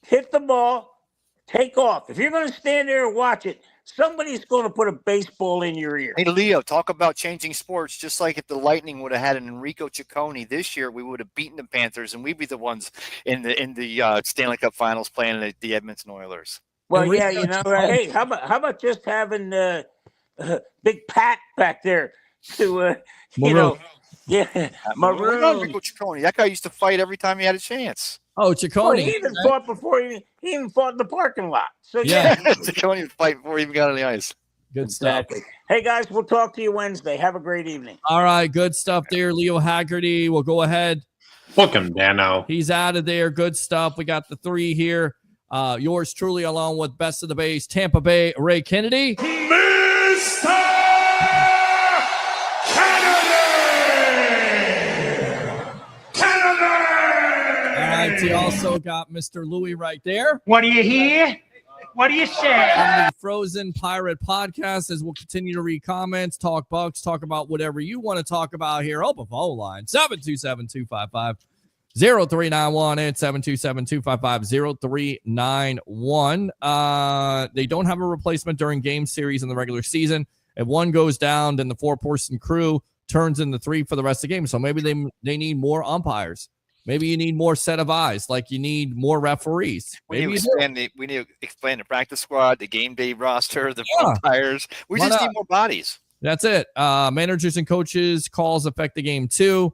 L: Hit the ball, take off. If you're going to stand there and watch it, somebody's going to put a baseball in your ear.
M: Hey, Leo, talk about changing sports. Just like if the Lightning would have had an Enrico Ciccone this year, we would have beaten the Panthers, and we'd be the ones in the Stanley Cup Finals playing the Edmonton Oilers.
L: Well, yeah, hey, how about just having Big Pat back there to, yeah,
M: What about Enrico Ciccone? That guy used to fight every time he had a chance.
A: Oh, Ciccone.
L: Well, he even fought before he even fought in the parking lot. So
A: Yeah.
M: Ciccone would fight before he even got on the ice.
A: Good stuff.
L: Hey, guys, we'll talk to you Wednesday. Have a great evening.
A: All right, good stuff there, Leo Haggerty. We'll go ahead.
K: Book him, Dano.
A: He's out of there. Good stuff. We got the 3 here. Yours truly, along with Best of the Base, Tampa Bay, Ray Kennedy.
B: Mr.
A: All right, he also got Mr. Louie right there.
B: What do you hear? What do you say?
A: On the Frozen Pirate Podcast, as we'll continue to read comments, talk Bucks, talk about whatever you want to talk about here. Open phone line 727-255-0391 and 727-255-0391. They don't have a replacement during game series in the regular season. If one goes down, then the 4-person crew turns into 3 for the rest of the game. So maybe they need more umpires. Maybe you need more set of eyes, like you need more referees.
M: We need to expand the practice squad, the game day roster, the umpires. We just need more bodies.
A: That's it. Managers and coaches calls affect the game too.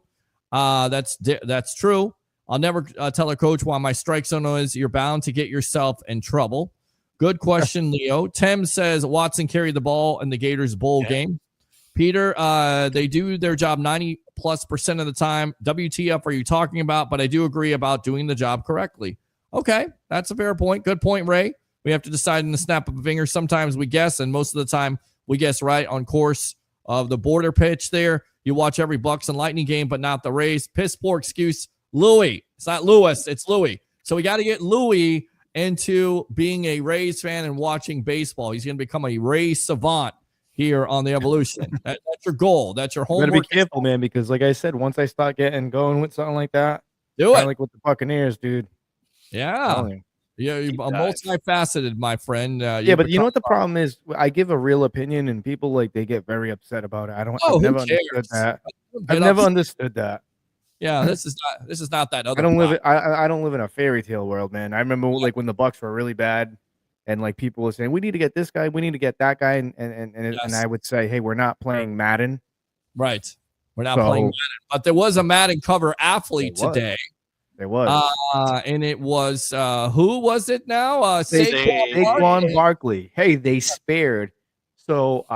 A: That's true. I'll never tell a coach why my strike zone is. You're bound to get yourself in trouble. Good question, Leo. Tim says Watson carried the ball in the Gators bowl game. Peter, they do their job 90+% of the time. WTF are you talking about? But I do agree about doing the job correctly. Okay, that's a fair point. Good point, Ray. We have to decide in the snap of a finger. Sometimes we guess, and most of the time we guess right on course of the border pitch there. You watch every Bucks and Lightning game, but not the Rays. Piss poor excuse. Louie. It's not Lewis. It's Louie. So we got to get Louie into being a Rays fan and watching baseball. He's going to become a Rays savant here on the Evolution. That's your goal. That's your homework.
E: You gotta be careful, man, because like I said, once I start getting going with something like that,
A: do it.
E: Like with the Buccaneers, dude.
A: Yeah. You're multifaceted, my friend.
E: Yeah, but you know what the problem is? I give a real opinion, and people they get very upset about it. I've never understood that. I've never understood that.
A: Yeah, this is not that other.
E: I don't live in a fairy tale world, man. I remember when the Bucks were really bad. And people were saying, we need to get this guy, we need to get that guy. And I would say, hey, we're not playing Madden.
A: Right. We're not playing Madden. But there was a Madden cover athlete today.
E: There was.
A: And it was, who was it now?
E: Saquon Barkley. Hey, they spared. So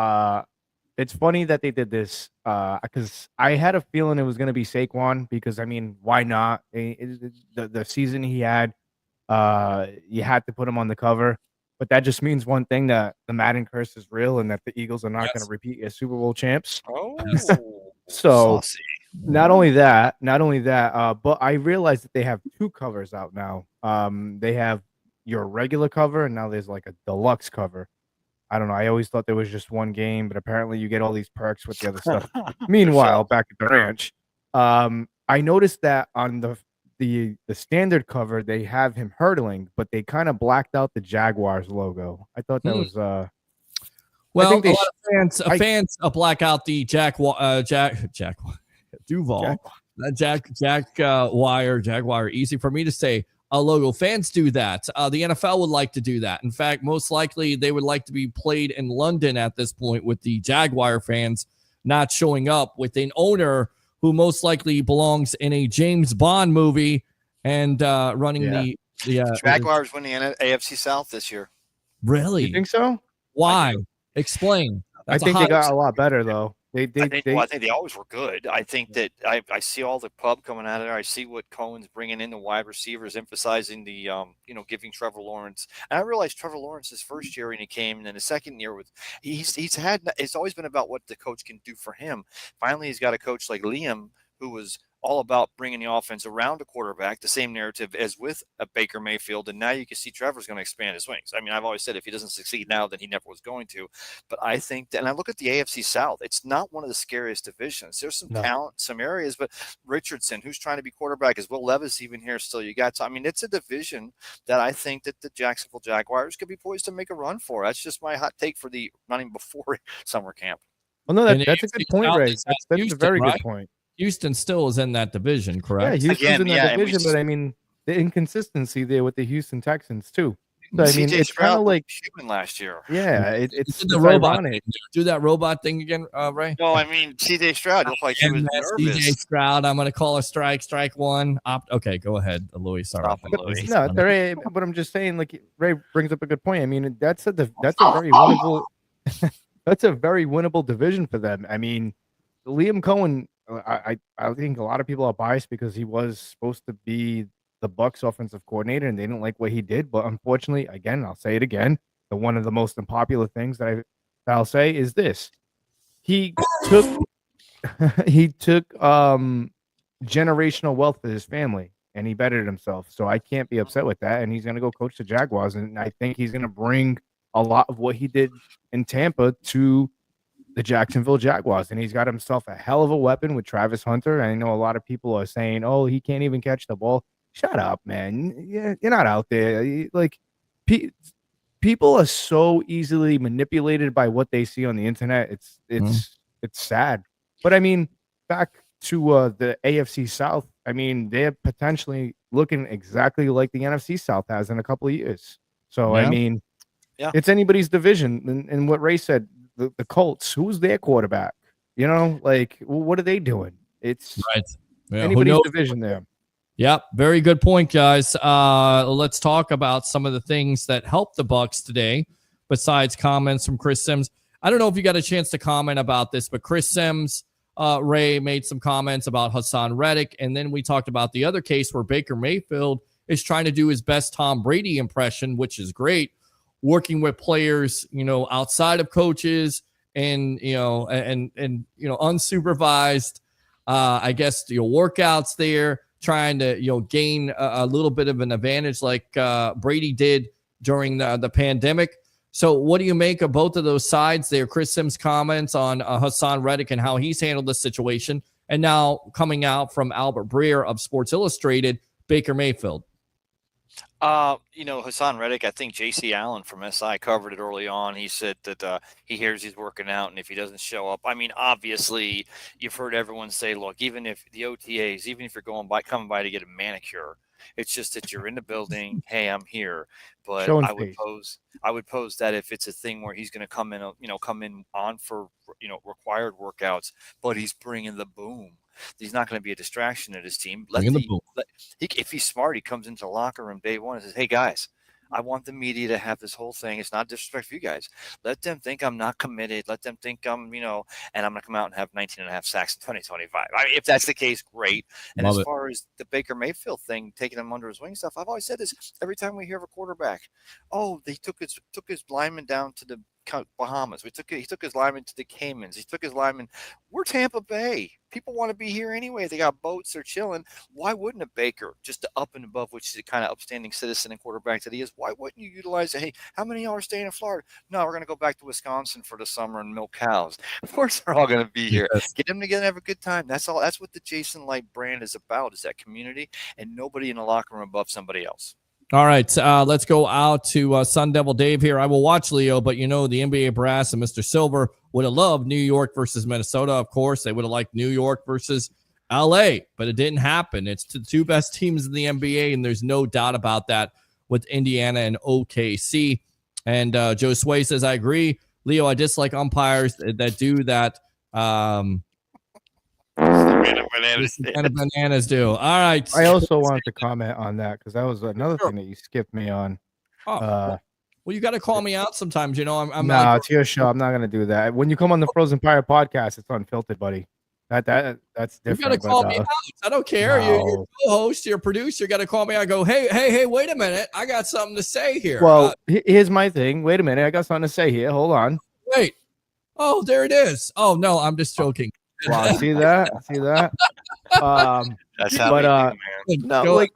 E: it's funny that they did this because I had a feeling it was going to be Saquon because, I mean, why not? The season he had, you had to put him on the cover. But that just means one thing, that the Madden curse is real and that the Eagles are not going to repeat as Super Bowl champs.
M: Oh,
E: so not only that, but I realized that they have 2 covers out now. They have your regular cover, and now there's like a deluxe cover. I don't know. I always thought there was just one game, but apparently you get all these perks with the other stuff. Meanwhile, back at the ranch, I noticed that on the standard cover, they have him hurdling, but they kind of blacked out the Jaguars logo. I thought that was
A: well, a lot of fans black out the Jaguar Jaguar. Easy for me to say. Logo. Fans do that. The NFL would like to do that. In fact, most likely they would like to be played in London at this point, with the Jaguar fans not showing up, with an owner who most likely belongs in a James Bond movie and running the
M: Jaguars win the AFC South this year.
A: Really?
E: You think so?
A: Why? Explain.
E: I think they got a lot better though. I think
M: they always were good. I think that I see all the pub coming out of there. I see what Cohen's bringing in the wide receivers, emphasizing the giving Trevor Lawrence. And I realized Trevor Lawrence's first year when he came, and then the second year it's always been about what the coach can do for him. Finally, he's got a coach like Liam, who was all about bringing the offense around a quarterback, the same narrative as with a Baker Mayfield. And now you can see Trevor's going to expand his wings. I mean, I've always said if he doesn't succeed now, then he never was going to. But I think that, and I look at the AFC South, it's not one of the scariest divisions. There's some talent, some areas, but Richardson, who's trying to be quarterback, is Will Levis even here still? You got, I mean, it's a division that I think that the Jacksonville Jaguars could be poised to make a run for. That's just my hot take for the running before summer camp.
E: Well, no, that's a good point, Ray. That's a very good point.
A: Houston still is in that division, correct?
E: Yeah, Houston's in that division, but I mean, the inconsistency there with the Houston Texans, too. So, I mean, it's kind of like
M: last year.
E: Yeah, it's
A: the robot thing. Do that robot thing again, Ray.
M: No, I mean CJ Stroud looked like he was nervous.
A: CJ Stroud, I'm going to call a strike one. Okay, go ahead, Louie. Sorry,
E: Louie. No, Ray, but I'm just saying, like Ray brings up a good point. I mean, that's a very winnable. That's a very winnable division for them. I mean, Liam Cohen. I think a lot of people are biased because he was supposed to be the Bucs offensive coordinator and they didn't like what he did. But unfortunately, again, I'll say it again. One of the most unpopular things that I'll say is this. He took generational wealth for his family and he bettered himself. So I can't be upset with that. And he's going to go coach the Jaguars. And I think he's going to bring a lot of what he did in Tampa to the Jacksonville Jaguars, and he's got himself a hell of a weapon with Travis Hunter. I know a lot of people are saying, "Oh, he can't even catch the ball." Shut up, man. You're not out there. Like, people are so easily manipulated by what they see on the internet. It's sad. But I mean, back to the AFC South. I mean, they're potentially looking exactly like the NFC South has in a couple of years. So I mean, it's anybody's division. And what Ray said. The Colts, who's their quarterback? You know, like, what are they doing? It's anybody's division there.
A: Yep, very good point, guys. Let's talk about some of the things that helped the Bucs today, besides comments from Chris Sims. I don't know if you got a chance to comment about this, but Chris Sims, Ray made some comments about Hassan Reddick, and then we talked about the other case where Baker Mayfield is trying to do his best Tom Brady impression, which is great. Working with players, outside of coaches and, unsupervised, I guess, workouts there, trying to, gain a little bit of an advantage like Brady did during the pandemic. So what do you make of both of those sides there? Chris Sims' comments on Hassan Reddick and how he's handled the situation. And now coming out from Albert Breer of Sports Illustrated, Baker Mayfield.
M: Hassan Reddick, I think J.C. Allen from SI covered it early on. He said that he hears he's working out, and if he doesn't show up, I mean, obviously, you've heard everyone say, look, even if the OTAs, even if you're coming by to get a manicure, it's just that you're in the building. Hey, I'm here. But I would pose that if it's a thing where he's going to come in on for required workouts, but he's bringing the boom. He's not going to be a distraction at his team. If he's smart, he comes into the locker room day one and says, hey, guys, I want the media to have this whole thing. It's not disrespect for you guys. Let them think I'm not committed. Let them think I'm, and I'm going to come out and have 19 and a half sacks in 2025. if that's the case, great. And as far as the Baker Mayfield thing, taking him under his wing stuff, I've always said this every time we hear of a quarterback. Oh, they took his lineman down to the Bahamas. He took his lineman to the Caymans. He took his lineman. We're Tampa Bay. People want to be here anyway. They got boats. They're chilling. Why wouldn't a Baker, just the up and above, which is the kind of upstanding citizen and quarterback that he is, why wouldn't you utilize it? Hey, how many of y'all are staying in Florida? No, we're going to go back to Wisconsin for the summer and milk cows. Of course, they're all going to be here. Get them together and have a good time. That's all. That's what the Jason Light brand is about, is that community and nobody in the locker room above somebody else.
A: All right, let's go out to Sun Devil Dave here. I will watch Leo, but the NBA brass and Mr. Silver would have loved New York versus Minnesota. Of course, they would have liked New York versus LA, but it didn't happen. It's the two best teams in the NBA, and there's no doubt about that with Indiana and OKC. And Joe Sway says, I agree. Leo, I dislike umpires that do that. Bananas do. All right.
E: I also wanted to comment on that because that was another thing that you skipped me on.
A: Well, you got to call me out sometimes. I'm
E: nah, it's your show. I'm not gonna do that. When you come on the Frozen Pirate podcast, it's unfiltered, buddy. That's different.
A: You got to call me out. I don't care.
E: No.
A: Your co-host, your producer, got to call me out. Go, hey, wait a minute. I got something to say here.
E: Well, here's my thing. Wait a minute. I got something to say here. Hold on.
A: Wait. Oh, there it is. Oh no, I'm just joking.
E: Wow, see that?
M: That's how
E: but
M: we do, man.
E: no,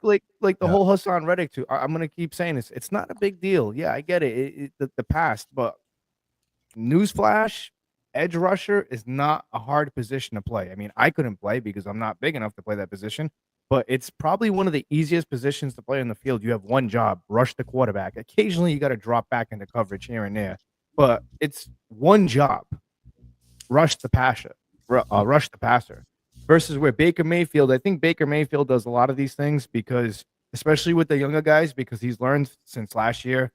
E: like the whole Hassan Reddick too. I'm gonna keep saying this. It's not a big deal. Yeah, I get it. The past, but newsflash, edge rusher is not a hard position to play. I mean, I couldn't play because I'm not big enough to play that position, but it's probably one of the easiest positions to play in the field. You have one job: rush the quarterback. Occasionally, you got to drop back into coverage here and there, but it's one job: rush the passer. Rush the passer. Versus where Baker Mayfield, I think Baker Mayfield does a lot of these things because, especially with the younger guys, because he's learned since last year.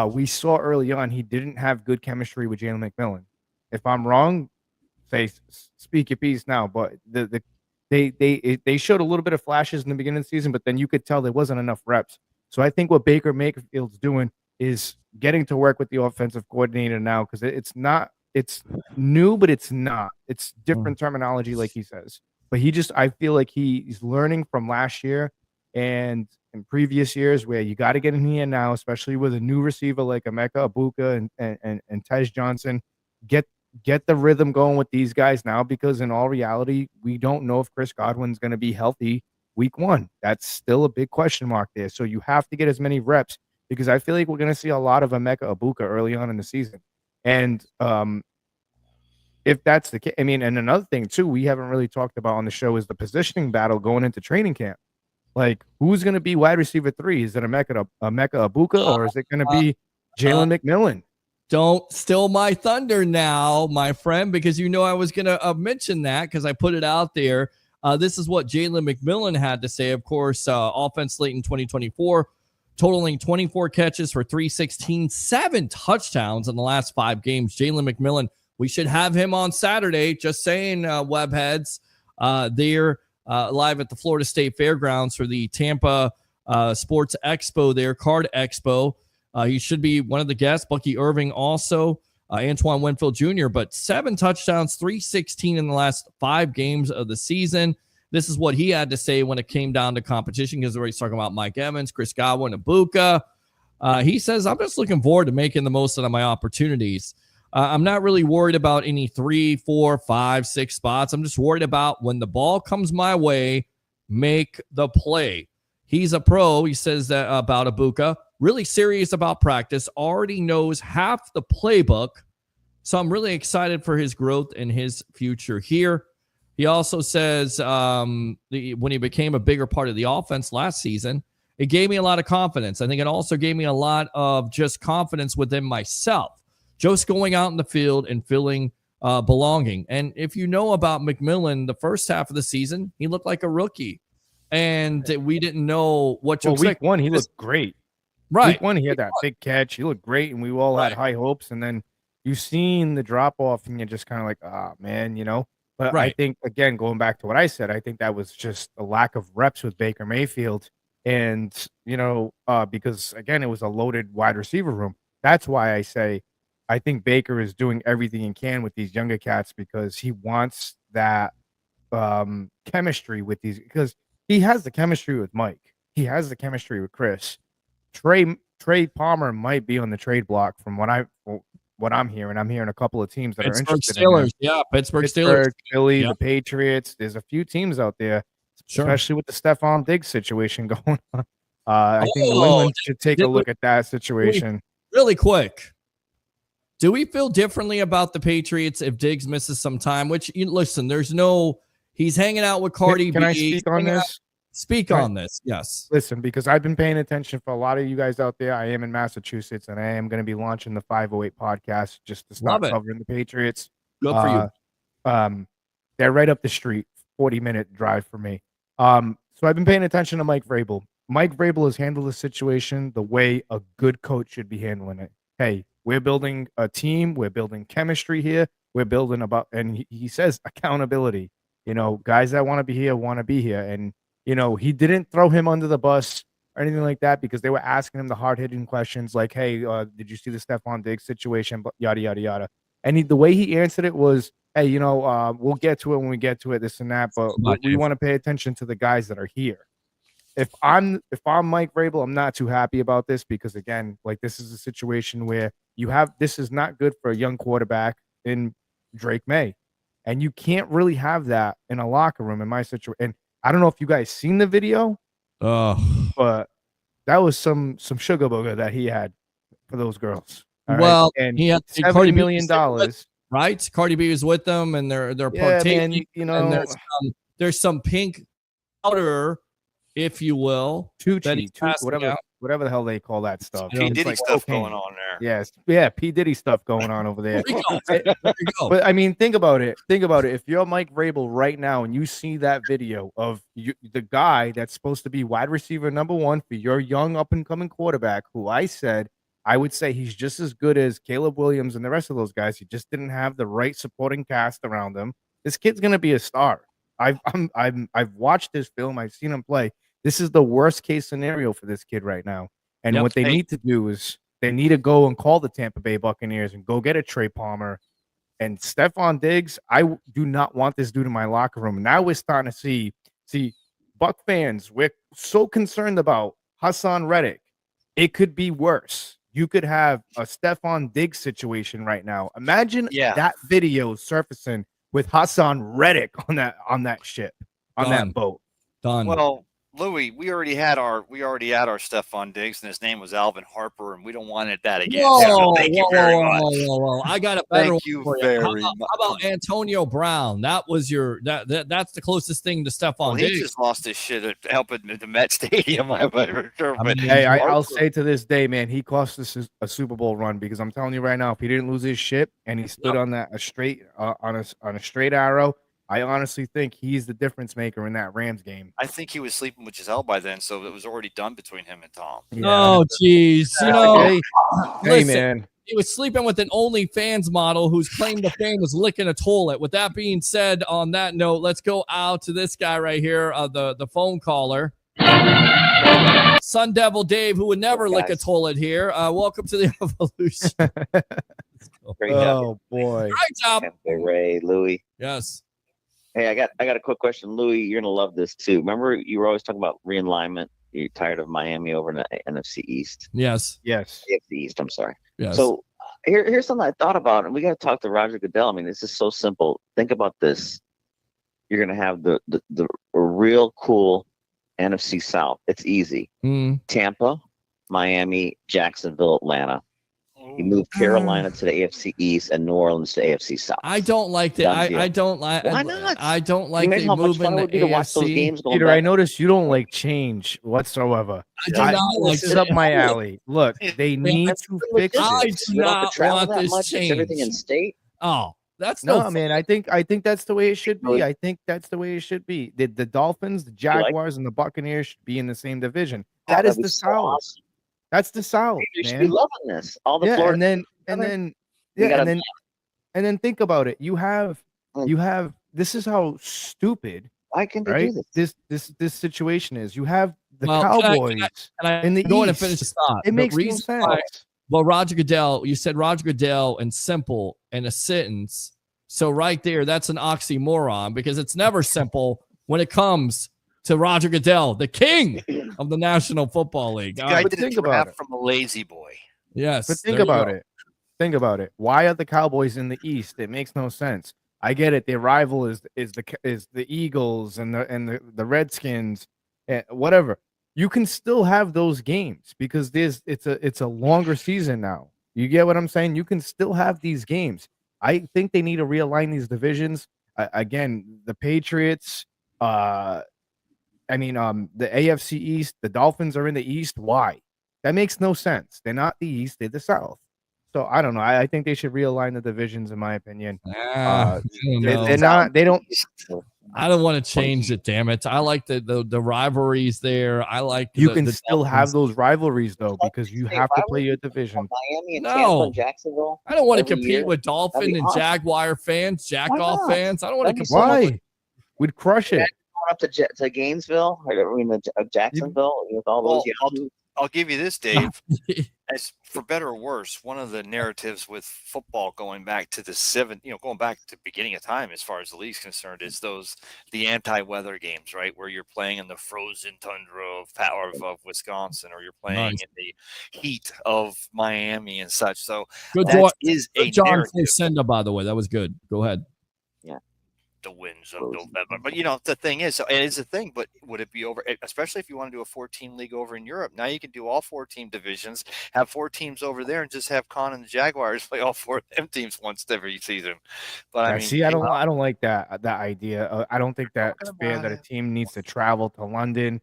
E: We saw early on he didn't have good chemistry with Jalen McMillan. If I'm wrong, speak your piece now. But they showed a little bit of flashes in the beginning of the season, but then you could tell there wasn't enough reps. So I think what Baker Mayfield's doing is getting to work with the offensive coordinator now because it's new, but it's not. It's different terminology, like he says. But I feel like he's learning from last year and in previous years where you got to get in here now, especially with a new receiver like Egbuka and Tej Johnson. Get the rhythm going with these guys now because in all reality, we don't know if Chris Godwin's going to be healthy week 1. That's still a big question mark there. So you have to get as many reps because I feel like we're going to see a lot of Egbuka early on in the season. And if that's the case, I mean, and another thing too, we haven't really talked about on the show is the positioning battle going into training camp. Like, who's going to be wide receiver 3? Is it Egbuka or is it going to be Jalen McMillan?
A: Don't steal my thunder now, my friend, because you know I was going to mention that because I put it out there. This is what Jalen McMillan had to say. Of course, offense late in 2024, totaling 24 catches for 316, 7 touchdowns in the last 5 games. Jalen McMillan, we should have him on Saturday. Just saying, webheads. They're live at the Florida State Fairgrounds for the Tampa Sports Expo there, Card Expo. He should be one of the guests. Bucky Irving also, Antoine Winfield Jr., but 7 touchdowns, 316 in the last 5 games of the season. This is what he had to say when it came down to competition because he's talking about Mike Evans, Chris Godwin, Egbuka. He says, I'm just looking forward to making the most out of my opportunities. I'm not really worried about any 3, 4, 5, 6 spots. I'm just worried about when the ball comes my way, make the play. He's a pro. He says that about Egbuka. Really serious about practice. Already knows half the playbook. So I'm really excited for his growth and his future here. He also says when he became a bigger part of the offense last season, it gave me a lot of confidence. I think it also gave me a lot of just confidence within myself. Just going out in the field and feeling belonging. And if you know about McMillan, the first half of the season, he looked like a rookie. And we didn't know what to expect.
E: Week 1, he looked great.
A: Right.
E: Week 1, he had that big catch. He looked great, and we all had high hopes. And then you've seen the drop-off, and you're just kind of like, man, you know. But I think, again, going back to what I said, I think that was just a lack of reps with Baker Mayfield. And, you know, because, again, it was a loaded wide receiver room. That's why I say I think Baker is doing everything he can with these younger cats because he wants that chemistry with these because he has the chemistry with Mike. He has the chemistry with Chris. Trey Palmer might be on the trade block from what I'm hearing. I'm hearing a couple of teams that are interested
A: Steelers.
E: in him.
A: Yeah, Pittsburgh Steelers.
E: Philly, the Patriots. There's a few teams out there, especially with the Stephon Diggs situation going on. I think New England should take a look at that situation.
A: Really quick. Do we feel differently about the Patriots if Diggs misses some time? Which, listen, he's hanging out with Cardi B.
E: Can I speak on this?
A: Speak on this, yes.
E: Listen, because I've been paying attention for a lot of you guys out there. I am in Massachusetts, and I am going to be launching the 508 podcast just to start covering the Patriots.
A: Good for you.
E: They're right up the street, 40-minute drive for me. So I've been paying attention to Mike Vrabel. Mike Vrabel has handled the situation the way a good coach should be handling it. Hey, we're building a team. We're building chemistry here. We're building and he says accountability. You know, guys that want to be here. And, you know, he didn't throw him under the bus or anything like that because they were asking him the hard-hitting questions like, hey, did you see the Stephon Diggs situation? But yada, yada, yada. And the way he answered it was, hey, you know, we'll get to it when we get to it, this and that. But we want to pay attention to the guys that are here. If I'm Mike Vrabel, I'm not too happy about this because, again, like this is a situation where this is not good for a young quarterback in Drake May. And you can't really have that in a locker room in my situation. And I don't know if you guys seen the video,
A: Oh,
E: but that was some sugar booger that he had for those girls. All right?
A: well,
E: And
A: he had
E: $70
A: Cardi B
E: million
A: was there with,
E: dollars.
A: right? Cardi B is with them, and they're
E: Yeah,
A: partaking.
E: man. You
A: And
E: know,
A: there's some pink powder, if you will, that he's passing out.
E: whatever the hell they call that stuff.
M: P.
E: It's
M: Diddy
E: like
M: stuff
E: cocaine.
M: going on there.
E: Yes, yeah, P. Diddy stuff going on over there.
A: There you go.
E: But I mean, think about it. Think about it. If you're Mike Vrabel right now and you see that video of the guy that's supposed to be wide receiver number 1 for your young up and coming quarterback, who I would say he's just as good as Caleb Williams and the rest of those guys. He just didn't have the right supporting cast around him. This kid's gonna be a star. I've watched this film. I've seen him play. This is the worst case scenario for this kid right now. And what they need to do is they need to go and call the Tampa Bay Buccaneers and go get a Trey Palmer and Stephon Diggs. I do not want this dude in my locker room. Now we're starting to see Buck fans. We're so concerned about Hassan Reddick. It could be worse. You could have a Stephon Diggs situation right now. Imagine that video surfacing with Hassan Reddick on that ship, on that boat.
A: Done.
M: Well, Louie, we already had our Stephon Diggs, and his name was Alvin Harper, and we don't want that again.
A: Whoa,
M: Thank you very much.
A: Whoa. I got a better
M: Thank
A: one
M: you
A: for you.
M: very
A: How about Antonio Brown? That was that's the closest thing to Stephon
M: Well,
A: Diggs.
M: he just lost his shit at helping at the Met Stadium.
E: I'll say to this day, man, he cost us a Super Bowl run because I'm telling you right now, if he didn't lose his ship and he stood on a straight arrow, I honestly think he's the difference maker in that Rams game.
M: I think he was sleeping with Giselle by then, so it was already done between him and Tom.
A: Oh, jeez.
E: Hey,
A: listen,
E: man.
A: He was sleeping with an OnlyFans model whose claim to fame was licking a toilet. With that being said, on that note, let's go out to this guy right here, the phone caller. Sun Devil Dave, who would never lick a toilet here. Welcome to the Evolution.
N: Great job.
E: Oh, boy.
A: Great job.
N: Ray, Louie.
A: Yes.
N: Hey, I got a quick question, Louie. You're gonna love this too. Remember, you were always talking about realignment. You're tired of Miami over in the NFC East.
A: Yes.
N: AFC East. I'm sorry.
A: Yes.
N: So here's something I thought about, and we got to talk to Roger Goodell. I mean, this is so simple. Think about this. You're gonna have the real cool NFC South. It's easy. Tampa, Miami, Jacksonville, Atlanta. You move Carolina to the AFC East and New Orleans to AFC South.
A: I don't like that. I don't like.
N: Why not?
A: I don't like
N: You know
A: the
N: how much
A: movement
N: fun it would be to watch those
A: AFC.
N: games going
E: Peter,
N: back?
E: I noticed you don't like change whatsoever.
A: I do not like
E: this is up my alley. Look, they need to fix
A: I
E: it.
A: do
N: You don't have
A: not
N: to travel
A: want
N: that
A: this
N: much. It's
A: change.
N: everything in state.
A: Oh, that's
E: No,
A: no.
E: man. I think that's the way it should be. I think that's the way it should be. The Dolphins, the Jaguars, and the Buccaneers should be in the same division. That is
N: That'd be
E: the
N: so
E: South.
N: awesome.
E: That's the South,
N: You should
E: man.
N: be loving this. All the Florida.
E: And then think about it. You have this is how stupid
N: Why can they
E: right
N: do this?
E: this situation is. You have the
A: Well,
E: Cowboys in the
A: go ahead and
E: East.
A: finish this thought.
E: It
A: The
E: makes no
A: reason
E: sense.
A: why- Well, Roger Goodell, you said Roger Goodell and simple in a sentence. So right there, that's an oxymoron because it's never simple when it comes to Roger Goodell, the king of the National Football League.
M: The guy
E: But
M: did
E: think
M: a
E: about
M: draft
E: it.
M: from a lazy boy.
A: Yes.
E: But think
A: there you
E: about
A: go.
E: it. Think about it. Why are the Cowboys in the East? It makes no sense. I get it. Their rival is the Eagles and the Redskins, and whatever. You can still have those games because it's a longer season now. You get what I'm saying? You can still have these games. I think they need to realign these divisions. Again, the Patriots, the AFC East, the Dolphins are in the East. Why? That makes no sense. They're not the East, they're the South. So I don't know. I think they should realign the divisions, in my opinion. They're not. They don't.
A: I don't want to change it. Damn it! I like the rivalries there. I like
E: You
A: the,
E: can
A: the
E: still
A: Dolphins.
E: have those rivalries though, because you have to play your division.
N: Miami and Tampa
A: No,
N: and Jacksonville.
A: I don't want to
N: every
A: compete
N: year.
A: with Dolphin
N: That'd be
A: and
N: awesome.
A: Jaguar fans, Jack
N: Why
A: off
N: not?
A: fans. I don't want to
N: That'd be
A: compete.
E: Why? We'd crush it.
N: Going up to Gainesville, Jacksonville, with all those.
M: Well, I'll give you this, Dave. As for better or worse, one of the narratives with football going back to going back to the beginning of time, as far as the league's concerned, is the anti-weather games, right, where you're playing in the frozen tundra of Wisconsin, or you're playing
A: Nice.
M: in the heat of Miami and such. So
A: Good
M: that
A: job.
M: is
A: Good
M: a
A: John
M: narrative.
A: Fusenda, by the way. That was good. Go ahead.
N: Yeah.
M: the wins of November. But the thing is, it is a thing. But would it be over? Especially if you want to do a 4-team league over in Europe. Now you can do all 4-team divisions, have 4 teams over there, and just have Con and the Jaguars play all 4 of them teams once every season. But I mean,
E: I don't like that idea. I don't think that's fair that a team needs to travel to London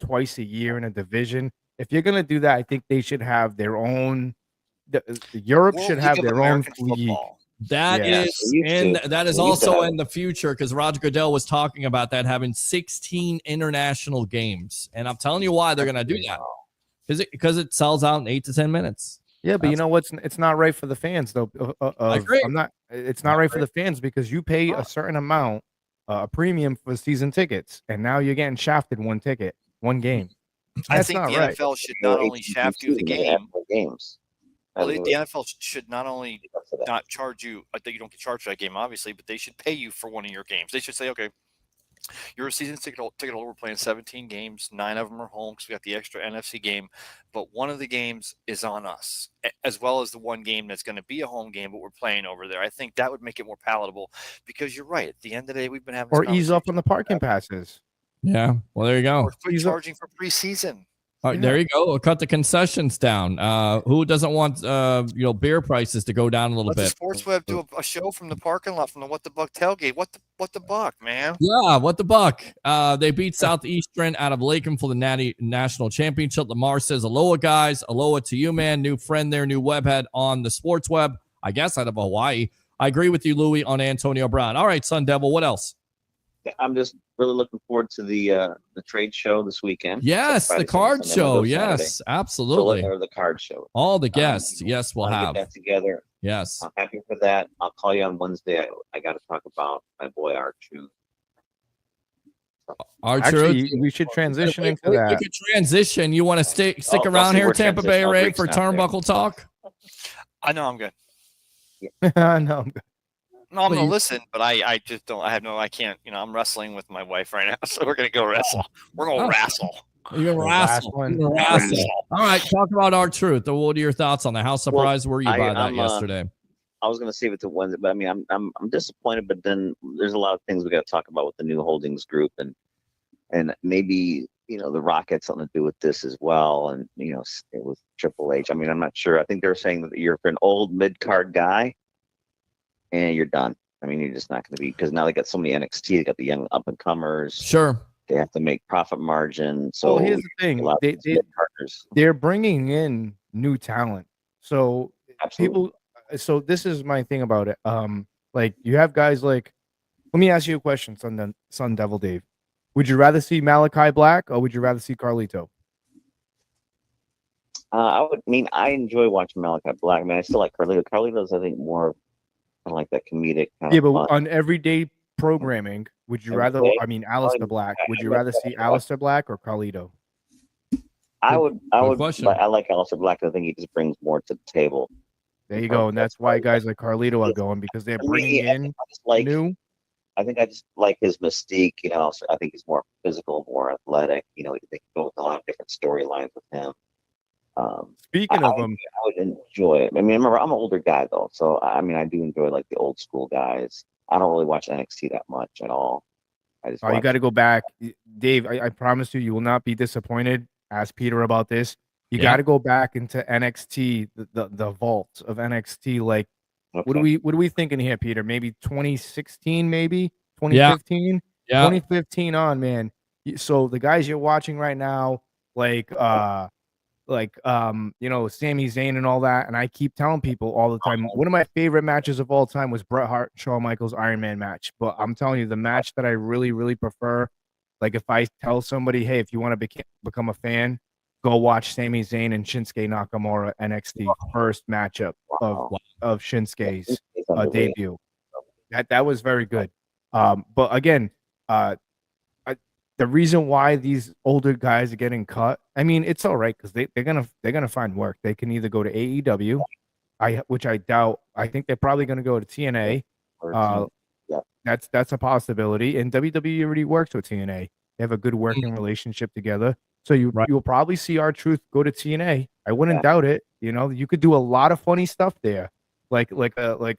E: twice a year in a division. If you're gonna do that, I think they should have their own. Europe should have their own league.
A: That is also in the future because Roger Goodell was talking about that having 16 international games, and I'm telling you why they're going to do that because it sells out in 8 to 10 minutes.
E: Yeah, but you know what's? It's not right for the fans though.
A: I agree.
E: It's not right for the fans because you pay a certain amount, a premium for season tickets, and now you're getting shafted one game.
M: I think the NFL should not only shaft you the game. Well, the NFL should not only not charge you, that you don't get charged for that game, obviously, but they should pay you for one of your games. They should say, okay, you're a season ticket holder. We're playing 17 games. 9 of them are home because we got the extra NFC game. But one of the games is on us, as well as the one game that's going to be a home game, but we're playing over there. I think that would make it more palatable because you're right. At the end of the day, we've been having
E: or ease up on the parking passes.
A: Yeah, well, there you go.
M: Or quit charging for preseason.
A: All right, there you go. We'll cut the concessions down. Who doesn't want beer prices to go down a little bit?
M: Let the Sports Web do a show from the parking lot from the What the Buck tailgate. What the Buck, man?
A: Yeah, what the Buck? They beat Southeastern out of Lakeland for the Natty National Championship. Lamar says, "Aloha, guys. Aloha to you, man. New friend there, new webhead on the Sports Web. I guess out of Hawaii. I agree with you, Louie, on Antonio Brown. All right, Sun Devil. What else?
N: I'm just really looking forward to the trade show this weekend.
A: Yes, the card show. Yes, absolutely.
N: Or the card show.
A: All the guests. Yes, we'll have
N: get that together.
A: Yes,
N: I'm happy for that. I'll call you on Wednesday. I got to talk about my boy R-Truth.
E: Actually, we should transition into that.
A: We could transition. You want to stick around here, Tampa Bay Ray, for Turnbuckle Talk?
M: I know I'm good.
E: I know I'm good.
M: No, I'm gonna listen, but I just don't. I can't. I'm wrestling with my wife right now, so we're gonna go wrestle. We're gonna wrestle.
A: You're gonna wrestle. All right, talk about R-Truth. What are your thoughts on that? How surprised were you by that yesterday?
N: I was gonna save it to Wednesday, but I mean, I'm disappointed. But then there's a lot of things we got to talk about with the new holdings group, and maybe the Rock had something to do with this as well, and it was Triple H. I mean, I'm not sure. I think they're saying that you're an old mid card guy. And you're done. I mean, you're just not going to be, because now they got so many NXT. They got the young up and comers.
A: Sure.
N: They have to make profit margin. So
E: here's the thing: they're bringing in new talent. So
N: Absolutely.
E: So this is my thing about it. Like you have guys like. Let me ask you a question, Sun Devil Dave. Would you rather see Malachi Black or would you rather see Carlito?
N: I enjoy watching Malachi Black. I mean, I still like Carlito. Carlito's, I think, more like that comedic kind of
E: but on everyday programming, would you rather? I mean, Alistair Black. Would you rather see Alistair Black or Carlito?
N: I would. I like Alistair Black. I think he just brings more to the table.
E: There you go, and that's why guys like Carlito are going because they're bringing in new.
N: I think I just like his mystique. I think he's more physical, more athletic. They can go with a lot of different storylines with him.
E: Speaking of them,
N: I would enjoy it. I mean, remember, I'm an older guy though, so I mean, I do enjoy like the old school guys. I don't really watch NXT that much at all.
E: You got to go back, Dave. I promise you will not be disappointed. Ask Peter about this. You got to go back into NXT, the vault of NXT. Like, what are we thinking here, Peter? Maybe 2016, maybe 2015. Yeah. 2015 on, man. So the guys you're watching right now, like Sami Zayn and all that. And I keep telling people all the time, one of my favorite matches of all time was Bret Hart, Shawn Michaels Iron Man match. But I'm telling you, the match that I really, really prefer, like if I tell somebody, hey, if you want to become a fan, go watch Sami Zayn and Shinsuke Nakamura NXT first matchup of Shinsuke's debut. That was very good. But again, the reason why these older guys are getting cut, I mean, it's all right because they're gonna find work. They can either go to AEW, which I doubt. I think they're probably gonna go to TNA. That's a possibility. And WWE already works with TNA. They have a good working relationship together. So you'll probably see R-Truth go to TNA. I wouldn't doubt it. You could do a lot of funny stuff there. like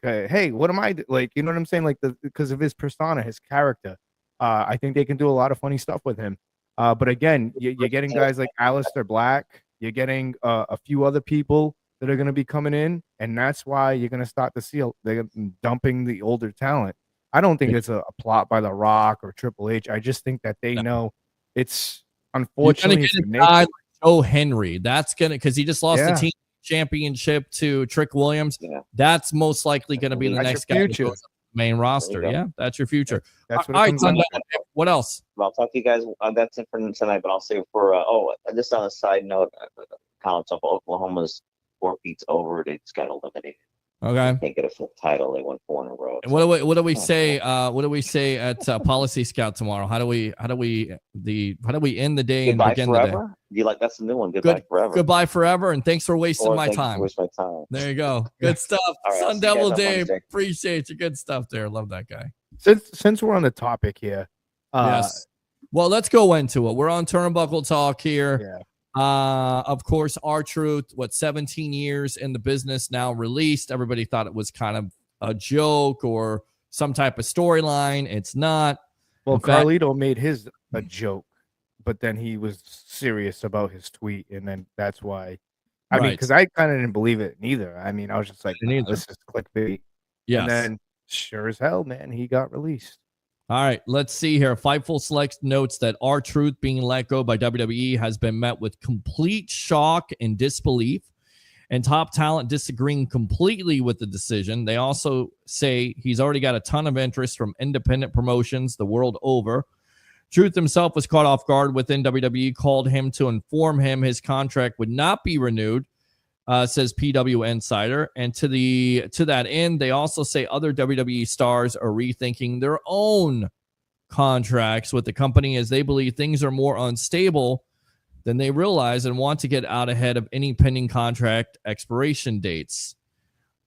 E: hey, what am I like? You know what I'm saying? Like because of his persona, his character. I think they can do a lot of funny stuff with him. But again, you're getting guys like Alistair Black. You're getting a few other people that are going to be coming in, and that's why you're going to start to see they're dumping the older talent. I don't think it's a plot by The Rock or Triple H. I just think that they know it's unfortunately
A: You're
E: it's
A: gonna
E: the
A: get a guy
E: nature.
A: like Joe Henry. That's gonna because he just lost the
E: Yeah.
A: team championship to Trick Williams.
N: Yeah.
A: That's most likely going to be the
E: That's your
A: next guy that
E: future.
A: goes up the main roster.
N: go.
A: Yeah, that's your future.
E: That's what
A: All
E: it
A: right,
E: comes down
A: Sunday,
E: to.
A: what else?
N: Well, I'll talk to you guys. That's it for tonight. But I'll say just on a side note, comments of Oklahoma's forfeits over. They just got eliminated.
A: Okay.
N: Can't get a full title. They won 4 in a row.
A: And what do we say? What do we say at Policy Scout tomorrow? How do we end the day
N: Goodbye
A: and begin
N: forever.
A: the day?
N: You like that's the new one. Goodbye forever.
A: Goodbye forever, and thanks for wasting my
N: Thank you for
A: time.
N: wasting my time.
A: There you go. Good stuff.
N: All right, I'll
A: Sun
N: see you guys
A: Devil
N: on
A: Dave.
N: Wednesday.
A: Appreciate you. Good stuff there. Love that guy.
E: Since we're on the topic here,
A: Yes. Well, let's go into it. We're on Turnbuckle Talk here.
E: Yeah.
A: Of course, R-Truth, 17 years in the business now released. Everybody thought it was kind of a joke or some type of storyline. It's not.
E: Well,
A: In fact-
E: Carlito made his a joke, but then he was serious about his tweet, and then that's why. I mean,
A: Right.
E: because I kind of didn't believe it neither. I mean, I was just like,
A: didn't either.
E: this is clickbait.
A: Yes.
E: And then, sure as hell, man, he got released.
A: All right, let's see here. Fightful Select notes that R-Truth being let go by WWE has been met with complete shock and disbelief, and top talent disagreeing completely with the decision. They also say he's already got a ton of interest from independent promotions the world over. Truth himself was caught off guard within WWE, called him to inform him his contract would not be renewed, says PW Insider. And to that end, they also say other WWE stars are rethinking their own contracts with the company as they believe things are more unstable than they realize and want to get out ahead of any pending contract expiration dates.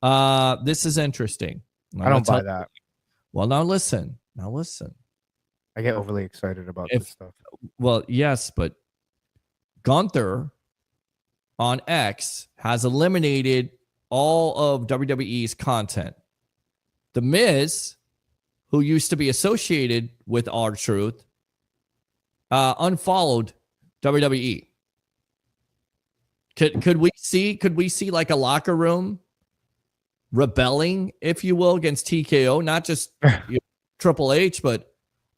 A: This is interesting.
E: I don't buy that.
A: Well, now listen.
E: I get overly excited about this stuff.
A: Well, yes, but Gunther on X has eliminated all of WWE's content. The Miz, who used to be associated with R-Truth, unfollowed WWE. Could we see like a locker room rebelling, if you will, against TKO? Not just Triple H, but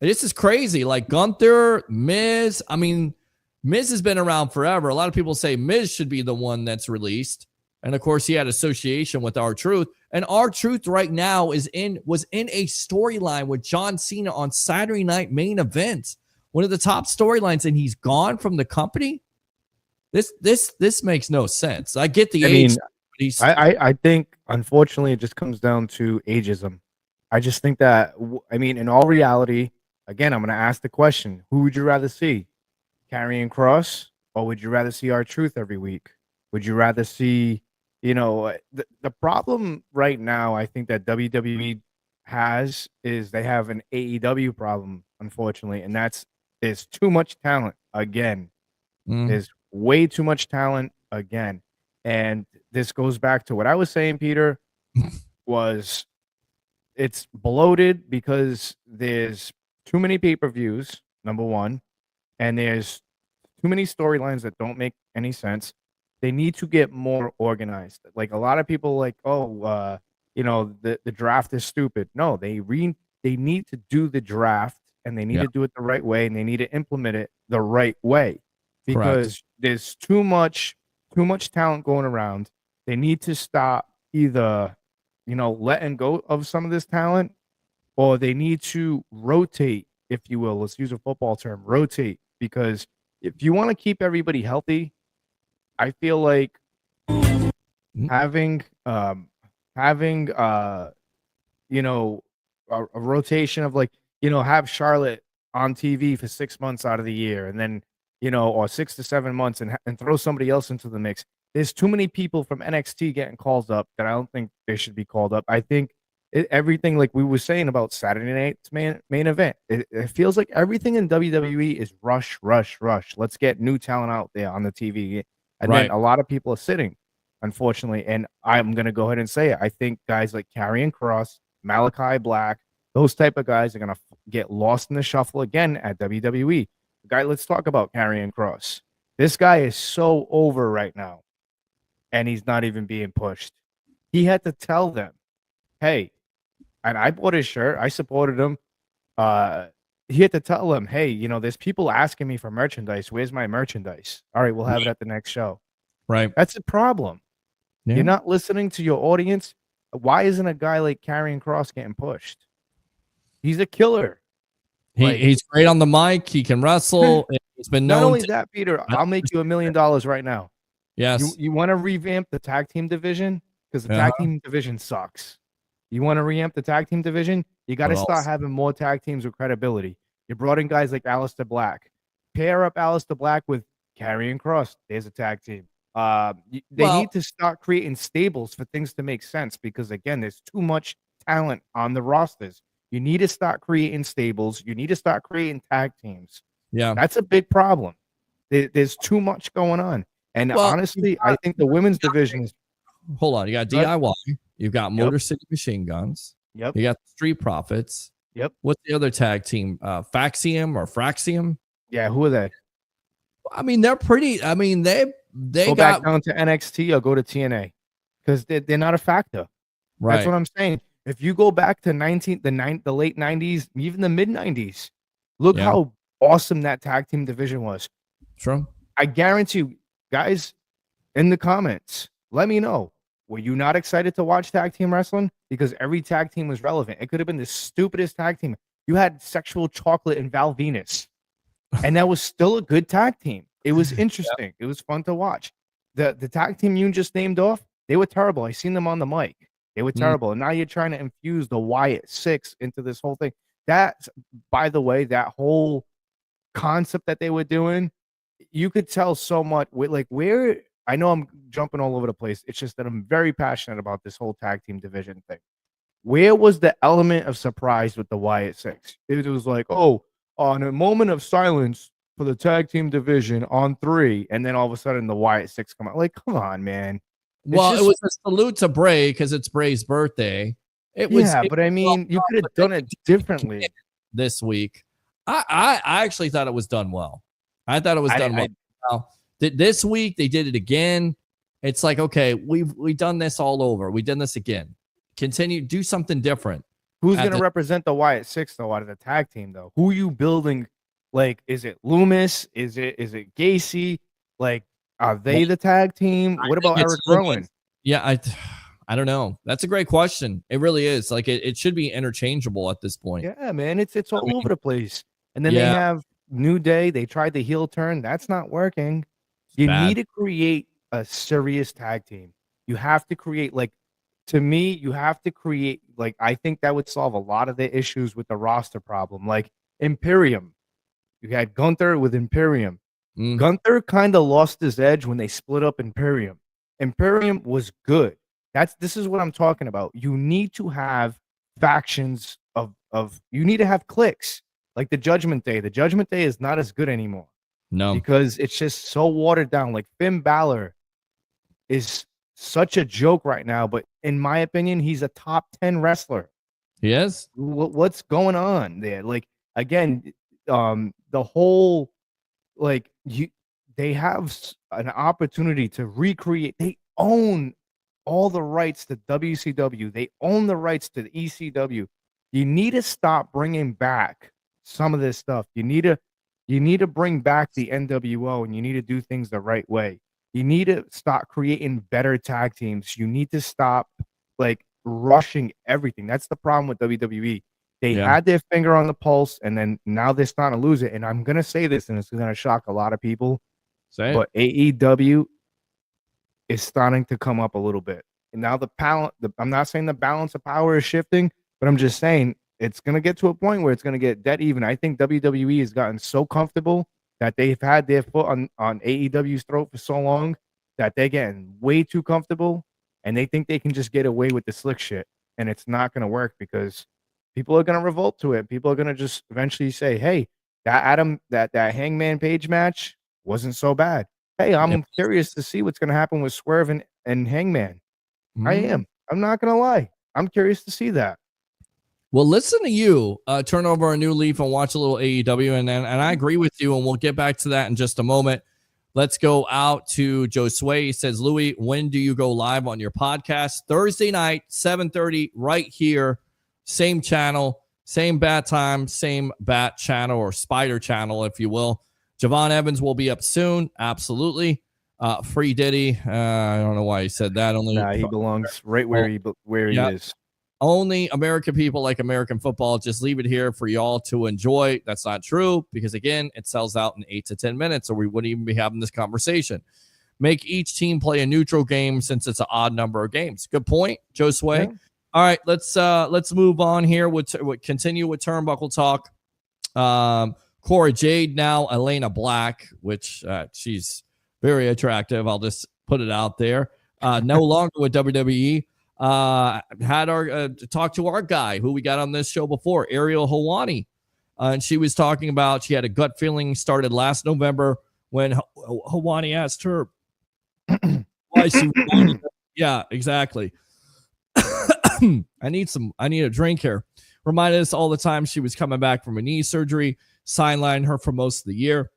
A: this is crazy. Like Gunther, Miz. I mean, Miz has been around forever. A lot of people say Miz should be the one that's released. And of course, he had association with R-Truth. And R-Truth right now was in a storyline with John Cena on Saturday Night Main Event. One of the top storylines, and he's gone from the company. This makes no sense. I get the age.
E: I think unfortunately it just comes down to ageism. I just think that in all reality, again, I'm going to ask the question: who would you rather see, Karrion Kross, or would you rather see R-Truth every week? Would you rather see, the problem right now? I think that WWE has is they have an AEW problem, unfortunately, and there's too much talent again. There's way too much talent again. And this goes back to what I was saying, Peter, was it's bloated because there's too many pay-per-views, number one, and there's too many storylines that don't make any sense. They need to get more organized. Like a lot of people the draft is stupid. No, they need to do the draft, and they need to do it the right way, and they need to implement it the right way because there's too much talent going around. They need to stop either, letting go of some of this talent, or they need to rotate, if you will. Let's use a football term, rotate, because if you want to keep everybody healthy, I feel like having a rotation of have Charlotte on TV for 6 months out of the year, and then or 6 to 7 months, and throw somebody else into the mix. There's too many people from NXT getting called up that I don't think they should be called up. I think everything, like we were saying about Saturday night's main event, it feels like everything in WWE is rush. Let's get new talent out there on the TV. And then a lot of people are sitting. unfortunately. And I'm going to go ahead and say it. I think guys like Karrion Kross, Malachi Black, those type of guys are going to get lost in the shuffle again at WWE. Let's talk about Karrion Kross. This guy is so over right now, and he's not even being pushed. He had to tell them, hey, and I bought his shirt. I supported him. He had to tell them, hey, you know, there's people asking me for merchandise. Where's my merchandise? All right, we'll have it at the next show.
A: Right.
E: That's a problem.
A: Yeah.
E: You're not listening to your audience. Why isn't a guy like Karrion Kross getting pushed? He's a killer.
A: He's great on the mic. He can wrestle. He's been known.
E: Not only that, Peter, I'll make you $1 million right now.
A: Yes.
E: You want to revamp the tag team division? Because the tag team division sucks. You want to revamp the tag team division? You got to start having more tag teams with credibility. You brought in guys like Aleister Black. Pair up Aleister Black with Karrion Kross. There's a tag team. They need to start creating stables for things to make sense because, again, there's too much talent on the rosters. You need to start creating stables. You need to start creating tag teams.
A: Yeah.
E: That's a big problem. There's too much going on. And honestly, I think the women's division is.
A: Hold on. You got DIY. You've got Motor City Machine Guns.
E: Yep.
A: You got Street Profits.
E: Yep.
A: What's the other tag team? Faxium or Fraxium?
E: Yeah, who are they?
A: I mean, they're pretty. I mean, they
E: go back down to NXT or go to TNA because they're not a factor.
A: Right.
E: That's what I'm saying. If you go back to the late 90s, even the mid 90s, look how awesome that tag team division was.
A: True.
E: I guarantee you, guys, in the comments, let me know. Were you not excited to watch tag team wrestling? Because every tag team was relevant. It could have been the stupidest tag team. You had Sexual Chocolate and Val Venus, and that was still a good tag team. It was interesting. It was fun to watch. The tag team you just named off, they were terrible. I seen them on the mic. They were terrible. And now you're trying to infuse the Wyatt Six into this whole thing. That, by the way, that whole concept that they were doing, you could tell so much with where I know I'm jumping all over the place. It's just that I'm very passionate about this whole tag team division thing. Where was the element of surprise with the Wyatt Six? It was like, oh, on a moment of silence for the tag team division on 3, and then all of a sudden the Wyatt Six come out. Like, come on, man.
A: It was a salute to Bray because it's Bray's birthday.
E: But I mean, you could have done it differently
A: this week. I actually thought it was done well. I thought it was done well. Now, this week they did it again. It's like, okay, we've done this all over. We did this again. Continue, do something different.
E: Who's going to represent the Wyatt Six though out of the tag team though? Who are you building? Like, is it Loomis? Is it Gacy? Like, are they the tag team? What about Eric Rowan?
A: Yeah, I don't know. That's a great question. It really is. Like, it should be interchangeable at this point.
E: Yeah, man, it's all over the place. And then they have New Day. They tried the heel turn. That's not working. You need to create a serious tag team. You have to create, to me, you have to create, I think that would solve a lot of the issues with the roster problem. Like Imperium. You had Gunther with Imperium. Gunther kind of lost his edge when they split up Imperium. Imperium was good. This is what I'm talking about. You need to have factions of you need to have cliques like the Judgment Day. The Judgment Day is not as good anymore.
A: No,
E: because it's just so watered down. Like Finn Balor is such a joke right now, but in my opinion, he's a top 10 wrestler.
A: He is.
E: What's going on there? Like again, the whole they have an opportunity to recreate. They own all the rights to WCW. They own the rights to the ECW. You need to stop bringing back some of this stuff. You need to bring back the NWO, and you need to do things the right way. You need to start creating better tag teams. You need to stop rushing everything. That's the problem with WWE. They had their finger on the pulse, and then now they're starting to lose it. And I'm gonna say this, and it's gonna shock a lot of people. But AEW is starting to come up a little bit. And now I'm not saying the balance of power is shifting, but I'm just saying it's going to get to a point where it's going to get dead even. I think WWE has gotten so comfortable that they've had their foot on AEW's throat for so long that they're getting way too comfortable, and they think they can just get away with the slick shit. And it's not going to work because people are going to revolt to it. People are going to just eventually say, hey, that Hangman Page match wasn't so bad. Hey, I'm curious to see what's going to happen with Swerve and Hangman. I
A: Mm.
E: am. I'm not gonna lie. I'm curious to see that.
A: Well, listen to you. Turn over a new leaf and watch a little AEW, and I agree with you, and we'll get back to that in just a moment. Let's go out to Joe Sway. He says, Louie, when do you go live on your podcast? Thursday night, 7:30, right here. Same channel, same bat time, same bat channel or spider channel, if you will. Javon Evans will be up soon. Absolutely. Free Diddy. I don't know why he said that. Only
E: He belongs right where he is.
A: Only American people like American football. Just leave it here for y'all to enjoy. That's not true because, again, it sells out in 8 to 10 minutes, or we wouldn't even be having this conversation. Make each team play a neutral game since it's an odd number of games. Good point, Joe Sway. Yeah. All right, let's move on here. Continue with Turnbuckle Talk. Cora Jade now, Elena Black, which she's very attractive. I'll just put it out there. No longer with WWE. Had our talk to our guy who we got on this show before, Ariel Helwani, and she was talking about she had a gut feeling started last November when Helwani asked her why she wanted. Yeah, exactly. I need a drink here. Reminded us all the time she was coming back from a knee surgery, sidelined her for most of the year.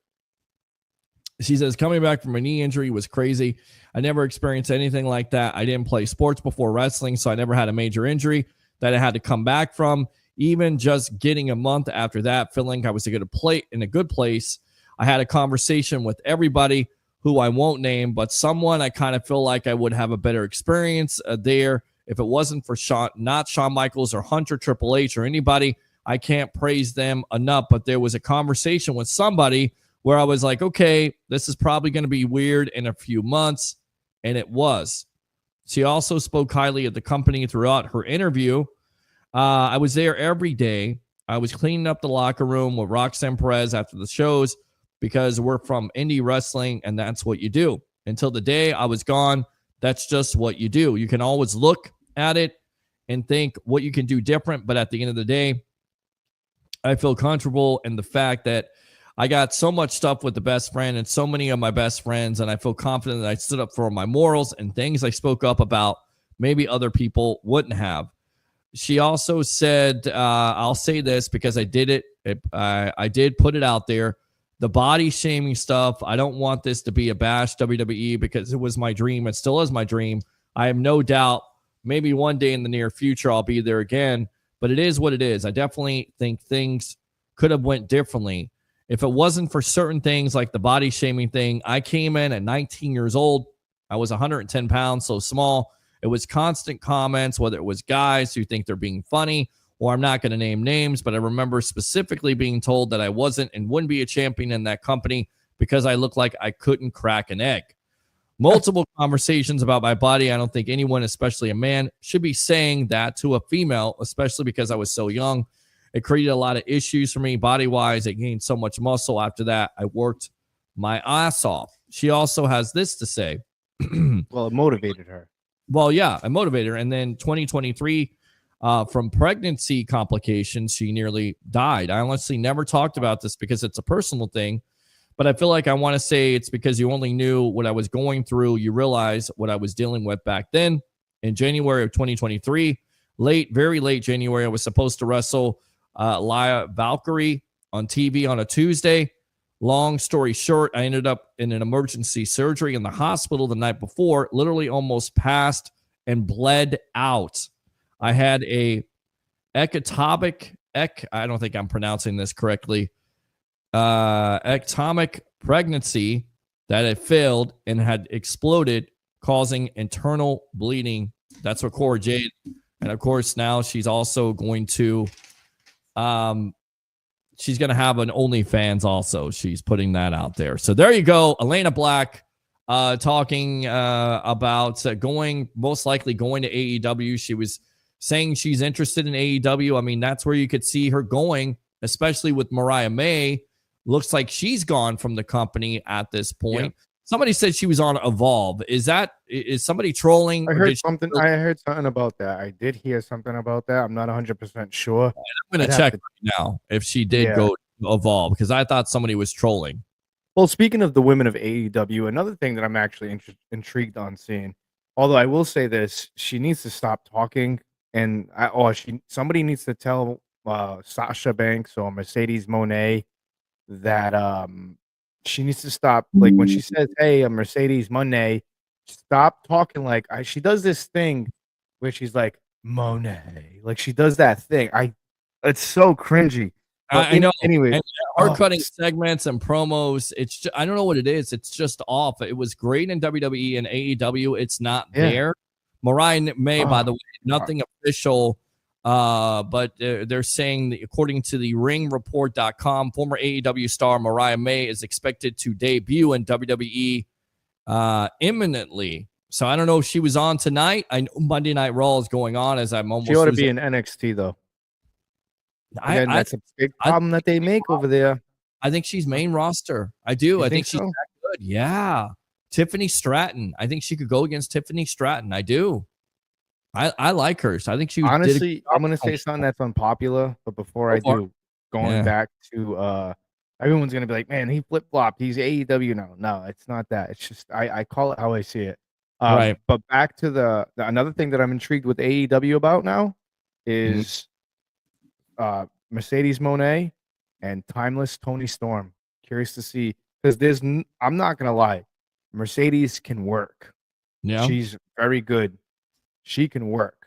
A: She says, coming back from a knee injury was crazy. I never experienced anything like that. I didn't play sports before wrestling, so I never had a major injury that I had to come back from. Even just getting a month after that, feeling I was in a good place. I had a conversation with everybody who I won't name, but someone I kind of feel like I would have a better experience there if it wasn't for not Shawn Michaels or Hunter, Triple H, or anybody. I can't praise them enough, but there was a conversation with somebody where I was like, okay, this is probably going to be weird in a few months, and it was. She also spoke highly of the company throughout her interview. I was there every day. I was cleaning up the locker room with Roxanne Perez after the shows because we're from indie wrestling, and that's what you do. Until the day I was gone, that's just what you do. You can always look at it and think what you can do different, but at the end of the day, I feel comfortable in the fact that I got so much stuff with the best friend and so many of my best friends, and I feel confident that I stood up for my morals and things I spoke up about maybe other people wouldn't have. She also said, I'll say this because I did it. I did put it out there. The body shaming stuff, I don't want this to be a bash WWE because it was my dream. It still is my dream. I have no doubt maybe one day in the near future I'll be there again, but it is what it is. I definitely think things could have went differently. If it wasn't for certain things like the body shaming thing, I came in at 19 years old. I was 110 pounds, so small. It was constant comments, whether it was guys who think they're being funny, or I'm not going to name names, but I remember specifically being told that I wasn't and wouldn't be a champion in that company because I looked like I couldn't crack an egg. Multiple conversations about my body. I don't think anyone, especially a man, should be saying that to a female, especially because I was so young. It created a lot of issues for me body-wise. I gained so much muscle after that. I worked my ass off. She also has this to say.
E: Well, it motivated her.
A: Well, yeah, I motivated her. And then 2023, from pregnancy complications, she nearly died. I honestly never talked about this because it's a personal thing, but I feel like I want to say it's because you only knew what I was going through. You realize what I was dealing with back then. In January of 2023, very late January, I was supposed to wrestle Lia Valkyrie on TV on a Tuesday. Long story short, I ended up in an emergency surgery in the hospital the night before, literally almost passed and bled out. I had a ectopic, I don't think I'm pronouncing this correctly, ectopic pregnancy that had failed and had exploded, causing internal bleeding. That's what Cora Jade. And of course, now she's also going to she's going to have an OnlyFans also. She's putting that out there. So there you go. Elena Black talking about most likely going to AEW. She was saying she's interested in AEW. I mean, that's where you could see her going, especially with Mariah May. Looks like she's gone from the company at this point. Yeah. Somebody said she was on Evolve. Is somebody trolling?
E: I heard something. I heard something about that. I did hear something about that. I'm not 100% sure.
A: I'm going to check right now if she did go to Evolve because I thought somebody was trolling.
E: Well, speaking of the women of AEW, another thing that I'm actually intrigued on seeing Although I will say this, she needs to stop talking, and somebody needs to tell Sasha Banks or Mercedes Monet that she needs to stop. Like when she says, "Hey, I'm Mercedes Monet," stop talking like she does this thing where she's like Monet, like she does that thing. It's so cringy. But
A: I know.
E: Anyway,
A: And her cutting segments and promos, it's just, I don't know what it is. It's just off. It was great in WWE and AEW. It's not there. Mariah May, by the way, nothing official, but they're saying that according to the ringreport.com, former AEW star Mariah May is expected to debut in WWE imminently. So I don't know if she was on tonight. I know Monday Night Raw is going on as I'm almost.
E: She ought to be in NXT though. Again, that's a big problem that they make over there.
A: I think she's main roster. I do. I think she's
E: so?
A: that good. Yeah. Tiffany Stratton. I think she could go against Tiffany Stratton. I do. I like her. So I think she
E: honestly, I'm gonna say something that's unpopular, but before I do, going back to everyone's gonna be like, man, he flip-flopped. He's AEW now. No, it's not that. It's just I call it how I see it.
A: Right.
E: But back to the another thing that I'm intrigued with AEW about now is Mercedes Monet and Timeless Tony Storm. Curious to see, because I'm not gonna lie, Mercedes can work.
A: Yeah,
E: she's very good. She can work.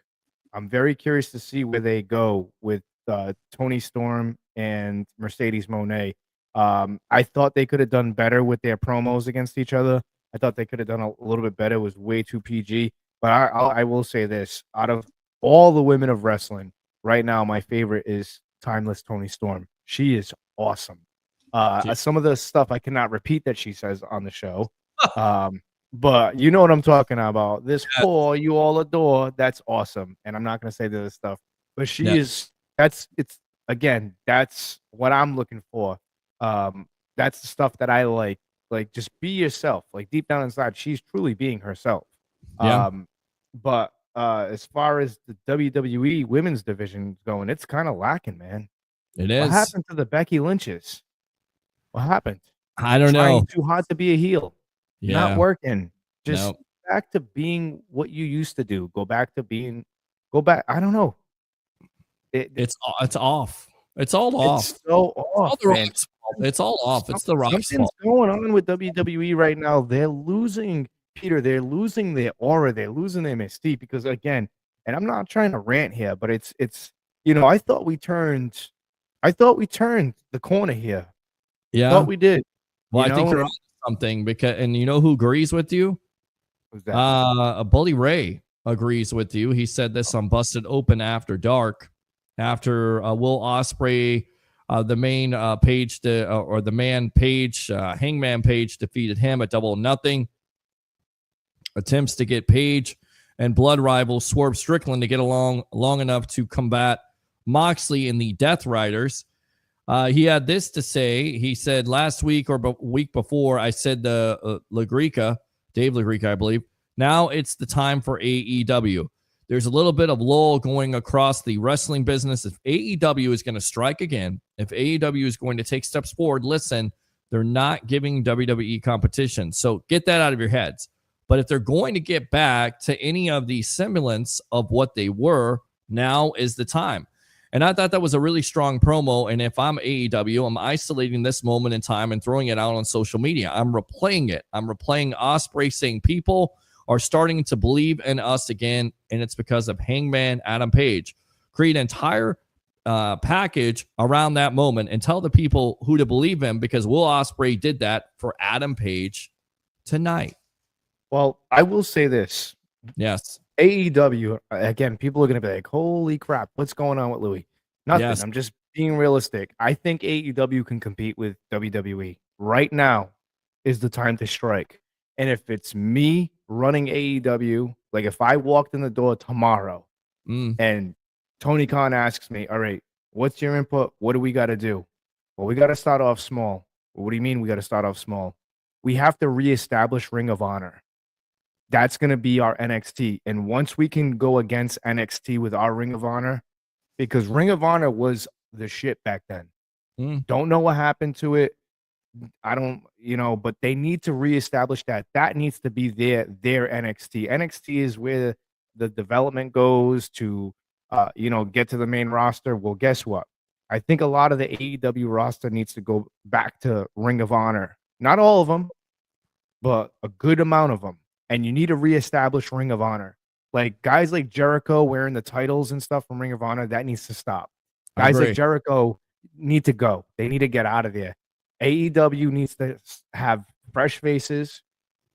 E: I'm very curious to see where they go with Tony Storm and Mercedes Monet. I thought they could have done better with their promos against each other. I thought they could have done a little bit better. It was way too PG. But I will say this: out of all the women of wrestling right now, my favorite is Timeless Tony Storm. She is awesome. Some of the stuff I cannot repeat that she says on the show. But you know what I'm talking about. This poor you all adore. That's awesome. And I'm not going to say the other stuff. But she is, that's what I'm looking for. That's the stuff that I like. Like, just be yourself. Like, deep down inside, she's truly being herself.
A: Yeah.
E: But as far as the WWE women's division going, it's kind of lacking, man.
A: It is.
E: What happened to the Becky Lynches? What happened?
A: I don't
E: Trying
A: know.
E: too hard to be a heel.
A: Yeah.
E: Not working. Just
A: No.
E: back to being what you used to do. Go back. I don't know.
A: It's off. It's all off.
E: It's so off.
A: It's all off. It's the Rock's
E: Something's
A: fault.
E: going on with WWE right now. They're losing, Peter. They're losing their aura. They're losing their mystique because, again, and I'm not trying to rant here, but it's I thought we turned the corner here.
A: Yeah.
E: Thought we did.
A: Well, I think you're on something and you know who agrees with you?
E: Who's that?
A: Bully Ray agrees with you. He said this on Busted Open After Dark after Will Ospreay, the main page or the man page, Hangman Page defeated him at 2-0. Attempts to get Page and blood rival Swerve Strickland to get along long enough to combat Moxley and the Death Riders. He had this to say. He said last week or week before, I said Dave LaGreca, I believe. Now it's the time for AEW. There's a little bit of lull going across the wrestling business. If AEW is going to strike again, if AEW is going to take steps forward, listen, they're not giving WWE competition. So get that out of your heads. But if they're going to get back to any of the semblance of what they were, now is the time. And I thought that was a really strong promo. And if I'm AEW, I'm isolating this moment in time and throwing it out on social media. I'm replaying it. I'm replaying Ospreay saying people are starting to believe in us again. And it's because of Hangman Adam Page. Create an entire package around that moment and tell the people who to believe in, because Will Ospreay did that for Adam Page tonight.
E: Well, I will say this.
A: Yes.
E: AEW, again, people are going to be like, holy crap, what's going on with Louie? Nothing.
A: Yes.
E: I'm just being realistic. I think AEW can compete with WWE. Right now is the time to strike. And if it's me running AEW, like if I walked in the door tomorrow and Tony Khan asks me, all right, what's your input? What do we got to do? Well, we got to start off small. Well, what do you mean we got to start off small? We have to reestablish Ring of Honor. That's going to be our NXT. And once we can go against NXT with our Ring of Honor, because Ring of Honor was the shit back then. Don't know what happened to it. I don't, but they need to reestablish that. That needs to be their NXT. NXT is where the development goes to, get to the main roster. Well, guess what? I think a lot of the AEW roster needs to go back to Ring of Honor. Not all of them, but a good amount of them. And you need to reestablish Ring of Honor. Like guys like Jericho wearing the titles and stuff from Ring of Honor, that needs to stop. Guys like Jericho need to go. They need to get out of there. AEW needs to have fresh faces,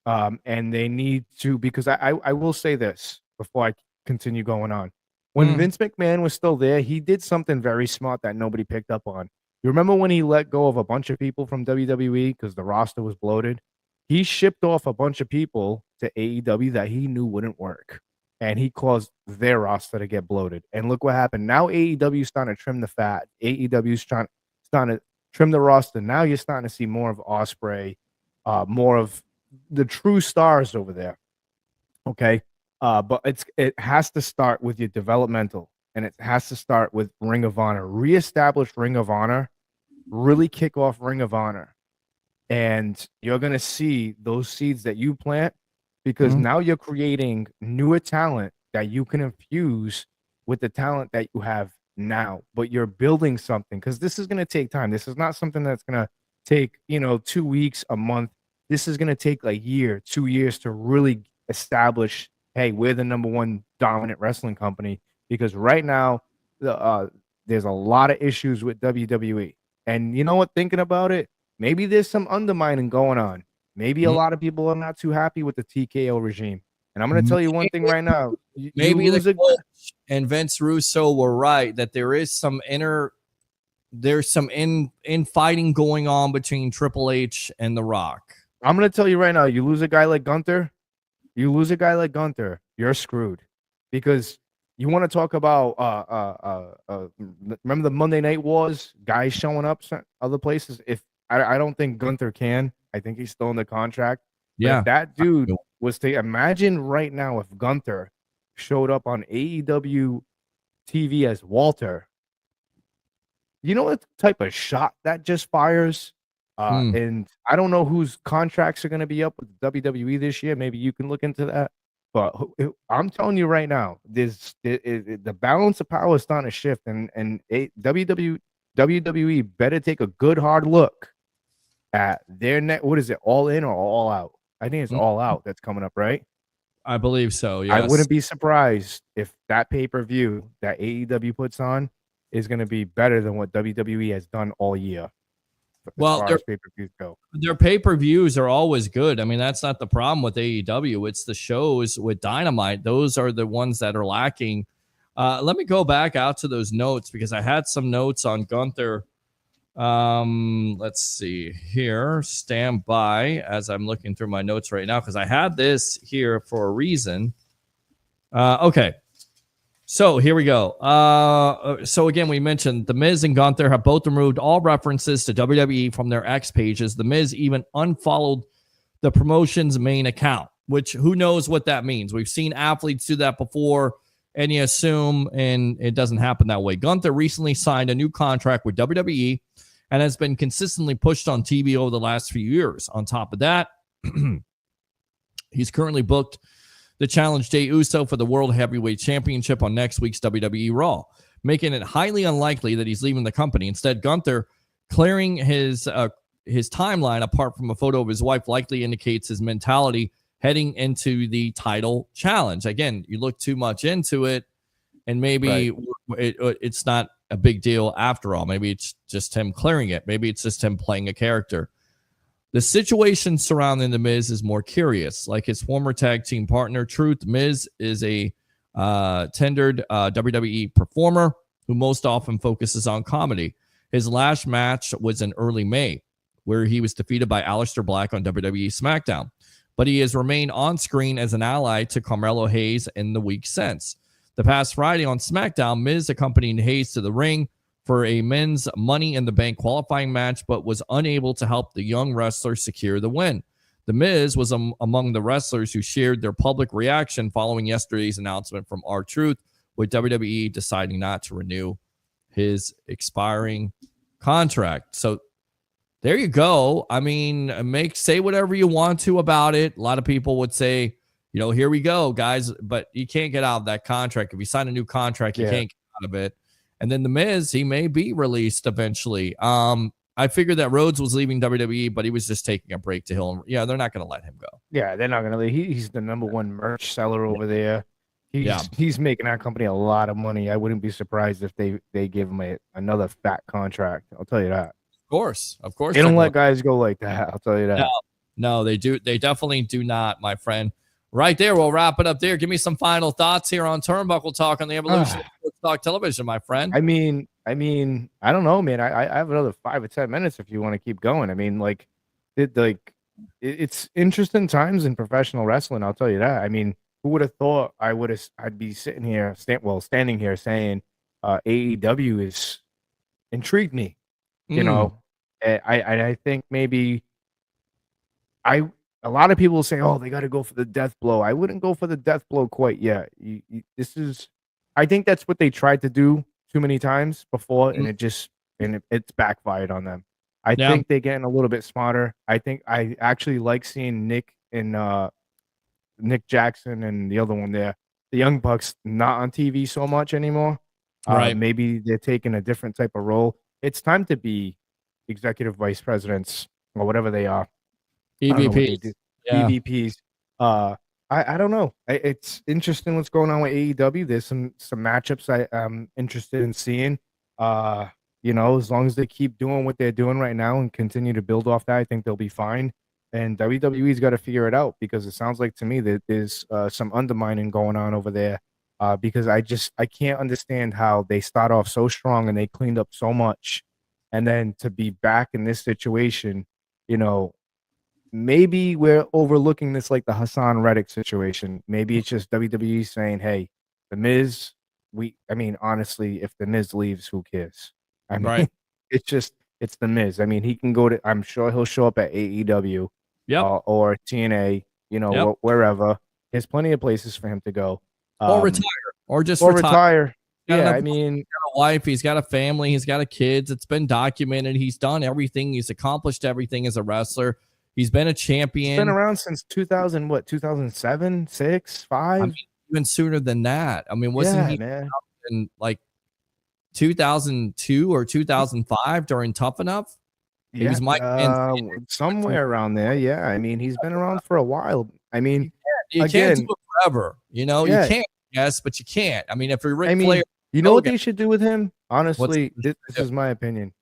E: and they need to, because I will say this before I continue going on. When Vince McMahon was still there, he did something very smart that nobody picked up on. You remember when he let go of a bunch of people from WWE because the roster was bloated? He shipped off a bunch of people to AEW that he knew wouldn't work, and he caused their roster to get bloated. And look what happened. Now AEW's starting to trim the fat. AEW's starting to trim the roster. Now you're starting to see more of Ospreay, more of the true stars over there. Okay. But it has to start with your developmental, and it has to start with Ring of Honor. Reestablish Ring of Honor, really kick off Ring of Honor. And you're going to see those seeds that you plant, because now you're creating newer talent that you can infuse with the talent that you have now. But you're building something, because this is going to take time. This is not something that's going to take, 2 weeks, a month. This is going to take a year, 2 years to really establish, hey, we're the number one dominant wrestling company. Because right now, there's a lot of issues with WWE. And you know what? Thinking about it, maybe there's some undermining going on. Maybe a lot of people are not too happy with the TKO regime. And I'm going to tell you one thing right now.
A: Maybe the coach and Vince Russo were right that there is some infighting going on between Triple H and The Rock.
E: I'm going to tell you right now, you lose a guy like Gunther, you're screwed. Because you want to talk about remember the Monday Night Wars, guys showing up other places? If I don't think Gunther can. I think he's still in the contract.
A: Yeah.
E: But if that dude was to imagine right now if Gunther showed up on AEW TV as Walter, you know what type of shot that just fires? And I don't know whose contracts are going to be up with WWE this year. Maybe you can look into that. But I'm telling you right now, the balance of power is starting to shift, and WWE better take a good hard look at their net. What is it? All in or all out? I think it's all out that's coming up, right?
A: I believe so. Yes.
E: I wouldn't be surprised if that pay-per-view that AEW puts on is going to be better than what WWE has done all year.
A: Well, their pay-per-views are always good. I mean, that's not the problem with AEW. It's the shows with Dynamite. Those are the ones that are lacking. Let me go back out to those notes, because I had some notes on Gunther. Let's see here. Stand by as I'm looking through my notes right now, because I had this here for a reason. Okay. So here we go. So again, we mentioned The Miz and Gunther have both removed all references to WWE from their X pages. The Miz even unfollowed the promotion's main account, which who knows what that means. We've seen athletes do that before, and you assume, and it doesn't happen that way. Gunther recently signed a new contract with WWE and has been consistently pushed on TV over the last few years. On top of that, he's currently booked the challenge Jey Uso for the World Heavyweight Championship on next week's WWE Raw, making it highly unlikely that he's leaving the company. Instead, Gunther clearing his timeline apart from a photo of his wife likely indicates his mentality heading into the title challenge. Again, you look too much into it, and maybe it's not a big deal after all. Maybe it's just him clearing it. Maybe it's just him playing a character. The situation surrounding The Miz is more curious. Like his former tag team partner, Truth, Miz is a tenured WWE performer who most often focuses on comedy. His last match was in early May, where he was defeated by Aleister Black on WWE SmackDown. But he has remained on screen as an ally to Carmelo Hayes in the week since. The past Friday on SmackDown, Miz accompanied Hayes to the ring for a men's Money in the Bank qualifying match, but was unable to help the young wrestler secure the win. The Miz was among the wrestlers who shared their public reaction following yesterday's announcement from R-Truth, with WWE deciding not to renew his expiring contract. So there you go. I mean, say whatever you want to about it. A lot of people would say, here we go, guys, but you can't get out of that contract. If you sign a new contract, you can't get out of it. And then The Miz, he may be released eventually. I figured that Rhodes was leaving WWE, but he was just taking a break to Hill. Yeah, they're not going to let him go.
E: Yeah, they're not going to leave. He's the number one merch seller over there. He's making our company a lot of money. I wouldn't be surprised if they give him another fat contract. I'll tell you that.
A: Of course.
E: They don't let guys go like that. I'll tell you that.
A: No, they do. They definitely do not, my friend. Right there, we'll wrap it up there. Give me some final thoughts here on Turnbuckle Talk on the evolution of Sports Talk Television, my friend.
E: I mean, I don't know, man. I have another 5 or 10 minutes if you want to keep going. I mean, it's interesting times in professional wrestling. I'll tell you that. I mean, who would have thought I'd be sitting here, standing here saying AEW is intrigued me. I think maybe a lot of people say, oh, they got to go for the death blow. I wouldn't go for the death blow quite yet. I think that's what they tried to do too many times before, and it's backfired on them. I think they're getting a little bit smarter. I think I actually like seeing Nick and Nick Jackson and the other one there, the Young Bucks, not on TV so much anymore.
A: Right.
E: Maybe they're taking a different type of role. It's time to be executive vice presidents or whatever they are.
A: EVPs.
E: EVPs. I don't know. It's interesting what's going on with AEW. There's some matchups I'm interested in seeing. As long as they keep doing what they're doing right now and continue to build off that, I think they'll be fine. And WWE's got to figure it out, because it sounds like to me that there's some undermining going on over there. Because I can't understand how they start off so strong and they cleaned up so much, and then to be back in this situation, maybe we're overlooking this like the Hassan Reddick situation. Maybe it's just WWE saying, hey, The Miz, honestly, if The Miz leaves, who cares? I mean,
A: right.
E: It's The Miz. I mean, he can go to, I'm sure he'll show up at AEW or TNA, wherever. There's plenty of places for him to go.
A: Or retire. Or just
E: retire.
A: Yeah,
E: I mean,
A: he's got a wife, he's got a family, he's got kids. It's been documented. He's done everything. He's accomplished everything as a wrestler. He's been a champion.
E: He's been around since 2007, 6, 5?
A: Even sooner than that. I mean, wasn't he in like 2002 or 2005 during Tough Enough? He was Mike
E: somewhere around there. Yeah, I mean, he's been around for a while. I mean,
A: you can't do it forever. You can't. Yes, but you can't. I mean, if you're Ric Flair,
E: you know what they should do with him? Honestly, this is my opinion.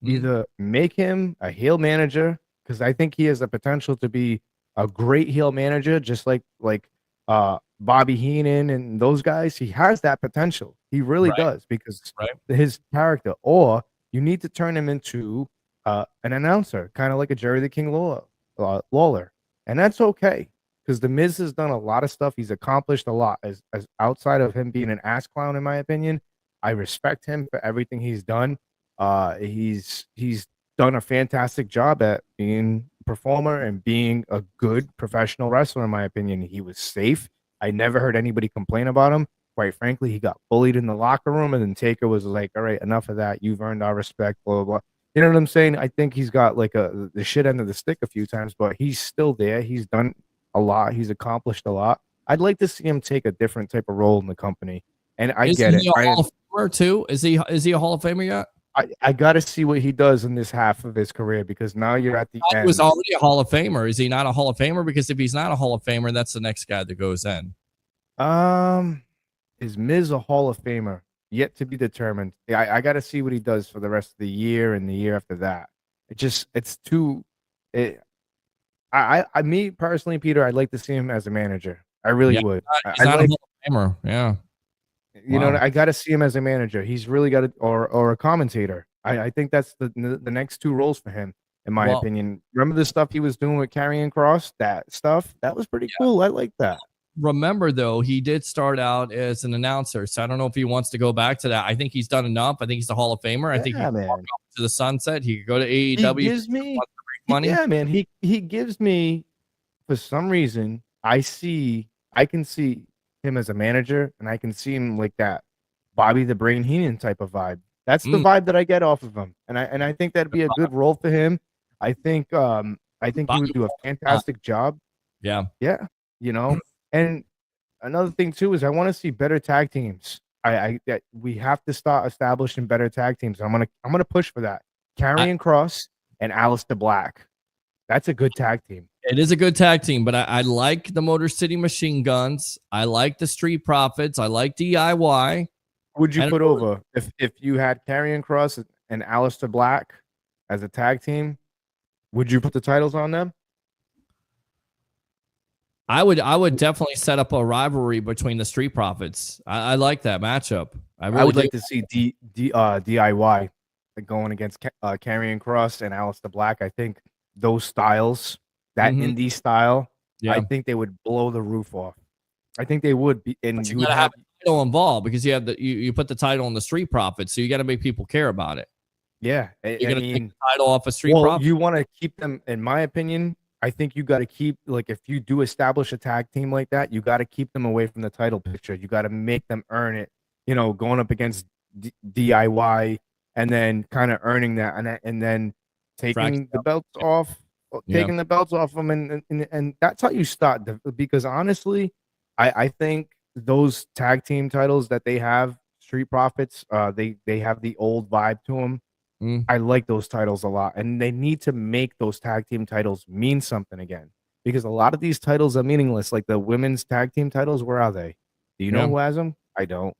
E: Either make him a heel manager, because I think he has the potential to be a great heel manager, just like Bobby Heenan and those guys. He has that potential. He really does, because his character. Or you need to turn him into an announcer, kind of like a Jerry the King Lawler. And that's okay, because The Miz has done a lot of stuff. He's accomplished a lot as outside of him being an ass clown, in my opinion. I respect him for everything he's done. He's done a fantastic job at being a performer and being a good professional wrestler, in my opinion. He was safe. I never heard anybody complain about him. Quite frankly, he got bullied in the locker room, and then Taker was like, all right, enough of that. You've earned our respect, blah, blah, blah. You know what I'm saying? I think he's got like the shit end of the stick a few times, but he's still there. He's done a lot. He's accomplished a lot. I'd like to see him take a different type of role in the company. And
A: Is
E: get
A: he
E: it.
A: a Hall of Famer too? Is he a Hall of Famer yet?
E: I got to see what he does in this half of his career, because now you're at the end.
A: He was already a Hall of Famer. Is he not a Hall of Famer? Because if he's not a Hall of Famer, that's the next guy that goes in.
E: Is Miz a Hall of Famer? Yet to be determined. I got to see what he does for the rest of the year and the year after that. Me personally, Peter, I'd like to see him as a manager. I really would.
A: He's not a Hall of Famer. Yeah.
E: You know, I got to see him as a manager. He's really got to, or a commentator. I think that's the next two roles for him, in my opinion. Remember the stuff he was doing with Karrion Kross? That stuff, that was pretty cool. I like that.
A: Remember, though, he did start out as an announcer, so I don't know if he wants to go back to that. I think he's done enough. I think he's a Hall of Famer. I think he can walk off to the sunset. He could go to AEW.
E: He gives me
A: money.
E: Yeah, man. He gives me, for some reason, I can see him as a manager, and I can see him like that Bobby the Brain Heenan type of vibe. That's the vibe that I get off of him, and I think that'd be a good role for him. I think he would do a fantastic job.
A: Yeah.
E: Yeah, you know. And another thing too is I want to see better tag teams. We have to start establishing better tag teams. I'm gonna push for that. Karrion Kross and Aleister Black. That's a good tag team.
A: It is a good tag team, but I like the Motor City Machine Guns. I like the Street Profits. I like DIY.
E: Would you put over if you had Karrion Kross and Aleister Black as a tag team? Would you put the titles on them?
A: I would definitely set up a rivalry between the Street Profits. I like that matchup. I
E: would like to see DIY going against Karrion Kross and Aleister Black. I think those styles, that indie style, I think they would blow the roof off. I think they would be, and
A: you gotta have the title involved because you have you put the title on the Street Profits, so you got to make people care about it.
E: Yeah,
A: you're gonna take the title off of Street Profits.
E: You want to keep them, in my opinion. I think you got to keep, like, if you do establish a tag team like that, you got to keep them away from the title picture. You got to make them earn it. You know, going up against DIY and then kind of earning that, and then taking the belts off, taking the belts off them, and that's how you start. Because honestly, I think those tag team titles that they have, Street Profits, they have the old vibe to them. I like those titles a lot, and they need to make those tag team titles mean something again, because a lot of these titles are meaningless. Like the women's tag team titles, where are they? Do you know who has them? I don't.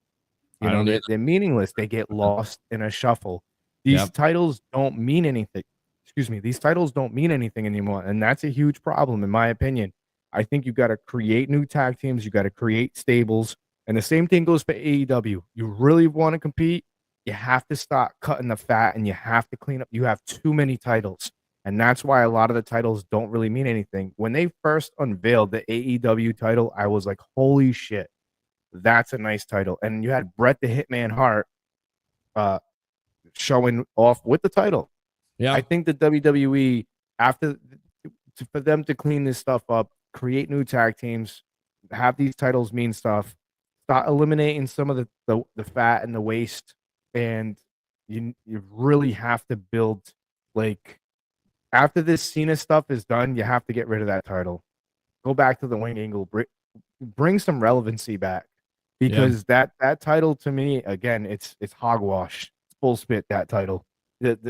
E: You know, they're meaningless. They get lost in a shuffle. These titles don't mean anything. Excuse me. These titles don't mean anything anymore, and that's a huge problem, in my opinion. I think you got to create new tag teams. You got to create stables, and the same thing goes for AEW. You really want to compete, you have to start cutting the fat, and you have to clean up. You have too many titles, and that's why a lot of the titles don't really mean anything. When they first unveiled the AEW title, I was like, holy shit, that's a nice title. And you had Bret the Hitman Hart showing off with the title.
A: Yeah,
E: I think the WWE, for them to clean this stuff up, create new tag teams, have these titles mean stuff, start eliminating some of the fat and the waste. And you really have to build, like, after this Cena stuff is done, you have to get rid of that title. Go back to the Wayne Angle. Bring some relevancy back, because that title, to me, again, it's hogwash. It's full spit, that title.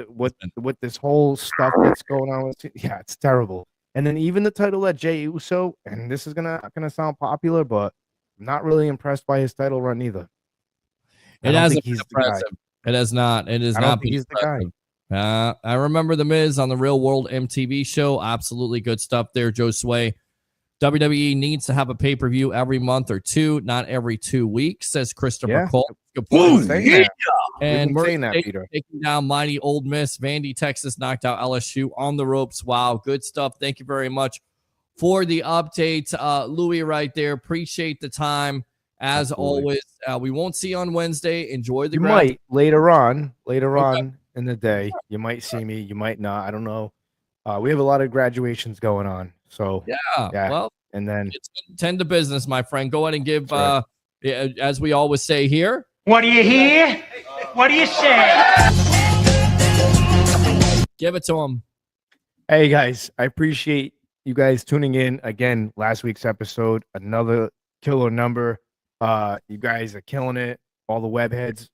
E: What this whole stuff that's going on with, it's terrible. And then even the title that Jey Uso, and this is gonna sound popular, but I'm not really impressed by his title run either.
A: It hasn't been impressive. It has not. It is not been impressive. I remember The Miz on the Real World MTV show. Absolutely good stuff there, Joe Sway. WWE needs to have a pay-per-view every month or two, not every 2 weeks, says Christopher Cole. Good point. And we're taking down mighty Old Miss. Vandy, Texas knocked out LSU on the ropes. Wow, good stuff. Thank you very much for the update. Louie right there. Appreciate the time. As always, we won't see you on Wednesday. Enjoy the
E: might later on in the day. You might see me. You might not. I don't know. We have a lot of graduations going on. So
A: yeah. Well,
E: and then
A: tend to business, my friend. Go ahead and give, as we always say here.
B: What do you hear? What do you say?
A: Give it to him.
E: Hey guys, I appreciate you guys tuning in again. Last week's episode, another killer number. You guys are killing it, all the web heads.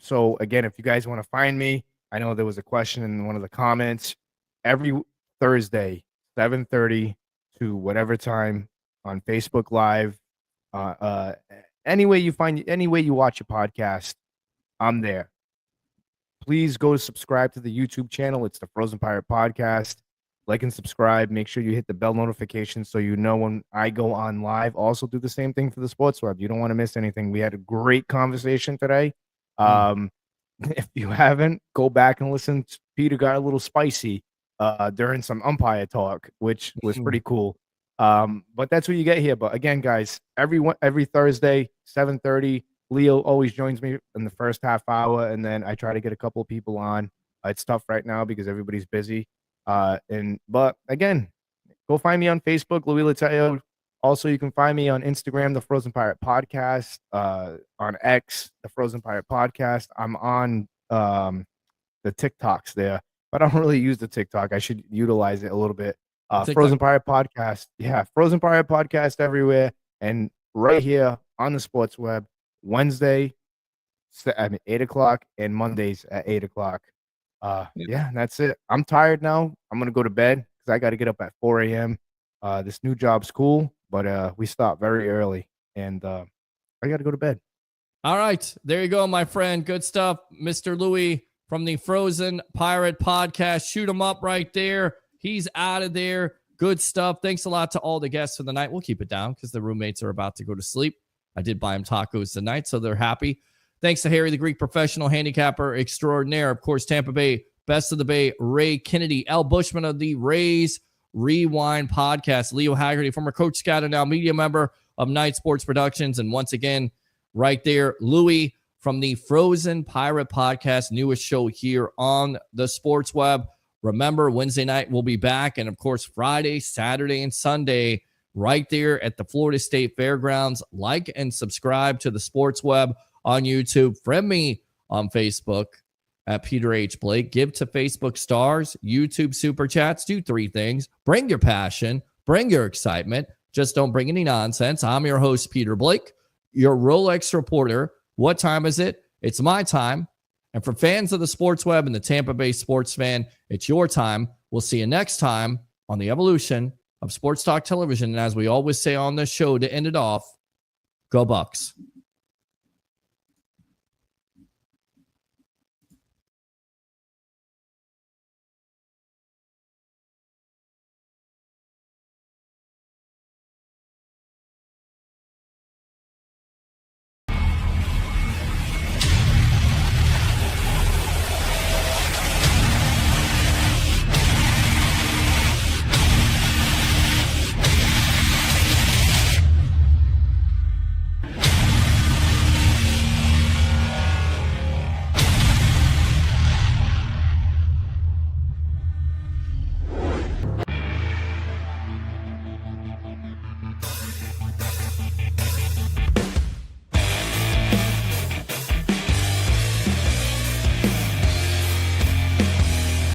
E: So again, if you guys want to find me, I know there was a question in one of the comments. Every Thursday, 7:30 to whatever time on Facebook Live. Any way you watch a podcast, I'm there. Please go to subscribe to the YouTube channel. It's the Frozen Pirate Podcast. Like and subscribe. Make sure you hit the bell notification so you know when I go on live. Also do the same thing for the Sports Web. You don't want to miss anything. We had a great conversation today. If you haven't, go back and listen. Peter got a little spicy during some umpire talk, which was pretty cool. But that's what you get here. But again, guys, every Thursday, 7:30, Leo always joins me in the first half hour, and then I try to get a couple of people on. It's tough right now because everybody's busy. But again, go find me on Facebook, Louie Leitao. Also, you can find me on Instagram, the Frozen Pirate Podcast, on X, the Frozen Pirate Podcast. I'm on the TikToks there. but I don't really use the TikTok. I should utilize it a little bit.
A: TikTok.
E: Frozen Pirate Podcast. Yeah, Frozen Pirate Podcast everywhere. And right here on the Sports Web, Wednesday, 8 o'clock, and Mondays at 8 o'clock. Yeah, that's it. I'm tired now. I'm going to go to bed because I got to get up at 4 a.m. This new job's cool, but we start very early, and I got to go to bed.
A: All right. There you go, my friend. Good stuff. Mr. Louie from the Frozen Pirate Podcast. Shoot him up right there. He's out of there. Good stuff. Thanks a lot to all the guests for the night. We'll keep it down because the roommates are about to go to sleep. I did buy them tacos tonight, so they're happy. Thanks to Harry, the Greek professional handicapper extraordinaire. Of course, Tampa Bay, Best of the Bay, Ray Kennedy, Al Bushman of the Rays Rewind Podcast, Leo Haggerty, former Coach Scout and now media member of Night Sports Productions. And once again, right there, Louie from the Frozen Pirate Podcast, newest show here on the Sports Web. Remember, Wednesday night we'll be back. And, of course, Friday, Saturday, and Sunday right there at the Florida State Fairgrounds. Like and subscribe to the Sports Web on YouTube. Friend me on Facebook at Peter H. Blake. Give to Facebook stars, YouTube super chats. Do 3 things. Bring your passion. Bring your excitement. Just don't bring any nonsense. I'm your host, Peter Blake, your Rolex reporter. What time is it? It's my time. And for fans of the Sports Web and the Tampa Bay sports fan, it's your time. We'll see you next time on the evolution of Sports Talk Television. And as we always say on this show to end it off, go Bucs.